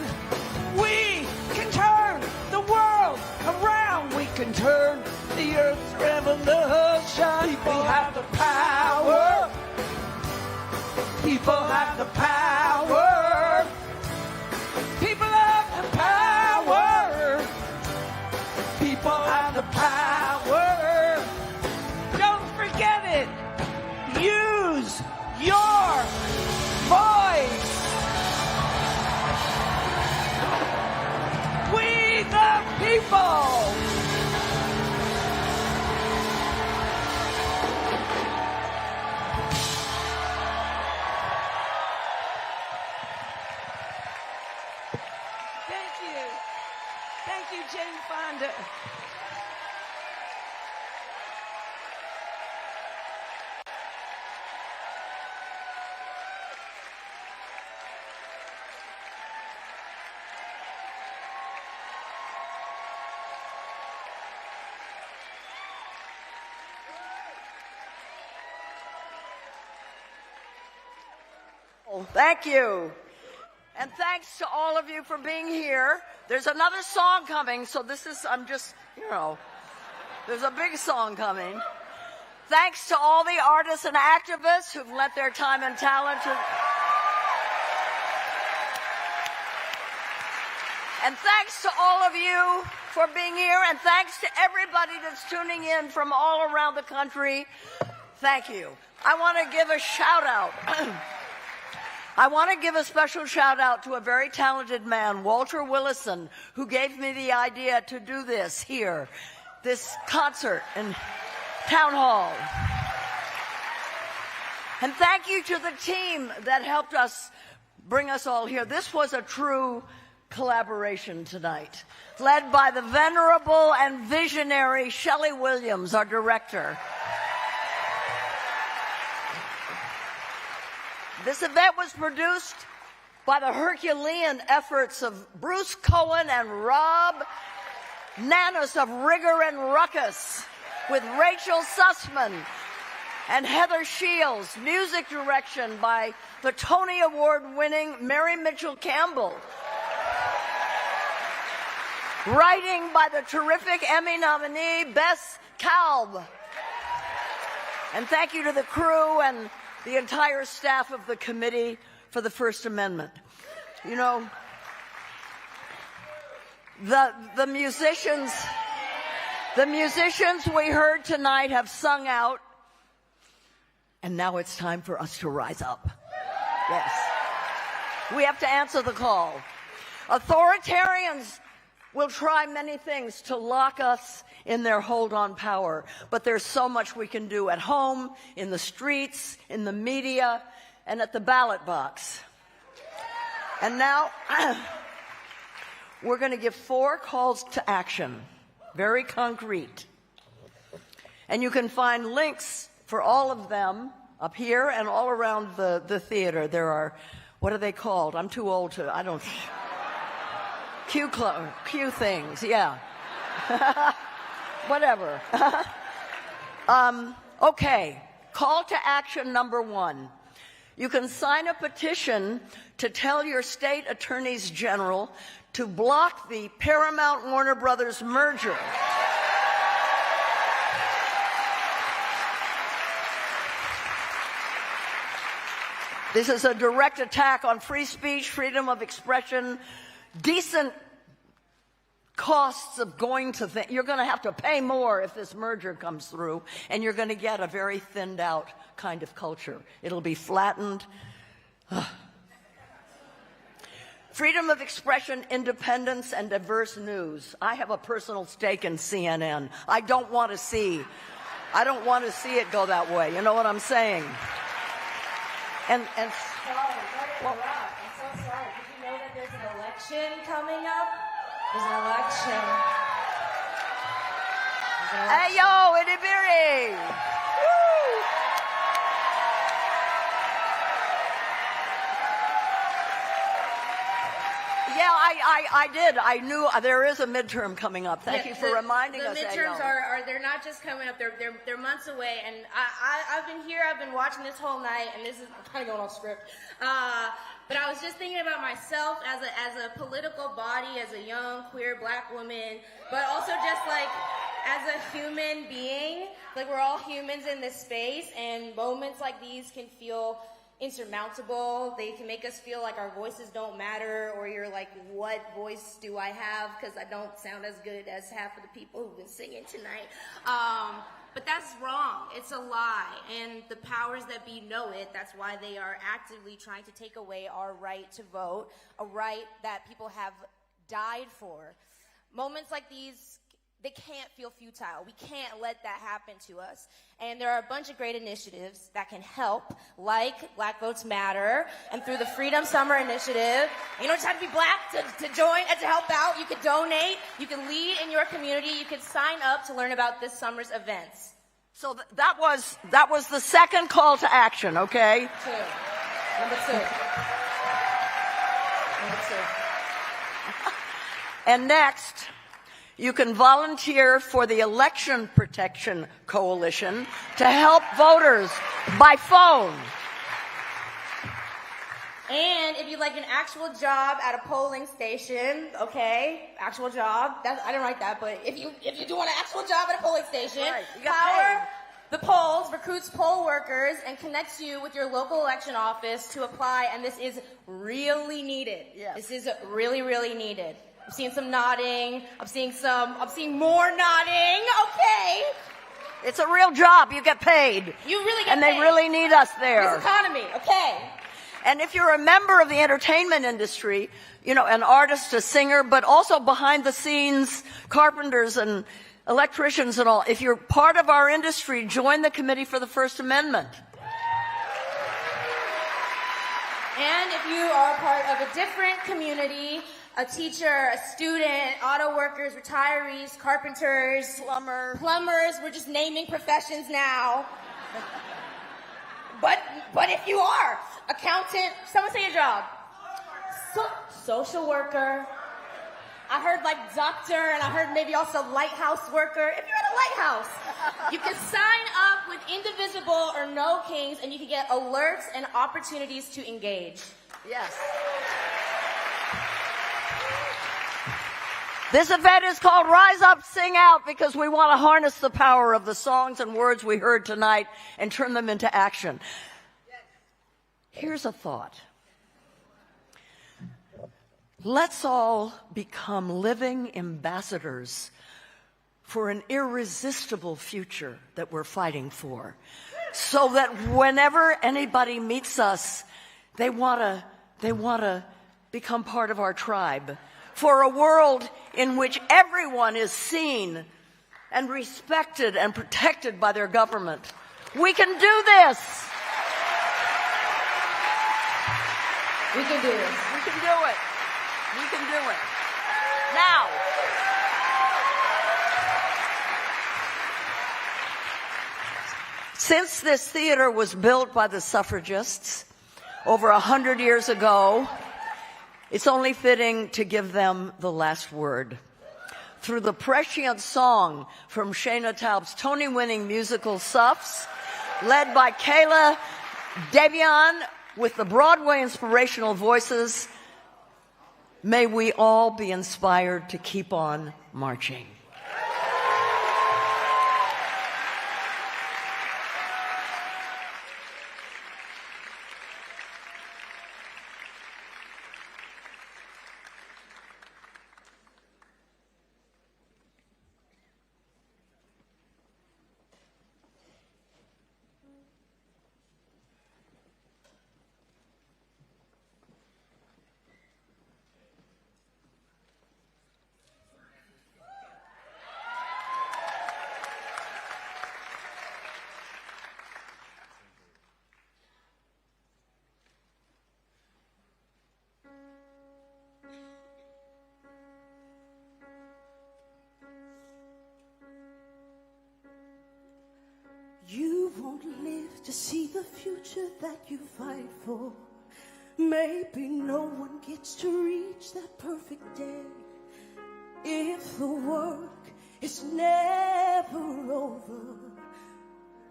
Speaker 16: We can turn the world around. We can turn the earth's revolution. People have the power. People have the power. People have the power. People have the power. Don't forget it. Use your voice. We the people. Thank you. Thank you, Jane Fonda.
Speaker 17: Thank you.
Speaker 11: And thanks to all of you for being here. There's another song coming, so I'm just, there's a big song coming. Thanks to all the artists and activists who've lent their time and talent to... And thanks to all of you for being here, and thanks to everybody that's tuning in from all around the country. Thank you. I want to give a shout out. I want to give a special shout out to a very talented man, Walter Willison, who gave me the idea to do this here, this concert in Town Hall. And thank you to the team that helped us bring us all here. This was a true collaboration tonight, led by the venerable and visionary Shelley Williams, our director. This event was produced by the Herculean efforts of Bruce Cohen and Rob Nanas of Rigor and Ruckus, with Rachel Sussman and Heather Shields. Music direction by the Tony Award-winning Mary Mitchell Campbell. Writing by the terrific Emmy nominee Bess Kalb. And thank you to the crew and the entire staff of the Committee for the First Amendment. You know, the musicians we heard tonight have sung out, and now it's time for us to rise up. Yes. We have to answer the call. Authoritarians will try many things to lock us in their hold on power, but there's so much we can do at home, in the streets, in the media, and at the ballot box. And now, we're going to give 4 calls to action, very concrete. And you can find links for all of them up here and all around the theater. There are, what are they called? I'm too old to, I don't... Q things, yeah. Whatever. Okay, call to action number 1. You can sign a petition to tell your state attorneys general to block the Paramount Warner Brothers merger. This is a direct attack on free speech, freedom of expression, decent costs of going to you're going to have to pay more if this merger comes through, and you're going to get a very thinned out kind of culture. It'll be flattened. Freedom of expression, independence, and diverse news. I have a personal stake in CNN. I don't want to see it go that way. You know what I'm saying? And
Speaker 17: sorry, I'm so sorry. Did you know that there's an election coming up? There's an election.
Speaker 11: Hey, yo, itty-bitty! Woo! Yeah, I did. I knew there is a midterm coming up. Thank you for reminding us.
Speaker 17: The midterms are they're not just coming up. They're months away. And I've been here. I've been watching this whole night. And this is kind of going off script. But I was just thinking about myself as a political body, as a young queer black woman, but also just like as a human being. Like, we're all humans in this space, and moments like these can feel insurmountable. They can make us feel like our voices don't matter, or you're like, what voice do I have? Because I don't sound as good as half of the people who've been singing tonight. But that's wrong. It's a lie. And the powers that be know it. That's why they are actively trying to take away our right to vote, a right that people have died for. Moments like these, they can't feel futile. We can't let that happen to us. And there are a bunch of great initiatives that can help, like Black Votes Matter, and through the Freedom Summer Initiative. You don't just have to be black to join and to help out. You can donate. You can lead in your community. You can sign up to learn about this summer's events.
Speaker 11: So that was the second call to action, okay?
Speaker 17: Number two.
Speaker 11: And next, you can volunteer for the Election Protection Coalition to help voters by phone.
Speaker 17: And if you'd like an actual job at a polling station, okay, actual job. I didn't write that, but if you do want an actual job at a polling station,
Speaker 11: Right, you got
Speaker 17: Power the Polls recruits poll workers and connects you with your local election office to apply, and this is really needed.
Speaker 11: Yes.
Speaker 17: This is really, really needed. I'm seeing some nodding. I'm seeing more nodding. Okay.
Speaker 11: It's a real job. You get paid.
Speaker 17: You really get
Speaker 11: and
Speaker 17: paid.
Speaker 11: they really need us there.
Speaker 17: This economy, okay.
Speaker 11: And if you're a member of the entertainment industry, you know, an artist, a singer, but also behind the scenes, carpenters and electricians and all, if you're part of our industry, join the Committee for the First Amendment.
Speaker 17: And if you are a part of a different community, a teacher, a student, auto workers, retirees, carpenters, plumbers, we're just naming professions now. But if you are, accountant, someone say a job. Social worker. I heard like doctor, and I heard maybe also lighthouse worker. If you're at a lighthouse, you can sign up with Indivisible or No Kings, and you can get alerts and opportunities to engage.
Speaker 11: Yes. This event is called Rise Up, Sing Out, because we want to harness the power of the songs and words we heard tonight and turn them into action. Here's a thought. Let's all become living ambassadors for an irresistible future that we're fighting for, so that whenever anybody meets us, they want to become part of our tribe. For a world in which everyone is seen and respected and protected by their government. We can do this.
Speaker 17: We can do this.
Speaker 11: We can do it. We can do it. Now, since this theater was built by the suffragists over 100 years ago, it's only fitting to give them the last word. Through the prescient song from Shana Taub's Tony-winning musical Suffs, led by Kayla Devian with the Broadway inspirational voices, may we all be inspired to keep on marching.
Speaker 15: You won't live to see the future that you fight for. Maybe no one gets to reach that perfect day. If the work is never over,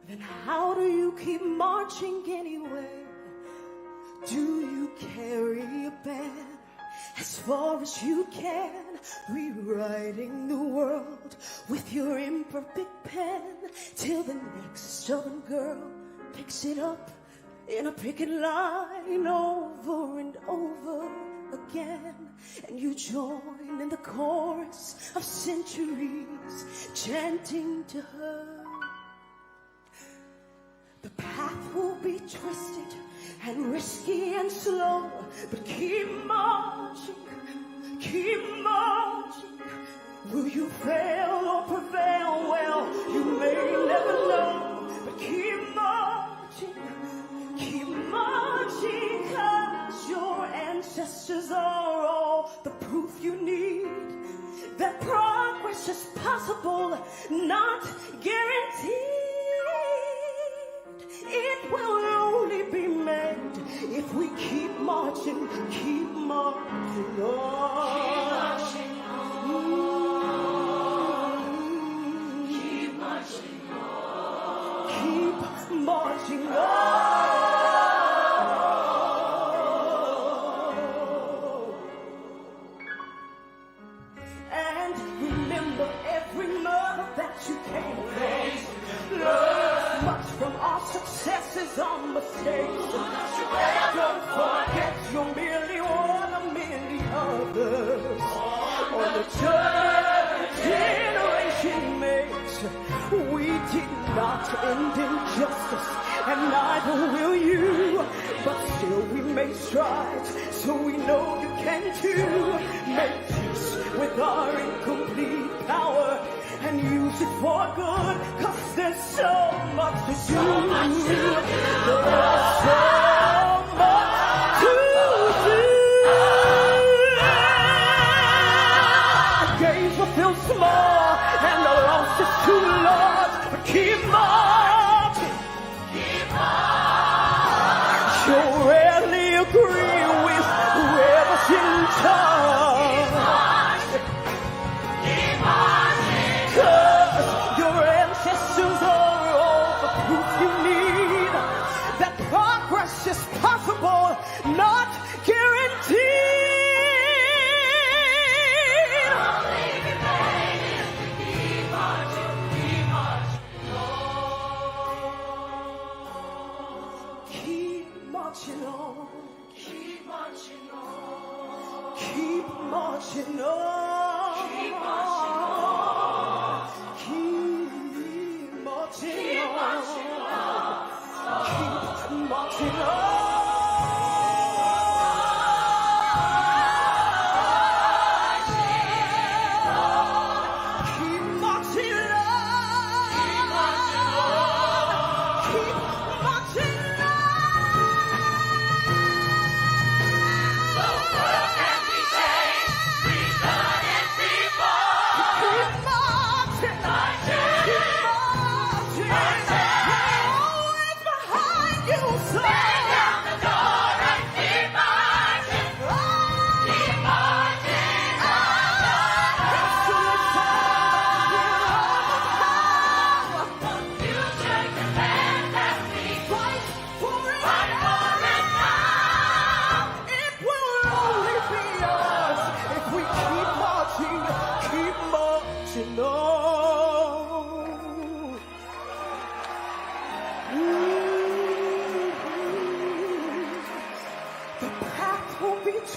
Speaker 15: then how do you keep marching anyway? Do you carry a banner as far as you can, rewriting the world with your imperfect pen, till the next stubborn girl picks it up in a picket line over and over again, and you join in the chorus of centuries chanting to her. The path will be twisted and risky and slow, but keep marching, keep marching. Will you fail or prevail? Well, you may never know, but keep marching, 'cause your ancestors are all the proof you need that progress is possible, not guaranteed. It will only be made if we keep marching, keep marching on. Keep marching on. Keep marching on. Keep marching on. others on the journey generation makes. We did not end injustice, and neither will you. But still we made strides, so we know you can too. Make peace with our incomplete power and use it for good, 'cause there's so much to do. There's so much to do. The gains will feel small and the loss is too large, but keep marching. Keep marching. You'll rarely agree with whoever's in charge. Keep marching. 'Cause your ancestors are all the proof you need that progress is possible, not guaranteed. Keep marching on. Keep marching on. Keep marching on. Keep marching on. Keep marching on. Keep marching on. Keep marching on. Keep marching on.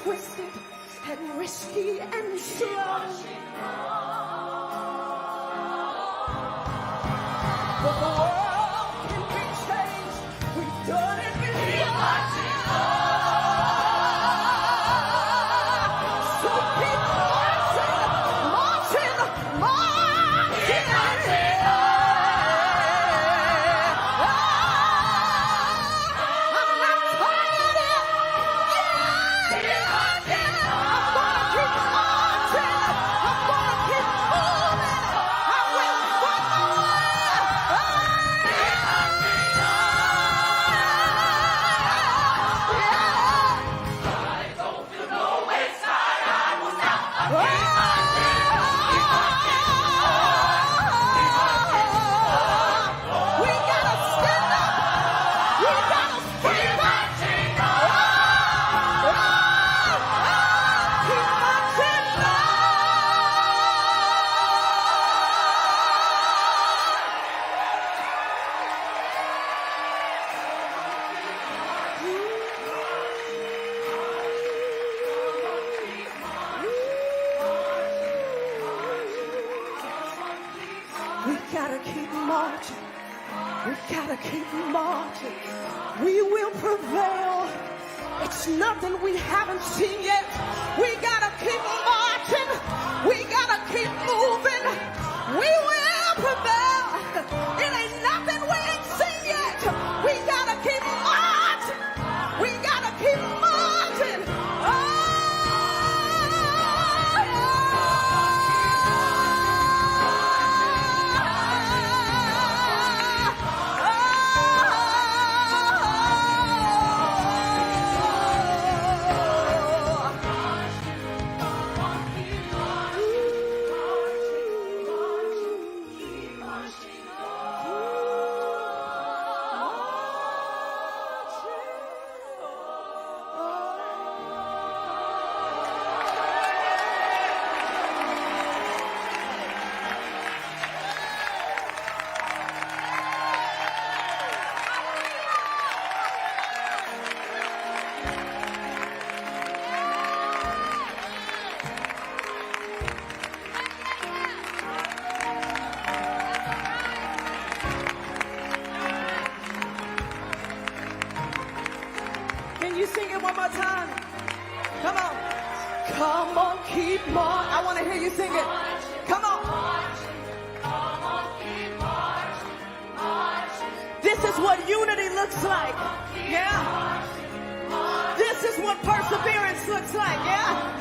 Speaker 15: Twisted and risky and slow, but the world can be changed. We've done it before. So keep marching, marching, marching. I'm not tired yet. We gotta keep marching. We gotta keep marching. We will prevail. It's nothing we haven't seen yet. We gotta keep marching. We gotta keep moving. We will prevail. It ain't nothing we ain't seen yet. We gotta keep marching. We gotta keep marching.
Speaker 11: one more time. Come on. Come on, keep on. I want to hear you sing it. Come on. This is what unity looks like. Yeah. This is what perseverance looks like. Yeah.